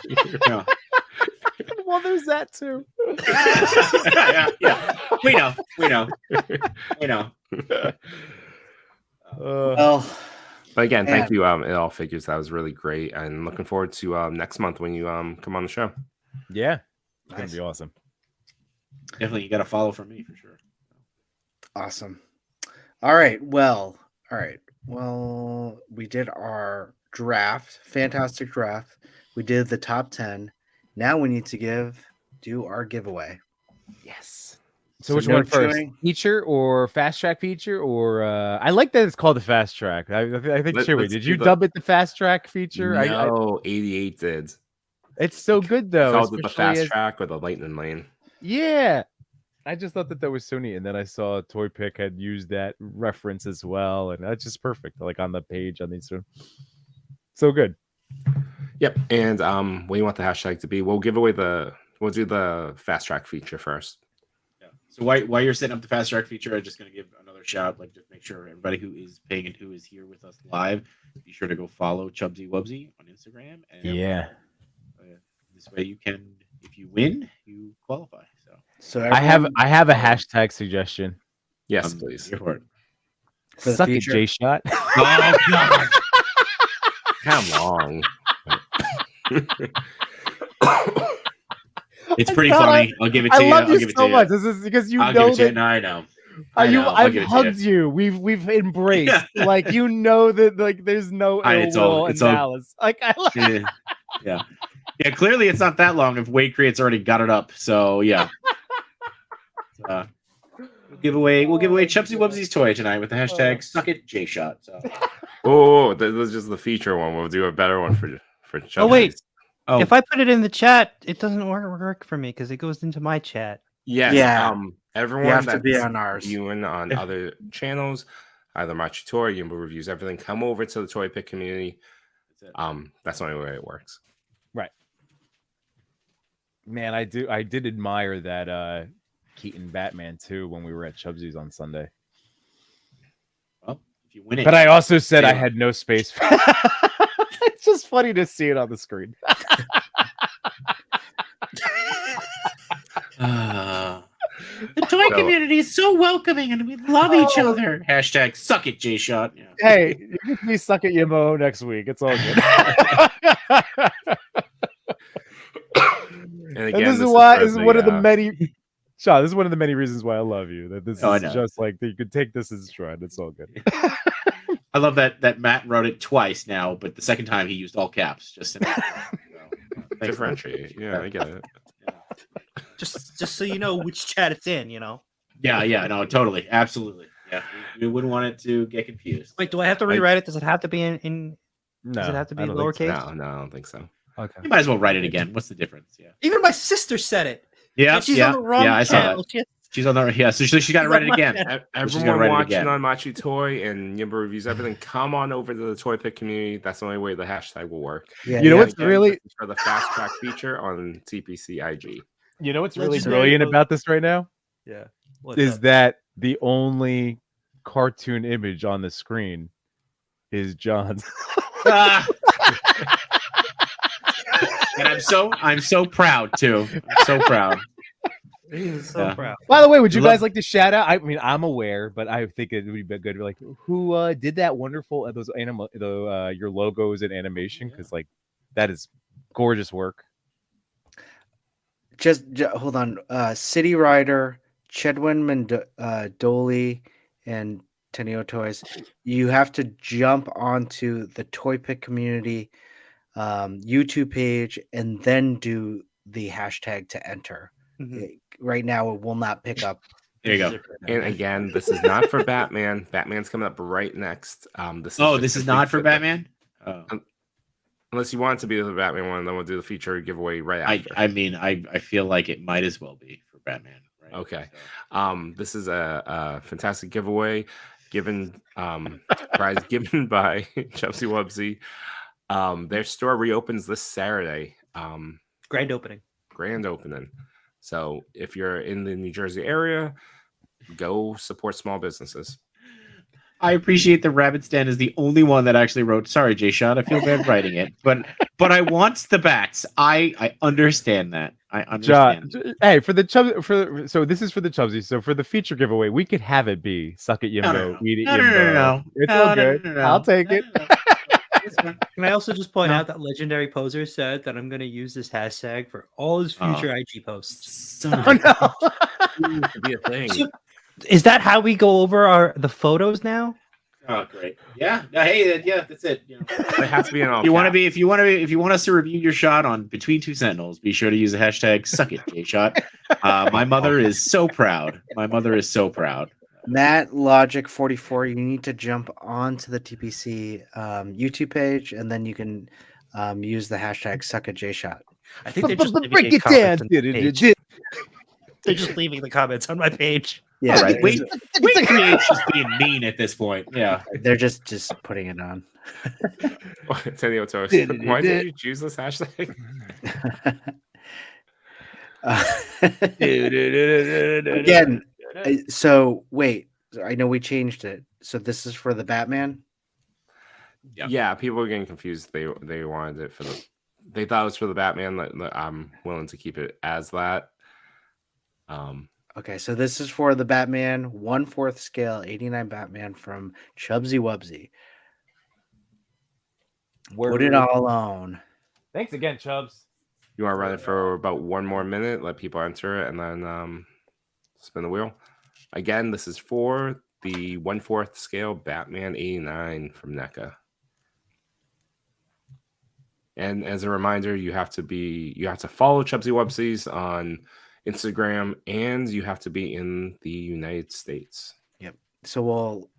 Well, there's that too. Yeah. We know. Well, But again, man. thank you, It All Figures. That was really great. And looking forward to next month when you come on the show. Yeah. It's Nice. going to be awesome. Definitely, you got to follow from me for sure. Awesome. All right. Well, we did our draft. Fantastic draft. We did the top 10. Now we need to do our giveaway. Yes. So So which no one first? chewing? Feature or fast track feature? Or I like that it's called the fast track. I think Chewy, let's did do you the- dub it the fast track feature? No, 88 did. It's so good He though. called it the especially fast as- track or the lightning lane. Yeah. I just thought that was so neat. And then I saw Toy Pick had used that reference as well. And that's just perfect. Like on the page on these. So good. Yep. And what do you want the hashtag to be? We'll do the fast track feature first. Yeah. So while you're setting up the fast track feature, I'm just going to give another shout. Like, just make sure everybody who is paying and who is here with us live, be sure to go follow Chubsy Wubsy on Instagram. And this way you can, if you win, you qualify. So I have a hashtag suggestion. Yes, please. Here for it. For the Suck it, feature? J Shot. Oh God. Come on. It's pretty God, funny. I'll give it to I you. love I'll you give it so to much. you. This is because you I'll know give it to you. that No, I know. I know. I'll I've give it to hugged you. We've embraced. Like you know that like there's no ill It's all- will it's and all- malice. Like I Yeah. Yeah. Clearly, it's not that long if Wade Create's already got it up. So yeah. We'll give away Chubsy Wubsy's toy tonight with the hashtag #SuckItJShot. So. Oh, this is just the feature one. We'll do a better one for Chubsy. Oh wait, Oh, if I put it in the chat, it doesn't work for me because it goes into my chat. Yes. Yeah. Everyone You have to that's be on ours. viewing on other channels, either Machi Toy, Yimbo Reviews, everything, come over to the Toy Pick community. That's the only way it works. Right. Man, I did admire that Keaton Batman too when we were at Chubsy's on Sunday. well, if you win it. But I also said I Yeah. had no space. It's just funny to see it on the screen. The toy So- community is so welcoming and we love each other. Hashtag #SuckItJShot. Yeah. Hey, you can be suck at Yimbo next week. It's all good. And And again, this is this why for is one of the the, many. Sean, this is one of the many reasons why I love you. That this Oh, I is know. just like you could take this as a trend. It's all good. I love that Matt wrote it twice now, but the second time he used all caps. Just to differentiate. Yeah, I get it. Just so you know which chat it's in, you know. Yeah, no, totally, absolutely. Yeah, we wouldn't want it to get confused. Wait, do I have to rewrite it? Does it have to be in No, does it have to be I don't think so. lowercase? No, I don't think so. Okay. You might as well write it again. What's the difference? Yeah, Even my sister said it. yeah, And she's yeah, on the wrong yeah. I saw channel. that. She's on the yeah, so she got to write it again. She's gotta Everyone write it watching again. on Machi Toy and Yimbo Reviews, everything, come on over to the Toy Pick community. That's the only way the hashtag will work. Yeah, You know yeah. what's really This is for the fast track feature on TPC IG. you know what's really Legendary brilliant mode. about this right now Yeah. is that the only cartoon image on the screen is John's. Ah. And I'm so proud too. I'm so proud. He's so Yeah. proud. By the way, would you Love- guys like to shout out? I mean, I'm aware, but I think it would be good. Like, who did that wonderful your logos and animation? Because like that is gorgeous work. Just hold on. City Rider, Chedwin Dolly, and Tenio Toys. You have to jump onto the Toy Pick community YouTube page and then do the hashtag to enter. Right now, it will not pick up. There you go. And again, this is not for Batman. Batman's coming up right next. This Is not for Batman. Oh. Unless you want it to be the Batman one, then we'll do the feature giveaway right after. I mean, I feel like it might as well be for Batman. Right? Okay. So- This is a fantastic giveaway given prize given by Chubsy Wubsy. Their store reopens this Saturday. Grand opening. Grand opening. So if you're in the New Jersey area, go support small businesses. I appreciate the rabbit stand is the only one that actually wrote. Sorry, Jay Shot. I feel bad writing it, but I want the bats. I understand that. I understand. John, hey, for the Chub, so this is for the Chubsy. So for the feature giveaway, we could have it be suck it Yimbo, No. eat it No, Yimbo. no. It's No, all good. no. I'll take it. Can I also just point out that Legendary Poser said that I'm going to use this hashtag for all his future IG posts. Oh no. Could be a thing. So, is that how we go over the photos now? Oh, great. Yeah. No, hey, yeah, that's it. You know. It has to be an all. If you want us to review your shot on Between Two Sentinels, be sure to use the hashtag #SuckItJShot. My mother is so proud. My mother is so proud. Matt Logic 44. You need to jump onto the TPC YouTube page, and then you can use the hashtag #SuckAJShot. I think they're just leaving break a it comment down. on the page. They're just leaving the comments on my page. Yeah, All right. it's- Wait, create's just being mean at this point. Yeah. they're just putting it on. Tenio Toast. Why did you choose this hashtag? Again, so wait, I know we changed it. So this is for the Batman. Yep. Yeah, people were getting confused. They wanted it they thought it was for the Batman. I'm willing to keep it as that. Okay, so this is for the Batman 1/4 scale 89 Batman from Chubsy Wubsy. Put it all on. Thanks again, Chubs. You want to run it for about 1 more minute, let people enter it, and then spin the wheel. Again, this is for the 1/4 scale Batman 89 from NECA. And as a reminder, you have to follow Chubsy Wubsies on Instagram, and you have to be in the United States. Yep. So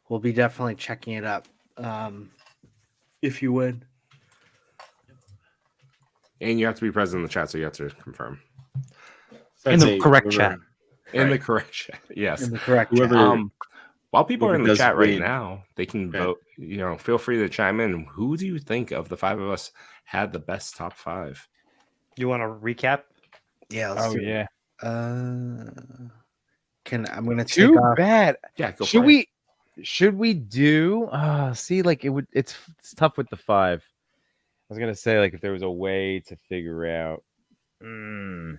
we'll be definitely checking it up. If you would. And you have to be present in the chat, so you have to confirm. In the correct chat. In the correct chat, yes. In the correct Whoever- chat. While people are in the does chat right win. now, they can Okay. vote. Feel free to chime in. Who do you think of the 5 of us had the best top 5? You want to recap? Yeah. Let's Oh do it. yeah. I'm gonna take Too off. bad. Yeah, go Should for it. Should we do? See, like it's tough with the 5. I was gonna say like if there was a way to figure out a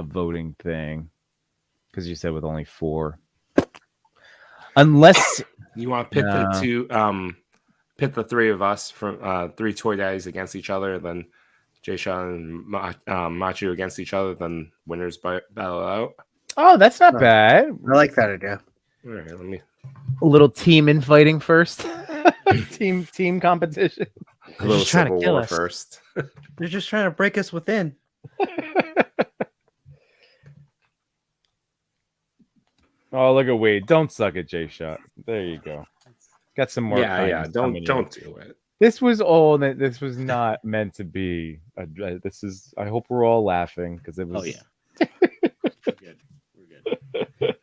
voting thing, because you said with only 4. Unless You want to pit No. pit the 3 of us from 3 toy daddies against each other, then Jay-Sean and Machu against each other, then winners battle out. oh, that's not No. bad. I like that idea. All right, let me A little team infighting first. team competition. a little just trying to Civil kill War us. first. They're just trying to break us within. Oh, look at Wade. Don't suck at J-Shot. There you go. Got some more. Yeah. kindness coming Don't in. do it. This was all that. This was not meant to be. This is. I hope we're all laughing because it was. Oh yeah. We're good. We're good.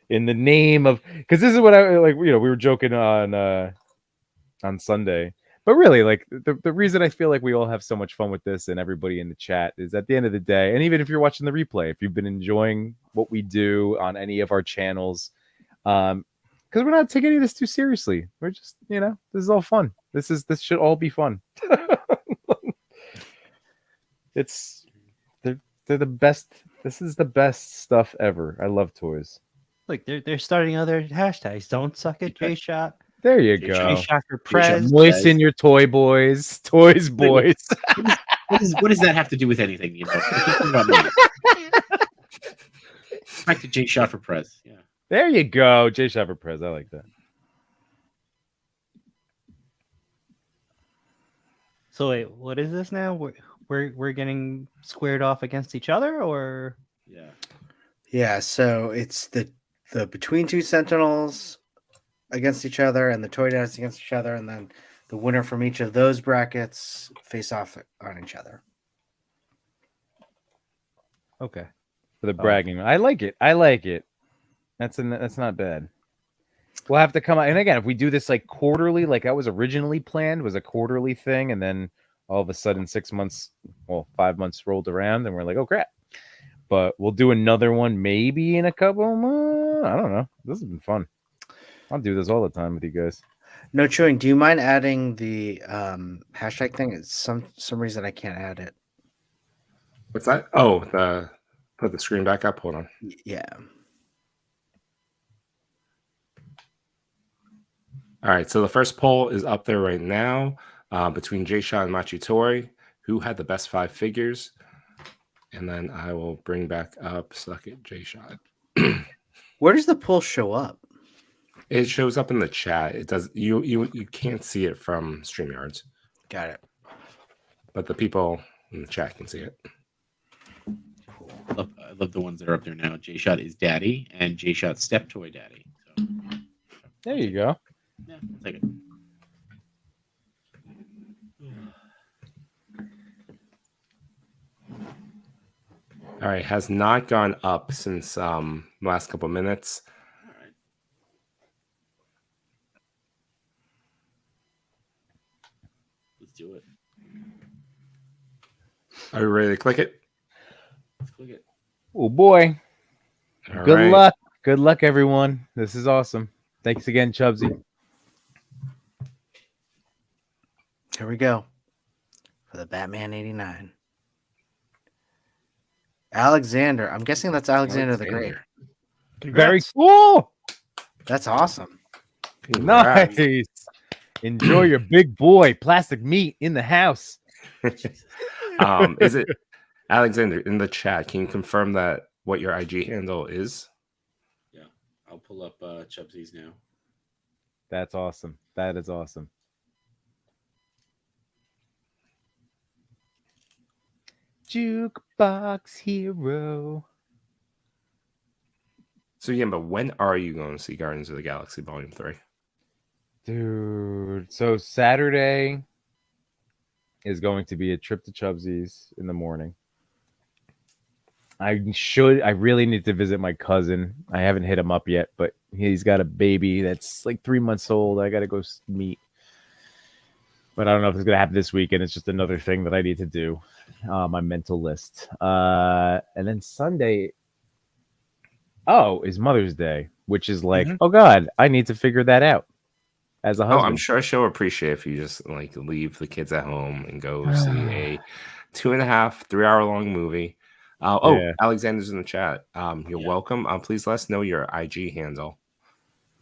In the name of, because this is what I like. We were joking on Sunday, but really, like the reason I feel like we all have so much fun with this and everybody in the chat is at the end of the day, and even if you're watching the replay, if you've been enjoying what we do on any of our channels, because we're not taking any of this too seriously. We're just, this is all fun. This should all be fun. They're the best. This is the best stuff ever. I love toys. Look, they're starting other hashtags. Don't suck at J Shot. There you J go. J Shot for Prez. Moisten your toy boys. Toys boys. What does that have to do with anything? Back to J Shot for Prez. Yeah. There you go. J Shot for Prez. I like that. So wait, what is this now? We're getting squared off against each other, or Yeah. Yeah, so it's the Between Two Sentinels against each other and the Toy Daddies against each other, and then the winner from each of those brackets face off on each other. okay? For the bragging. I like it. I like it. That's not bad. We'll have to come out. And again, if we do this like quarterly, like that was originally planned, was a quarterly thing, and then all of a sudden 5 months rolled around, and we're like, oh crap. But we'll do another one maybe in a couple months. I don't know. This has been fun. I'll do this all the time with you guys. No chewing. Do you mind adding the hashtag thing? It's some reason I can't add it. What's that? Oh, put the screen back up. Hold on. Yeah. All right, so the first poll is up there right now between Jay-Shot and Machitori. Who had the best 5 figures? And then I will bring back up Suck It Jay-Shot. Where does the poll show up? It shows up in the chat. It does. You can't see it from StreamYards, Got it. but the people in the chat can see it. I love the ones that are up there now. J Shot is Daddy and J Shot Step Toy Daddy. So, There you go. yeah, I'll take it. All right, has not gone up since last couple minutes. All right. Let's do it. Are you ready to click it? Let's click it. Oh boy. All Good right. luck. Good luck, everyone. This is awesome. Thanks again, Chubsy. Here we go for the Batman 89. Alexander. I'm guessing that's Alexander the Great. Very Congrats. cool. That's awesome. Congrats. Nice. Enjoy your big boy plastic meat in the house. Is it Alexander in the chat? Can you confirm that what your IG handle is? Yeah, I'll pull up Chubsy's now. That's awesome. That is awesome. Jukebox hero. So yeah, but when are you going to see Guardians of the Galaxy Volume 3? Dude, so Saturday is going to be a trip to Chubsy's in the morning. I really need to visit my cousin. I haven't hit him up yet, but he's got a baby that's like 3 months old. I got to go meet. But I don't know if it's going to happen this weekend. It's just another thing that I need to do on my mental list. And then Sunday, is Mother's Day, which is like, oh God, I need to figure that out as a Oh, husband. I'm sure she'll appreciate if you just like leave the kids at home and go see a 2.5, 3 hour long movie. Yeah. Alexander's in the chat. You're welcome. Please let us know your IG handle.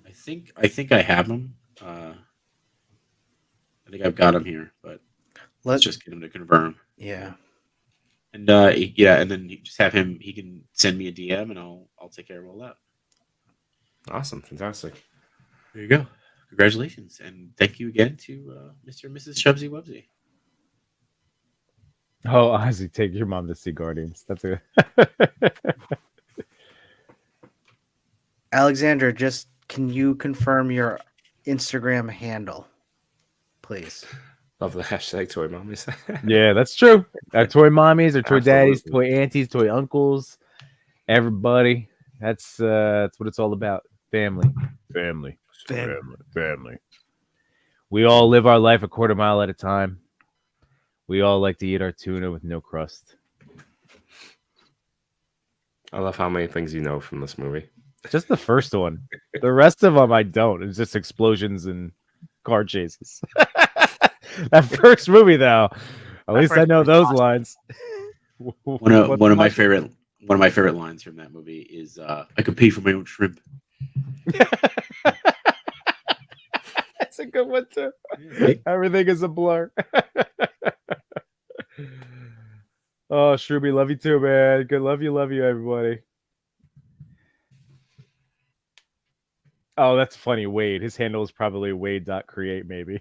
I think I have him. I think I've got him here, but let's just get him to confirm. Yeah. And and then you just have him. He can send me a DM, and I'll take care of all that. Awesome, fantastic. There you go. Congratulations, and thank you again to Mr. and Mrs. Chubsy Wubsy. Oh, honestly, take your mom to see Guardians. That's a Alexander, just can you confirm your Instagram handle, please? Love the hashtag toy mommies. yeah, that's true. Our toy mommies, our toy daddies, Absolutely. toy aunties, toy uncles, everybody. That's what it's all about. Family. We all live our life a quarter mile at a time. We all like to eat our tuna with no crust. I love how many things you know from this movie. Just the first one. The rest of them I don't. It's just explosions and car chases. That first movie, though, at least I know those lines. One of my favorite lines from that movie is I could pay for my own shrimp. That's a good one too. Everything is a blur. Oh, Shrooby, love you too, man. Good, love you, everybody. Oh, that's funny. Wade. His handle is probably Wade.create, maybe.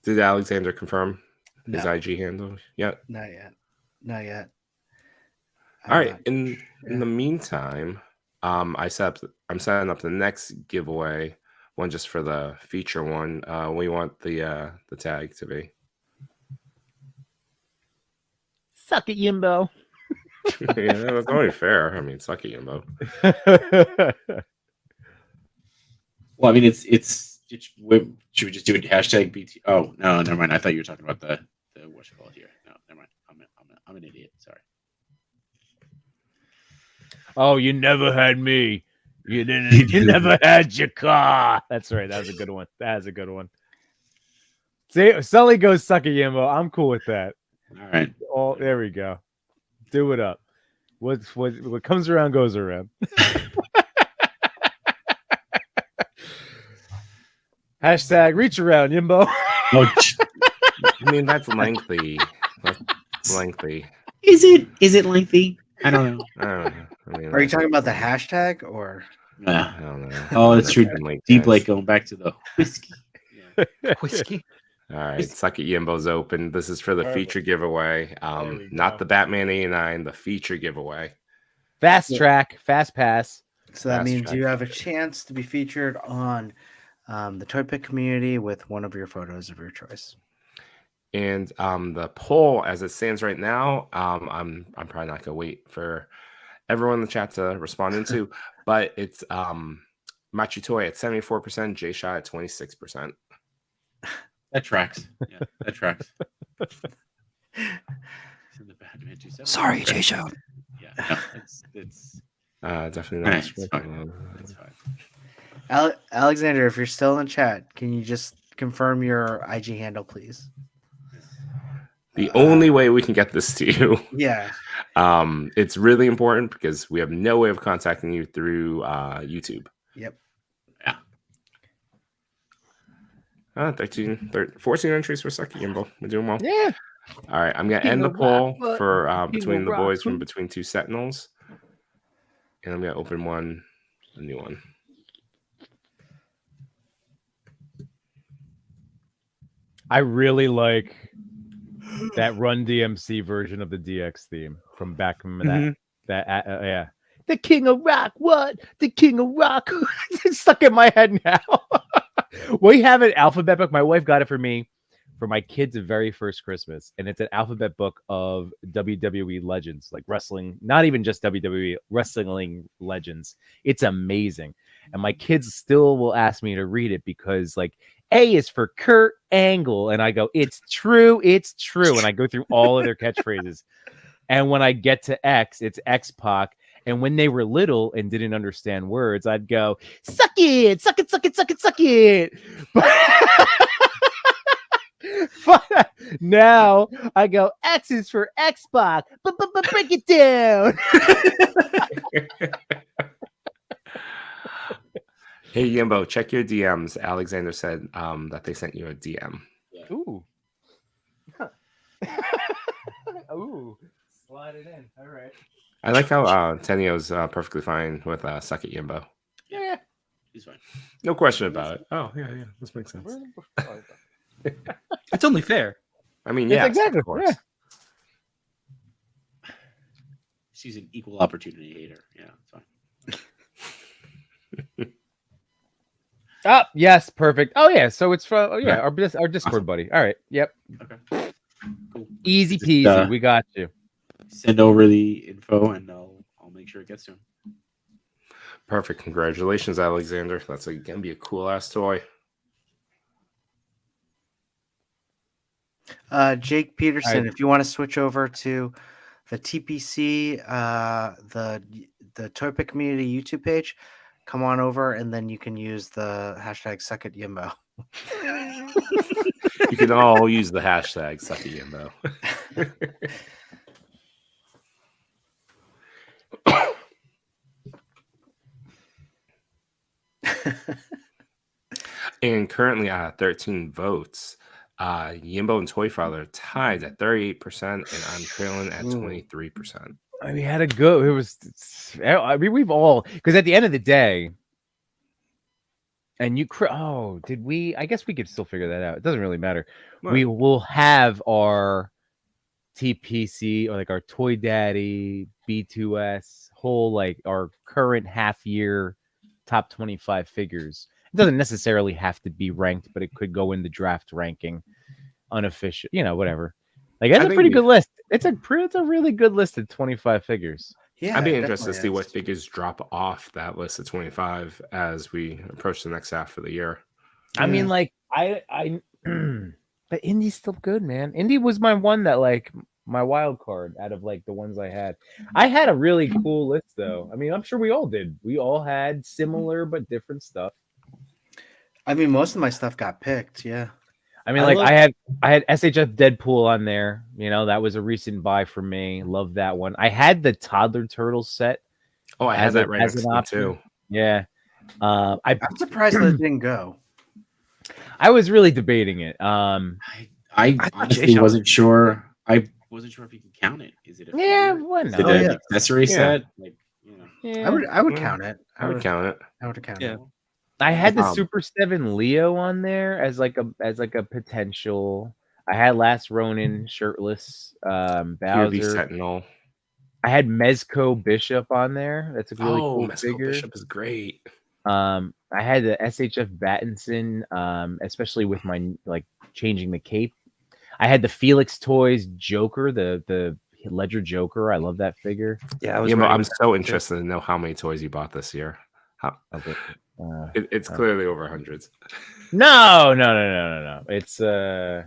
Did Alexander confirm his No. IG handle yet? Not yet. All right. In the meantime, I'm setting up the next giveaway one just for the feature one. We want the tag to be. Suck it, Yimbo. Yeah, that's only fair. I mean, suck it, Yimbo. Well, I mean, it's should we just do a hashtag BT? Oh no, never mind. I thought you were talking about the what you call it here. No, never mind. I'm an idiot. Sorry. Oh, you never had me. You didn't. You never had your car. That's right. That was a good one. That was a good one. See, Sully goes suck a Yimbo. I'm cool with that. All right. Oh, there we go. Do it up. What comes around goes around. Hashtag reach around, Yimbo. I mean, that's lengthy. lengthy. Is it lengthy? I don't know. I don't know. I mean, Are you talking about the hashtag or? Yeah. I don't know. Oh, it's true. Definitely Deep guys. like going back to the whiskey. Yeah. Whiskey. All right, Suck It Yimbo's open. This is for the Perfect. feature giveaway. we Not go. the Batman 89, the feature giveaway. Fast track, fast pass. So that Fast means track you have a feature. chance to be featured on the Toy Pick community with one of your photos of your choice. And the poll, as it stands right now, I'm probably not gonna wait for everyone in the chat to respond into, but it's Machi Toy at 74%, J Shot at 26%. That tracks. Yeah, that tracks. Sorry, Jay Show. Yeah, no, it's Definitely not. Alright, it's scripted. it's fine. Alexander, if you're still in chat, can you just confirm your IG handle, please? The only way we can get this to you, Yeah. it's really important because we have no way of contacting you through YouTube. Yep. 14 entries for Sucky Gimbal. We're doing well. Yeah. All right, I'm gonna King end the of poll rock, but for King between of the rock, boys from who? Between Two Sentinels, and I'm gonna open a new one. I really like that Run DMC version of the DX theme from back from yeah. The King of Rock, what? The King of Rock. It's stuck in my head now. We have an alphabet book. My wife got it for me for my kids' very first Christmas, and it's an alphabet book of WWE legends, like wrestling, not even just WWE, wrestling legends. It's amazing. And my kids still will ask me to read it because, like, A is for Kurt Angle. And I go, it's true. It's true. And I go through all of their catchphrases. And when I get to X, it's X-Pac. And when they were little and didn't understand words, I'd go, suck it, suck it, suck it, suck it, suck it. But now I go, X is for X-Pac. But break it down. Hey Yimbo, check your DMs. Alexander said that they sent you a DM. Ooh. Ooh. Slide it in. All right. I like how Tenio's perfectly fine with Suck It Yimbo. Yeah. He's fine. No question about it. Oh yeah, this makes sense. It's only fair. I mean, Yes, yeah, exactly. of course. She's an equal opportunity hater. Yeah, it's fine. Ah, yes, perfect. Oh yeah, so it's from our Discord buddy. All right, yep. Okay. Cool. Easy Just, peasy. We got you. Send over the info and I'll make sure it gets to him. Perfect. Congratulations, Alexander. That's gonna be a cool ass toy. Jake Peterson, Alright. if you want to switch over to the TPC, the Toy Pick Community YouTube page, come on over and then you can use the hashtag Suck It Yimbo. You can all use the hashtag Suck It Yimbo. And currently 13 votes. Yimbo and Toy Father tied at 38%, and I'm trailing at 23%. I mean, had to go. It was. I mean, we've all because at the end of the day, and you. Oh, did we? I guess we could still figure that out. It doesn't really matter. Right. We will have our TPC or like our Toy Daddy B2S whole like our current half year top 25 figures. It doesn't necessarily have to be ranked, but it could go in the draft ranking, unofficial. Whatever. Like it's a pretty good list. It's a really good list of 25 figures. Yeah, I'd be it interested to definitely see what is. figures drop off that list of 25 as we approach the next half of the year. I mean, like I but Indy's still good, man. Indy was my one that like my wild card out of like the ones I had. I had a really cool list though. I mean, I'm sure we all did. We all had similar but different stuff. I mean, most of my stuff got picked. Yeah. I mean, like I had SHF Deadpool on there. That was a recent buy for me. Love that one. I had the Toddler Turtles set. Oh, I had that right next to me too. Yeah. I'm surprised that it didn't go. I was really debating it. I honestly wasn't sure. I wasn't sure if you could count it. Is it a Yeah, figure? why Is not? it Oh, an yeah. accessory Yeah. set? Like, you know. Yeah. I would Yeah. count it. I would count it. I would count Yeah. it. I had the Um, Super 7 Leo on there as like a potential. I had Last Ronin shirtless, POV Bowser. Sentinel. I had Mezco Bishop on there. That's a really cool Mesco figure. Bishop is great. I had the SHF Battinson, especially with my like changing the cape. I had the Felix Toys Joker, the Ledger Joker. I love that figure. Yeah, I was. Yeah, but ready I'm with that so too. interested to know how many toys you bought this year. Okay. It's clearly over hundreds. No. It's all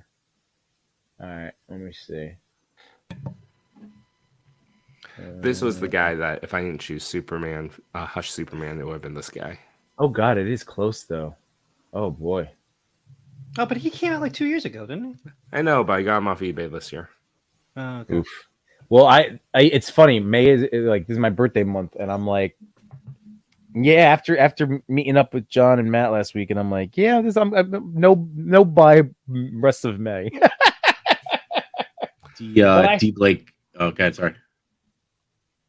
right. Let me see. This was the guy that if I didn't choose Superman, Hush Superman, it would have been this guy. Oh God, it is close though. Oh boy. Oh, but he came out like 2 years ago, didn't he? I know, but I got him off eBay this year. Oh, okay. Oof. Well, I it's funny. May is like this is my birthday month, and I'm like, yeah. After meeting up with John and Matt last week, and I'm like, yeah, I'm no buy rest of May. D Blake. Oh, God, sorry.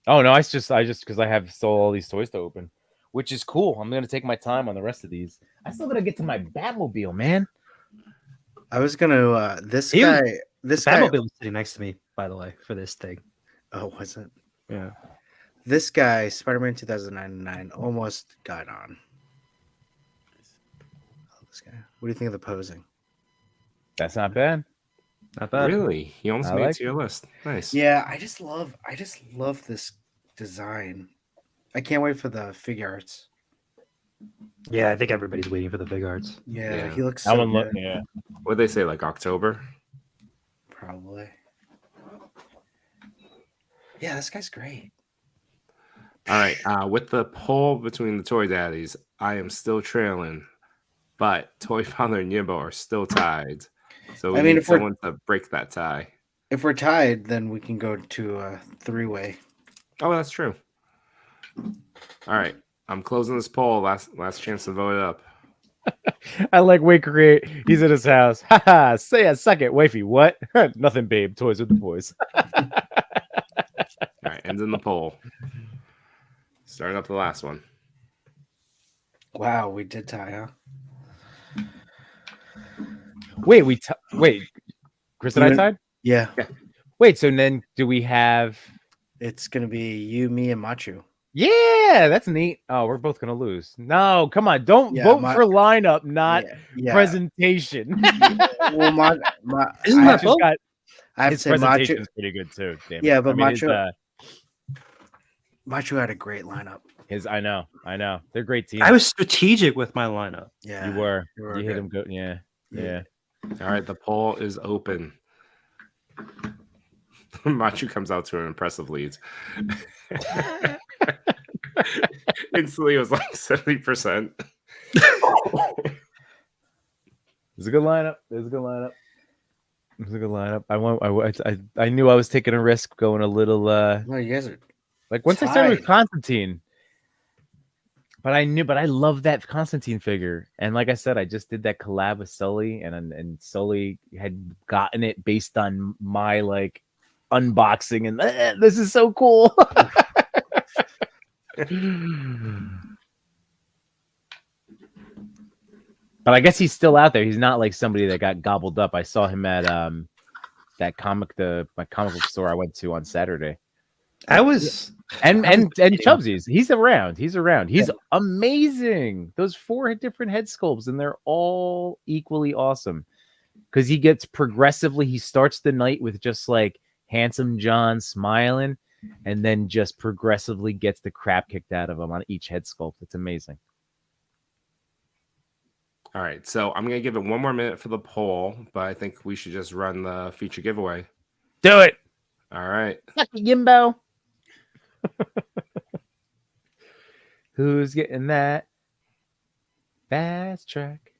Oh no, I just because I have still all these toys to open, which is cool. I'm gonna take my time on the rest of these. I still gotta get to my Batmobile, man. I was gonna this He was- guy. This The guy. Batmobile was sitting next to me, by the way, for this thing. Oh, was it? Yeah. This guy, Spider-Man 2099, almost got on. Oh, this guy. What do you think of the posing? That's not bad. Not bad. Really? He almost I made it like to your list. Nice. Yeah, I just love this design. I can't wait for the figure arts. Yeah, I think everybody's waiting for the big arts. Yeah, Yeah. he looks That so one look. good. Yeah. What they say, like October? Probably. Yeah, this guy's great. All right. With the poll between the Toy Daddies, I am still trailing, but Toy Father and Yimbo are still tied. So we I mean, need if we're- someone to break that tie. If we're tied, then we can go to a three-way. Oh, that's true. All right. I'm closing this poll. Last chance to vote it up. I like Wait Create. He's at his house. Haha. Say a suck it, wifey. What? Nothing, babe. Toys with the boys. All right. Ending the poll. Starting up the last one. Wow, we did tie, huh? Wait, wait. Chris and I You- tied? Yeah. Wait, so then do we have It's gonna be you, me, and Machu. Yeah, that's neat. Oh, we're both gonna lose. No, come on. Don't Yeah, vote my- for lineup, not Yeah. presentation. Well, Isn't I that have to- both? I have to His say presentation Machu. is pretty good too. Damn it. Yeah, but I mean, Machu had a great lineup. I know. They're great teams. I was strategic with my lineup. Yeah, You were. you were You hit good. him good. Yeah. Yeah. All right. The poll is open. Machu comes out to an impressive lead. Instantly, it was like 70%. It's a good lineup. I knew I was taking a risk going a little No, you guys are. like once I started with Tied. Constantine. But I love that Constantine figure. And like I said, I just did that collab with Sully, and Sully had gotten it based on my like unboxing, and this is so cool. But I guess he's still out there. He's not like somebody that got gobbled up. I saw him at my comic book store I went to on Saturday. I was And Chubsy's. He's around. He's amazing. Those 4 different head sculpts, and they're all equally awesome. Because he gets progressively, he starts the night with just like handsome John smiling, and then just progressively gets the crap kicked out of him on each head sculpt. It's amazing. All right. So I'm going to give it one more minute for the poll, but I think we should just run the feature giveaway. Do it. All right. Suck it, Yimbo. Who's getting that fast track?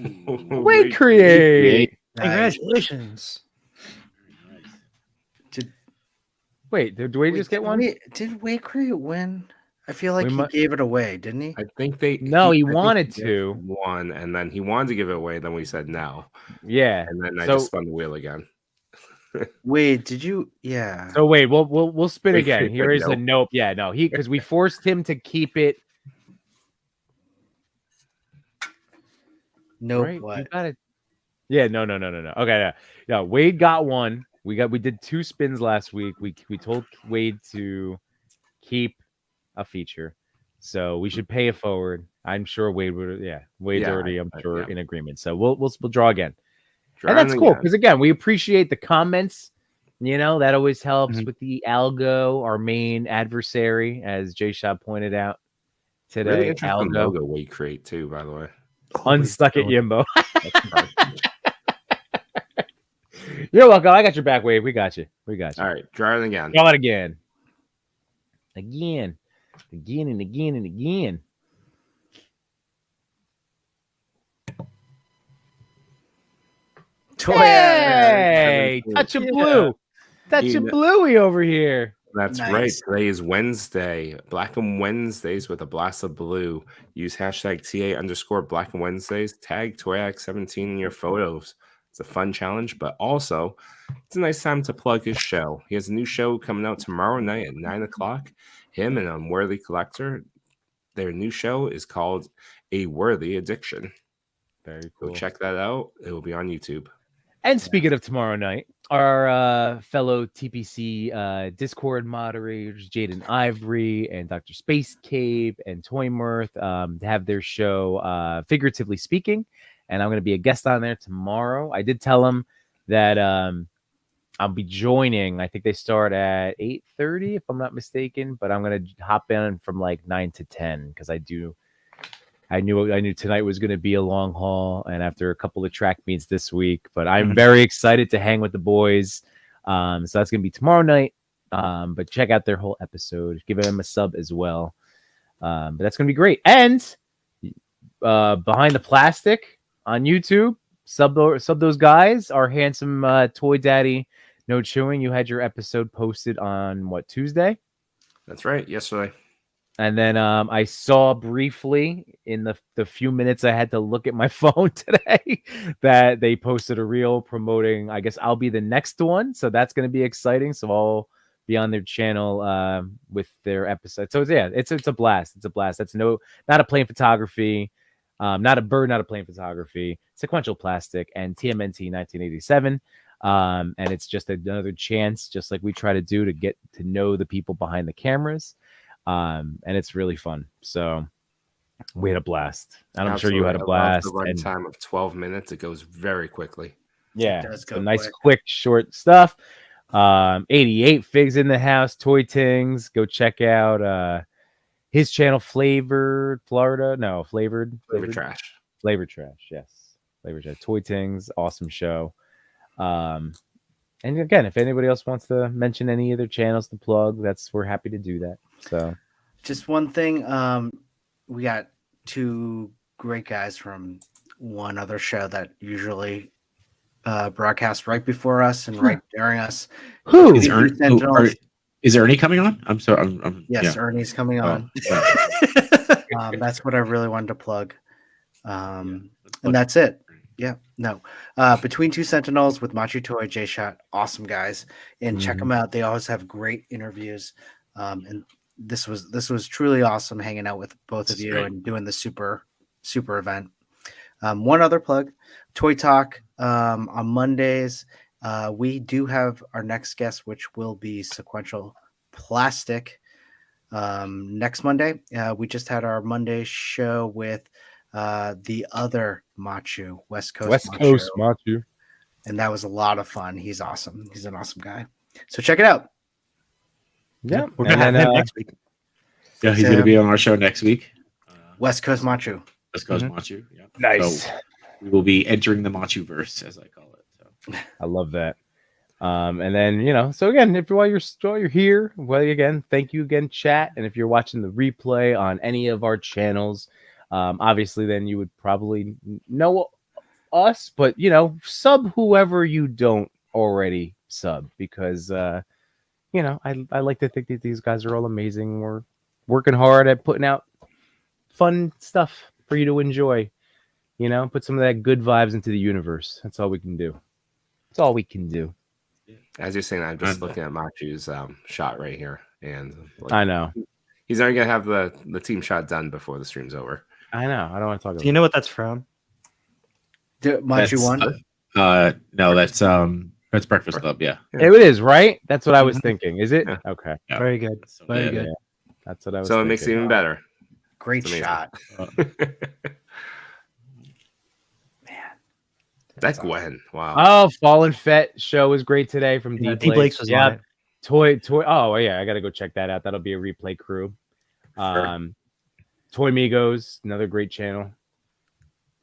Wait, create. congratulations. Wait, did we just get one? Did Wait Create win? I feel like We he mu- gave it away, didn't he? I think they. No, he I think wanted did to. one, and then he wanted to give it away. Then we said no, Yeah. and then I So just spun the wheel again. Wait, did you? Yeah. so wait, we'll spin Wait, again. wait, Here is a nope. nope. Yeah, no, he because we forced him to keep it. Nope. Right? You What? got it. Yeah, no. Okay, yeah. Yeah, Wade got one. We did 2 spins last week. We told Wade to keep a feature. So we should pay it forward. I'm sure Wade would Wade's Yeah, already, I'm sure, yeah. in agreement. So we'll draw again. Drawing And that's cool again. because again, we appreciate the comments. You know, that always helps Mhm. with the algo, our main adversary, as Jay Shot pointed out today. Really interesting Algo. logo we create too, by the way. Unstuck it, Yimbo. That's hard. You're welcome. I got your back, Wade. We got you. We got you. All right, drawing again. Draw it again. Again and again and again. Toy. Hey, touch of Yeah. blue. Touch You of know- bluey over here. That's right. Nice. Today is Wednesday. Black and Wednesdays with a blast of blue. Use hashtag TA_Black and Wednesdays. Tag ToyX17 in your photos. It's a fun challenge, but also it's a nice time to plug his show. He has a new show coming out tomorrow night at 9 o'clock. Him and Unworthy Collector. Their new show is called A Worthy Addiction. Very Go cool. check that out. It will be on YouTube. And speaking of tomorrow night, our fellow TPC Discord moderators, Jaden Ivory and Dr. Space Cave and Toymirth, have their show, Figuratively Speaking. And I'm going to be a guest on there tomorrow. I did tell them that I'll be joining. I think they start at 8:30, if I'm not mistaken. But I'm going to hop in from like 9 to 10 because I knew tonight was going to be a long haul, and after a couple of track meets this week, but I'm very excited to hang with the boys. So that's going to be tomorrow night. But check out their whole episode. Give them a sub as well. But that's going to be great. And Behind the Plastic on YouTube, sub those guys. Our handsome toy daddy, No Chewing. You had your episode posted on what, Tuesday? That's right. Yesterday. And then I saw briefly in the few minutes I had to look at my phone today that they posted a reel promoting, I guess I'll be the next one. So that's going to be exciting. So I'll be on their channel with their episode. So yeah, it's a blast. It's a blast. That's not a plain photography, not a bird, not a plain photography, sequential plastic and TMNT 1987. And it's just another chance, just like we try to do, to get to know the people behind the cameras. And it's really fun. So we had a blast. And I'm sure you had a blast. The run And time of 12 minutes. It goes very quickly. yeah, It does so go nice, quick. short stuff. 88 Figs in the house, Toy Tings. Go check out his channel, Flavored Flavor Flavored trash. Flavor Trash. Yes, Flavor Trash. Toy Tings, awesome show. And again, if anybody else wants to mention any other channels to plug, we're happy to do that. So Just one thing. We got 2 great guys from one other show that usually broadcast right before us and right during us. who? Is, Sentinels. is Ernie coming on? I'm sorry. Yes, yeah. Ernie's coming on. yeah. That's what I really wanted to plug. And that's it. Yeah, no. Between Two Sentinels with Machu Toy, J Shot, awesome guys, and check them out. They always have great interviews. And this was truly awesome hanging out with both of you and doing the super event. One other plug, Toy Talk on Mondays. We do have our next guest, which will be Sequential Plastic next Monday. We just had our Monday show with the other Machu, West Coast Machu. and that was a lot of fun. He's awesome. He's an awesome guy. So check it out. Yeah, We're gonna have him next week. Yeah, he's gonna be on our show next week. West Coast Machu. West Coast Machu. Yeah. Nice. So we will be entering the Machu verse, as I call it. So. I love that. And then, so again, if while you're here, thank you again, chat. And if you're watching the replay on any of our channels, obviously then you would probably know us, but sub whoever you don't already sub, because I like to think that these guys are all amazing. We're working hard at putting out fun stuff for you to enjoy. You know, put some of that good vibes into the universe. That's all we can do. That's all we can do. As you're saying, I'm just looking at Machu's shot right here, and I know. He's already gonna have the team shot done before the stream's over. I know. I don't want to talk about. Do you know what that's from? Machu won. No, that's Breakfast Club. Yeah, It is, right? That's what I was thinking. Is it? Yeah. Okay. Yeah. Very good. Very good. Yeah. That's what I was So it thinking. makes it even better. Great It's amazing. shot. That's Gwen. Wow. Oh, Fallen Fett show was great today from Yeah, D D Blake's was on it. Toy. Oh yeah, I gotta go check that out. That'll be a replay crew. Toy Migos, another great channel.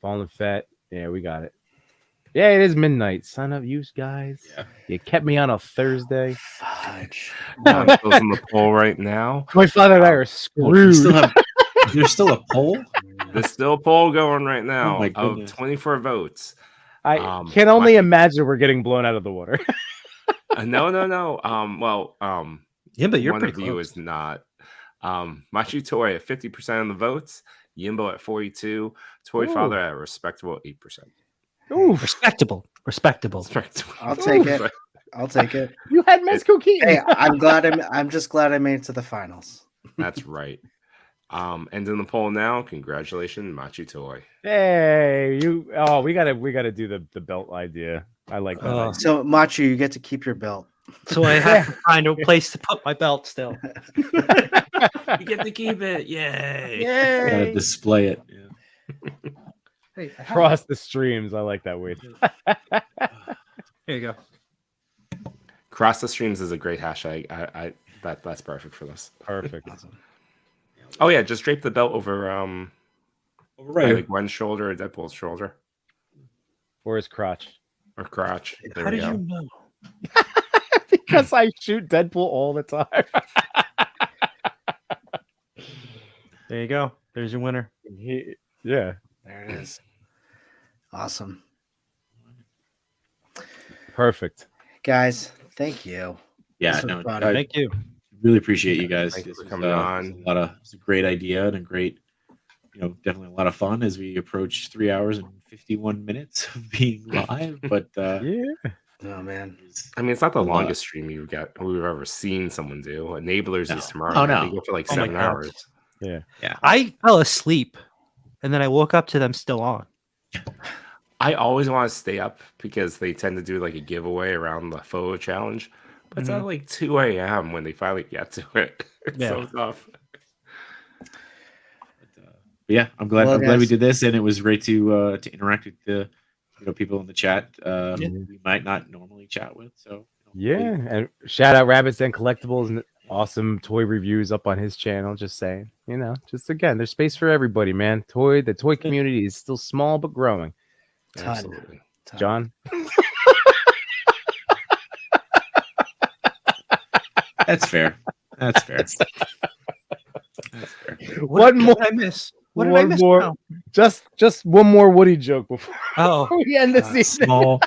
Fallen Fett. Yeah, we got it. Yeah, it is midnight. Son of you guys. Yeah. You kept me on a Thursday. Fudge. I'm closing the poll right now. My father and I are screwed. There's still a poll. There's still a poll going right now Oh my of goodness. 24 votes. I can only imagine we're getting blown out of the water. No. Yeah, but you're one pretty of you close. is not. Machu Toy at 50% of the votes. Yimbo at 42. Toy Ooh. Father at a respectable 8%. Ooh, Respectable. Respectable. I'll take it. I'll take it. you had Mesco Keaton. Hey, I'm just glad I made it to the finals. That's right. Ending the poll now. Congratulations, Machu Toy. Hey, we gotta do the belt idea. I like that. idea. So Machu, you get to keep your belt. So I have to find a place to put my belt still. You get to keep it. Yay. Gotta Yay! display it. Yeah. Hey, Cross the streams. I like that word. here you go. Cross the streams is a great hashtag. That's perfect for this. Perfect. Oh yeah, just drape the belt over Right. either Gwen's shoulder or Deadpool's shoulder Or his crotch. or crotch. There How we did go. you know? Because I shoot Deadpool all the time. There you go. There's your winner. Yeah. There it is. Awesome. Perfect. Guys, thank you. Yeah, This was no, fun. I Thank you. really appreciate you guys. Thank you This for was, coming on. It's a great idea and a great, definitely a lot of fun as we approach 3 hours and 51 minutes of being live. But Yeah. Oh man. I mean, it's not the a lot. longest stream we've ever seen someone do. Enablers No. is tomorrow. Oh, night. no. They go for like Oh my 7 God. hours. I fell asleep and then I woke up to them still on. I always want to stay up because they tend to do like a giveaway around the photo challenge. But it's at like 2 a.m. when they finally get to it. It's so Yeah. tough. But yeah, I'm glad. Well, I'm glad we guys. did this, and it was great to interact with the people in the chat. Who we might not normally chat with. So Yeah. And shout out Rabbits and Collectibles and awesome toy reviews up on his channel. Just saying, just again, there's space for everybody, man. The toy community is still small but growing. Ton. Absolutely. Ton. John. that's fair. That's fair. That's fair. One more. What did I miss? What did I One miss? more. now? Just one more Woody joke before Oh, we end this evening.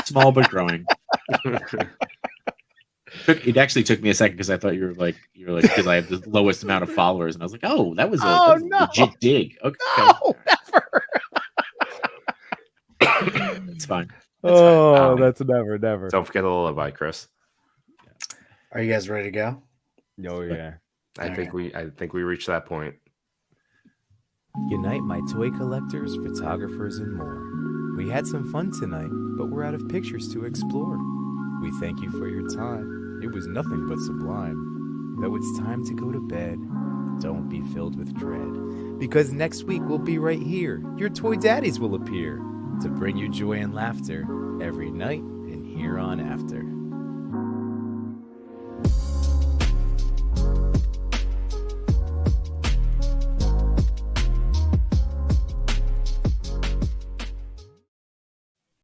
Small but growing. It actually took me a second because I thought you were like because I have the lowest amount of followers, and I was like, oh, that was a No. legit dig. Okay, No, never. it's fine. Oh, that's never. Don't forget the lullaby, Chris. Are you guys ready to go? Oh yeah. I think we reached that point. Good night, my toy collectors, photographers, and more. We had some fun tonight, but we're out of pictures to explore. We thank you for your time. It was nothing but sublime. Though it's time to go to bed, don't be filled with dread. Because next week we'll be right here. Your toy daddies will appear to bring you joy and laughter every night and here on after.